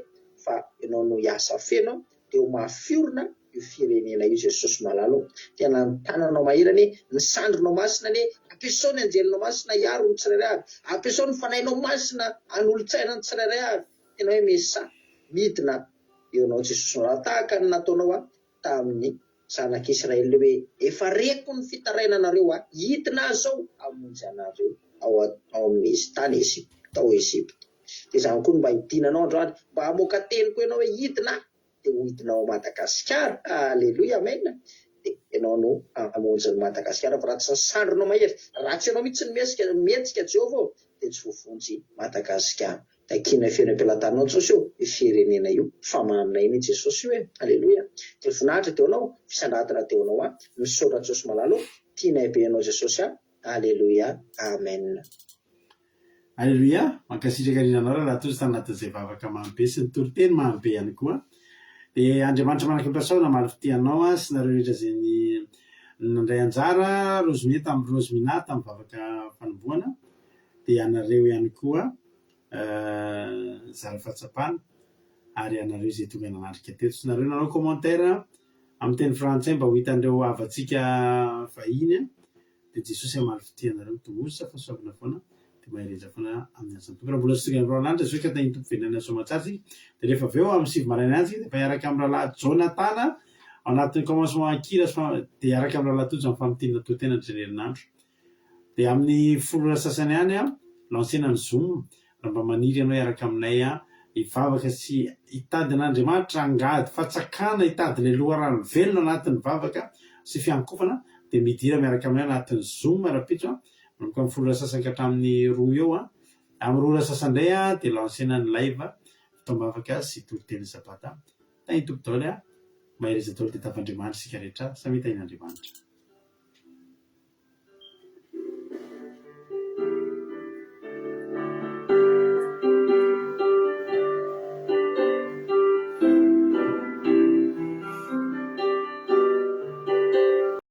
fa ianao no hiasa feno dia ho mafiorina io firenena io Jesosy malalo tena ny tananao mahirany ny sandrinao masina ane ampiasao ny anjelinao masina hiaro ny tsirairay avy ampiasao ny fanainao masina an'olon-tsaina ny tsirairay avy tena hoe mesa midina eonao Jesosy malala tahaka ny nataonao tamin'ny zanak'Israely hoe efa reko ny fitarainanareo hitina zao amonjy anareo ao amin'ny tany Ezipta tao Ezipta dia izany koa mba hidinanao androany mba hamoaka teny koa ianao hoe hidina dia ho hidinao Madagasikara aleloia amen dia ianao no amonjy ny Madagasikara fa raha tsy sandrinao mahery raha tsy ianao mihitsy ny mihetsika Jehovah dia tsy voavonjy Madagasikara da kina fiainam-pialatanao Jesosy io firenena io famaninay ny Jesosy io aleloia dia voninahitra teo anao fisandratina teo anao misaotra Jesosy malalo tianay be anao Jesosy aleloia amen aleloia mankasitraka rinanao raha tozy tanatin'izay vavaka mahambe sy ny toriteny mahambe ihany koa dia Andriamanitra manaka mpiasaona malifitianao sy nareo rehetra zay ny nandray anjara rozomia tamin'ny rozomina tamin'ny vavaka fanomboana dia anareo ihany koa zara fahatsapana ary anareo zay tonga nanandrika teto sy nareo nanao commentaire amin'ny teny frantsay mba ho hitan'ireo havatsika vahiny dia Jesosy malifitianareo mitongoza fa soavina foana dia mahereza foana amin'ny asany tompona mbola sy tonga ny roanandra Jesosy ka tany tompo venana soamatsary dia rehefa aveo amin'ny sivy maraina azy dia miaraka amin'ny rahalahy Jonathan ao anatin'ny commencement akira dia araka amin'ny rahalahy tojo amin'ny famotinana toatena ny herinandro dia amin'ny folo sasany any lansena ny Zoom raha mba maniry ianao hiaraka aminay hivavaka sy hitady an'Andriamanitra angady fatsakana hitady le loharano velona anatin'ny vavaka sy fiankofana dia midira miaraka aminay anatin'ny Zoom ara-pitso manomboka amin'ny folo sasany ka hatramin'ny roa eo amin'ny roa sasandray dia lansena ny live fitaom-bavaka sy toriteny sabata tany tompo daholo mahereza daholo dia tafandriamanitra sika rehetra samy hitahin'Andriamanitra